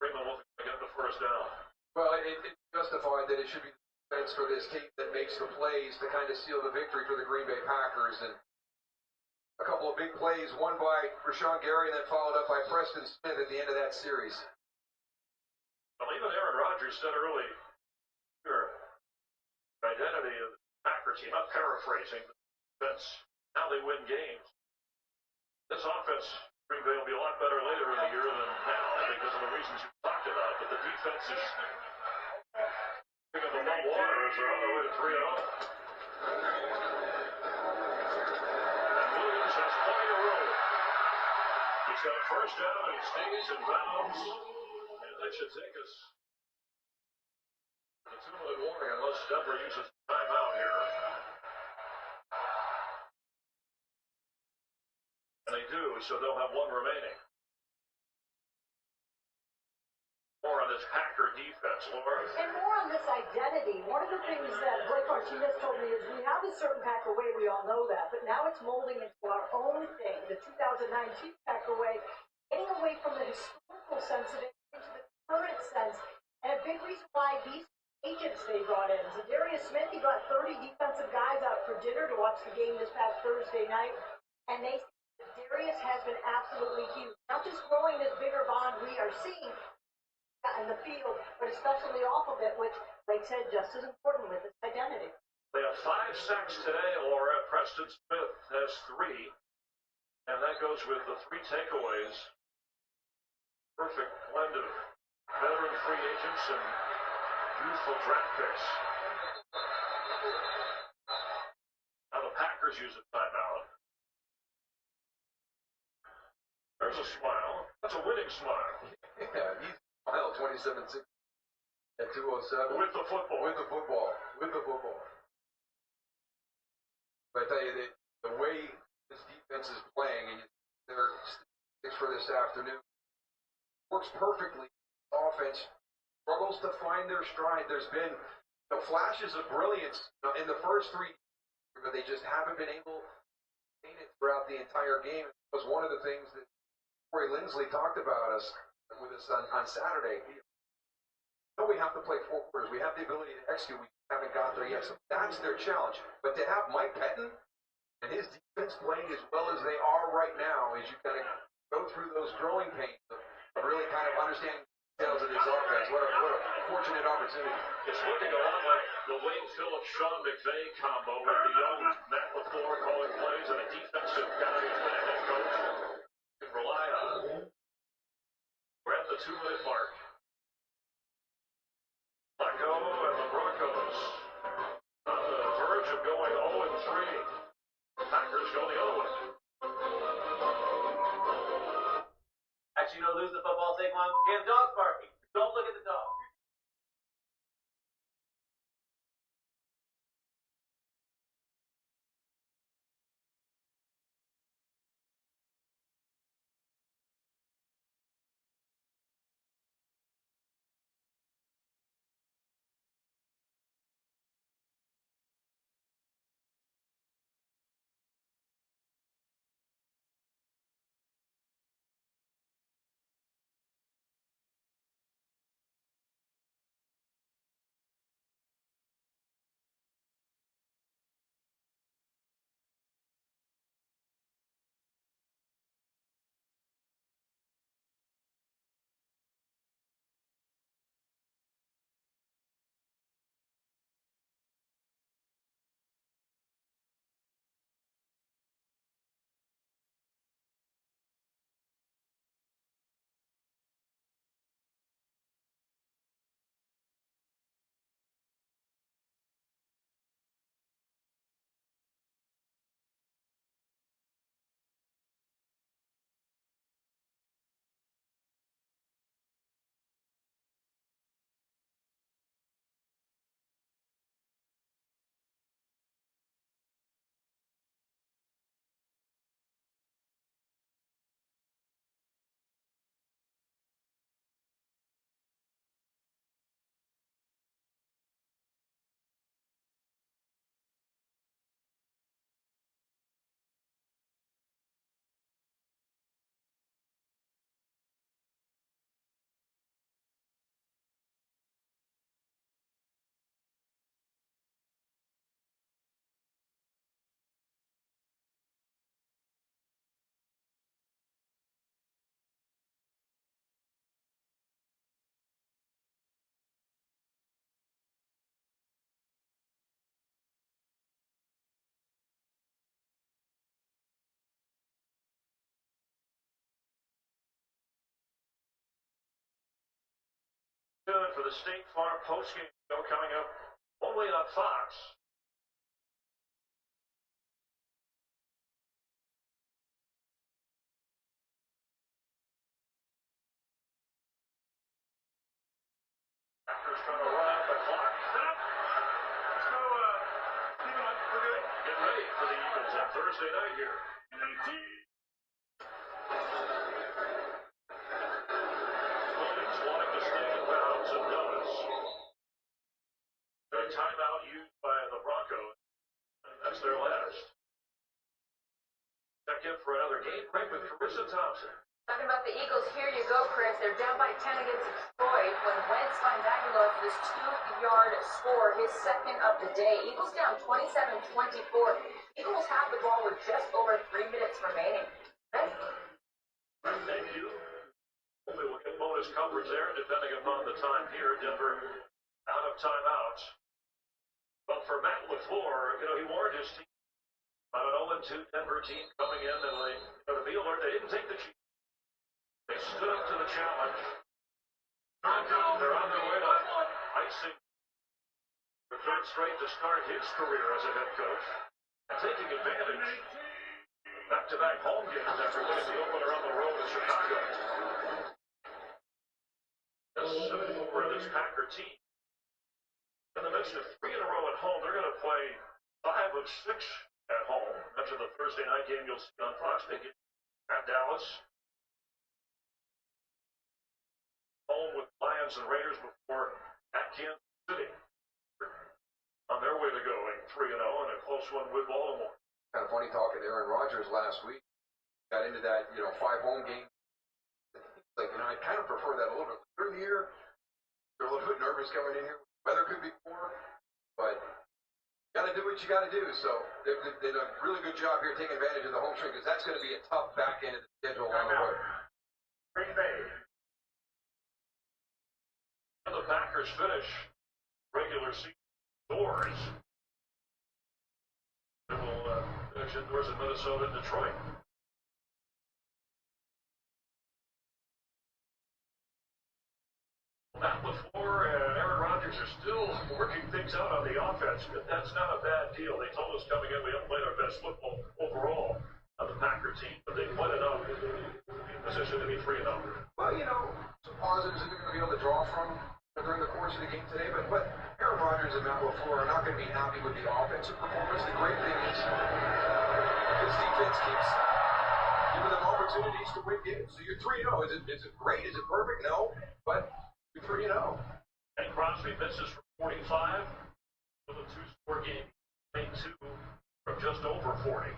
Freeman wasn't going to get the first down. Well, it's justified that it should be the defense for this team that makes the plays to kind of seal the victory for the Green Bay Packers. And a couple of big plays, one by Rashawn Gary and then followed up by Preston Smith at the end of that series. Well, even Aaron Rodgers said early, your identity of the Packer team, I'm paraphrasing, that's how they win games. This offense, Green Bay will be a lot better later in the year than now because of the reasons you talked about. But the defense is picking up above water as they're on their way to 3-0. And Williams has plenty of room. He's got a first down and he stays in bounds. And that should take us to the 2-minute warning unless Denver uses timeout here. And they do, so they'll have one remaining. More on this Packer defense, Laura. And more on this identity. One of the things that Blake Martinez told me is we have a certain Packer way, we all know that, but now it's molding into our own thing, the 2019 Packer way, getting away from the historical sense of it into the current sense. And a big reason why these agents they brought in. Zadarius Smith, he brought 30 defensive guys out for dinner to watch the game this past Thursday night, and they Darius has been absolutely huge. Not just growing this bigger bond we are seeing in the field, but especially off of it, which, like I said, just as important with its identity. They have 5 sacks today, Laura. Preston Smith has 3, and that goes with the 3 takeaways. Perfect blend of veteran free agents and youthful draft picks. Now the Packers use a timeout. There's a smile. That's a winning smile. Yeah, he's smile 27-6 at 2:07. With the football. With the football. With the football. But I tell you, the way this defense is playing, and their statistics for this afternoon, works perfectly. Offense struggles to find their stride. There's been flashes of brilliance in the first 3, but they just haven't been able to maintain it throughout the entire game. It was one of the things that Corey Lindsley talked about with us on Saturday. We have to play 4 quarters. We have the ability to execute. We haven't got there yet. So that's their challenge. But to have Mike Pettin and his defense playing as well as they are right now, as you kind of go through those growing pains of really kind of understanding details of this offense. What a fortunate opportunity. It's looking a lot like the Wade Phillips, Sean McVay combo with the young Matt LaFleur calling plays and a defensive guy who's been a head coach you can rely on. We're at the 2-minute mark. Flacco and the Broncos on the verge of going 0-3. Packers go the other way. Actually, no, lose the football, Saquon. We have dogs barking. Don't look at the dog. Good for the State Farm postgame show coming up only on Fox. Packers trying to run out the clock. Set up. Let's go, Stephen, we're good. Get ready for the Eagles on Thursday night here. Williams wanting to stay in bounds and does. A timeout used by the Broncos. That's their last. Check in for another game break with Carissa Thompson. Talking about the Eagles, here you go, Chris. They're down by 10 against Detroit when Wentz finds Aguilar for this 2-yard score, his second of the day. Eagles down 27-24. Eagles have the ball with just over 3 minutes remaining. Chris? Thank you. Hopefully we'll get bonus coverage there, depending upon the time here. Denver out of timeouts. But for Matt LaFleur, he warned his team about an 0-2 Denver team coming in, and to be alert, they didn't take the cheat. They stood up to the challenge. They're on their way to icing the third straight to start his career as a head coach, and taking advantage back-to-back home games after winning the opener on the road in Chicago. For this Packer team, in the midst of 3 in a row at home, they're going to play 5 of 6 at home. After the Thursday night game you'll see on Fox, they get at Dallas. Home with Lions and Raiders before at Kansas City. On their way to going 3-0 and a close one with Baltimore. Kind of funny talking to Aaron Rodgers last week. Got into that, 5 home games. Like, I kind of prefer that a little bit later in the year. They're a little bit nervous coming in here. Weather could be poor, but you got to do what you got to do. So they did a really good job here taking advantage of the home string because that's going to be a tough back end of the schedule on the road. Green Bay. And the Packers finish regular season doors. They will finish indoors in Minnesota and Detroit. Matt LaFleur and Aaron Rodgers are still working things out on the offense, but that's not a bad deal. They told us coming in we haven't played our best football overall on the Packer team, but they played enough in position to be 3-0. Well, you know, some positives that they're going to be able to draw from during the course of the game today, but Aaron Rodgers and Matt LaFleur are not going to be happy with the offensive performance. The great thing is this defense keeps giving them opportunities to win games. So you're 3-0. Is it great? Is it perfect? No, but you're 3-0. And Crosby misses from 45 with a 2-score game. Made 2 from just over 40.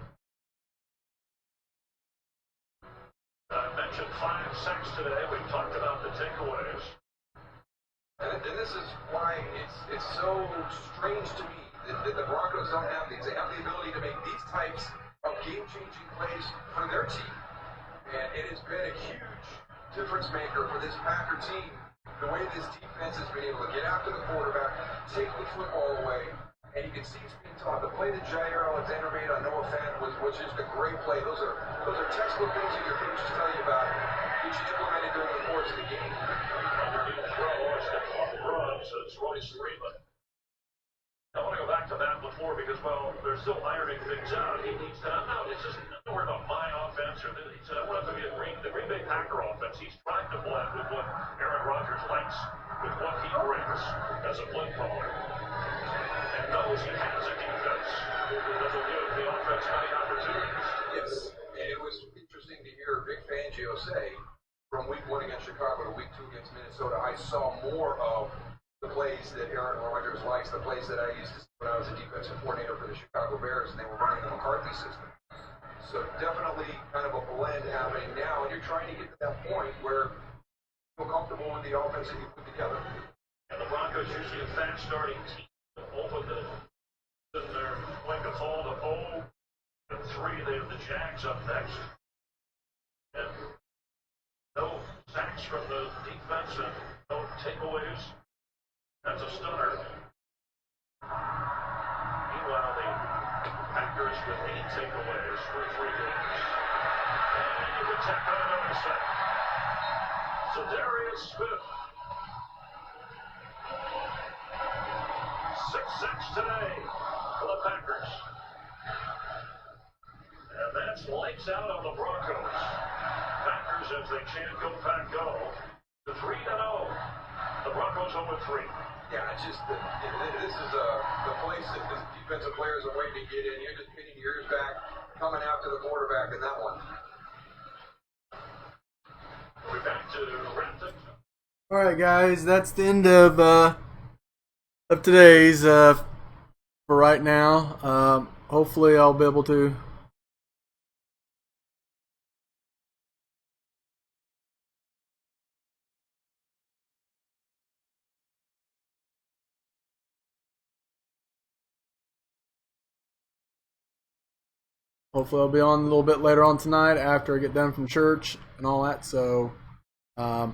I mentioned 5 sacks today. We've talked about the takeaways. And this is why it's so strange to me that the Broncos don't have these. They have the ability to make these types of game-changing plays for their team. And it has been a huge difference maker for this Packer team, the way this defense has been able to get after the quarterback, take the football away, and you can see it's being taught. The play that Jair Alexander made on Noah Fant was just a great play. Those are textbook things that your coaches tell you about, which you implemented during the course of the game. It's Royce Freeman. I want to go back to Matt LaFleur because, well, they're still ironing things out. He said, it's just not worried about my offense. He said, I want it to be the Green Bay Packer offense. He's trying to blend with what Aaron Rodgers likes, with what he brings as a play caller. And knows he has a defense that will give the offense many opportunities. Yes, and it was interesting to hear Vic Fangio say, from week 1 against Chicago to week 2 against Minnesota, I saw more of the plays that Aaron Rodgers likes, the plays that I used to see when I was a defensive coordinator for the Chicago Bears, and they were running the McCarthy system. So definitely kind of a blend happening now, and you're trying to get to that point where you feel comfortable with the offense that you put together. And the Broncos usually a fast starting team. Over they're going to fall to 0 and 3. They have the Jags up next. And no sacks from the defense and no takeaways. That's a stunner. Meanwhile, the Packers with 8 takeaways for 3 games. And you can tack on another set. So Darius Smith. 6 sacks today for the Packers. And that's lights out on the Broncos. Packers, as they chant "Go Pack Go," to 3-0. The Broncos 0-3. Yeah, it's just this is the place that the defensive players are waiting to get in. You're just pinning your ears back, coming after the quarterback in that one. We're back to Renton. All right, guys, that's the end of today's for right now. Hopefully, I'll be able to. Hopefully I'll be on a little bit later on tonight after I get done from church and all that. So I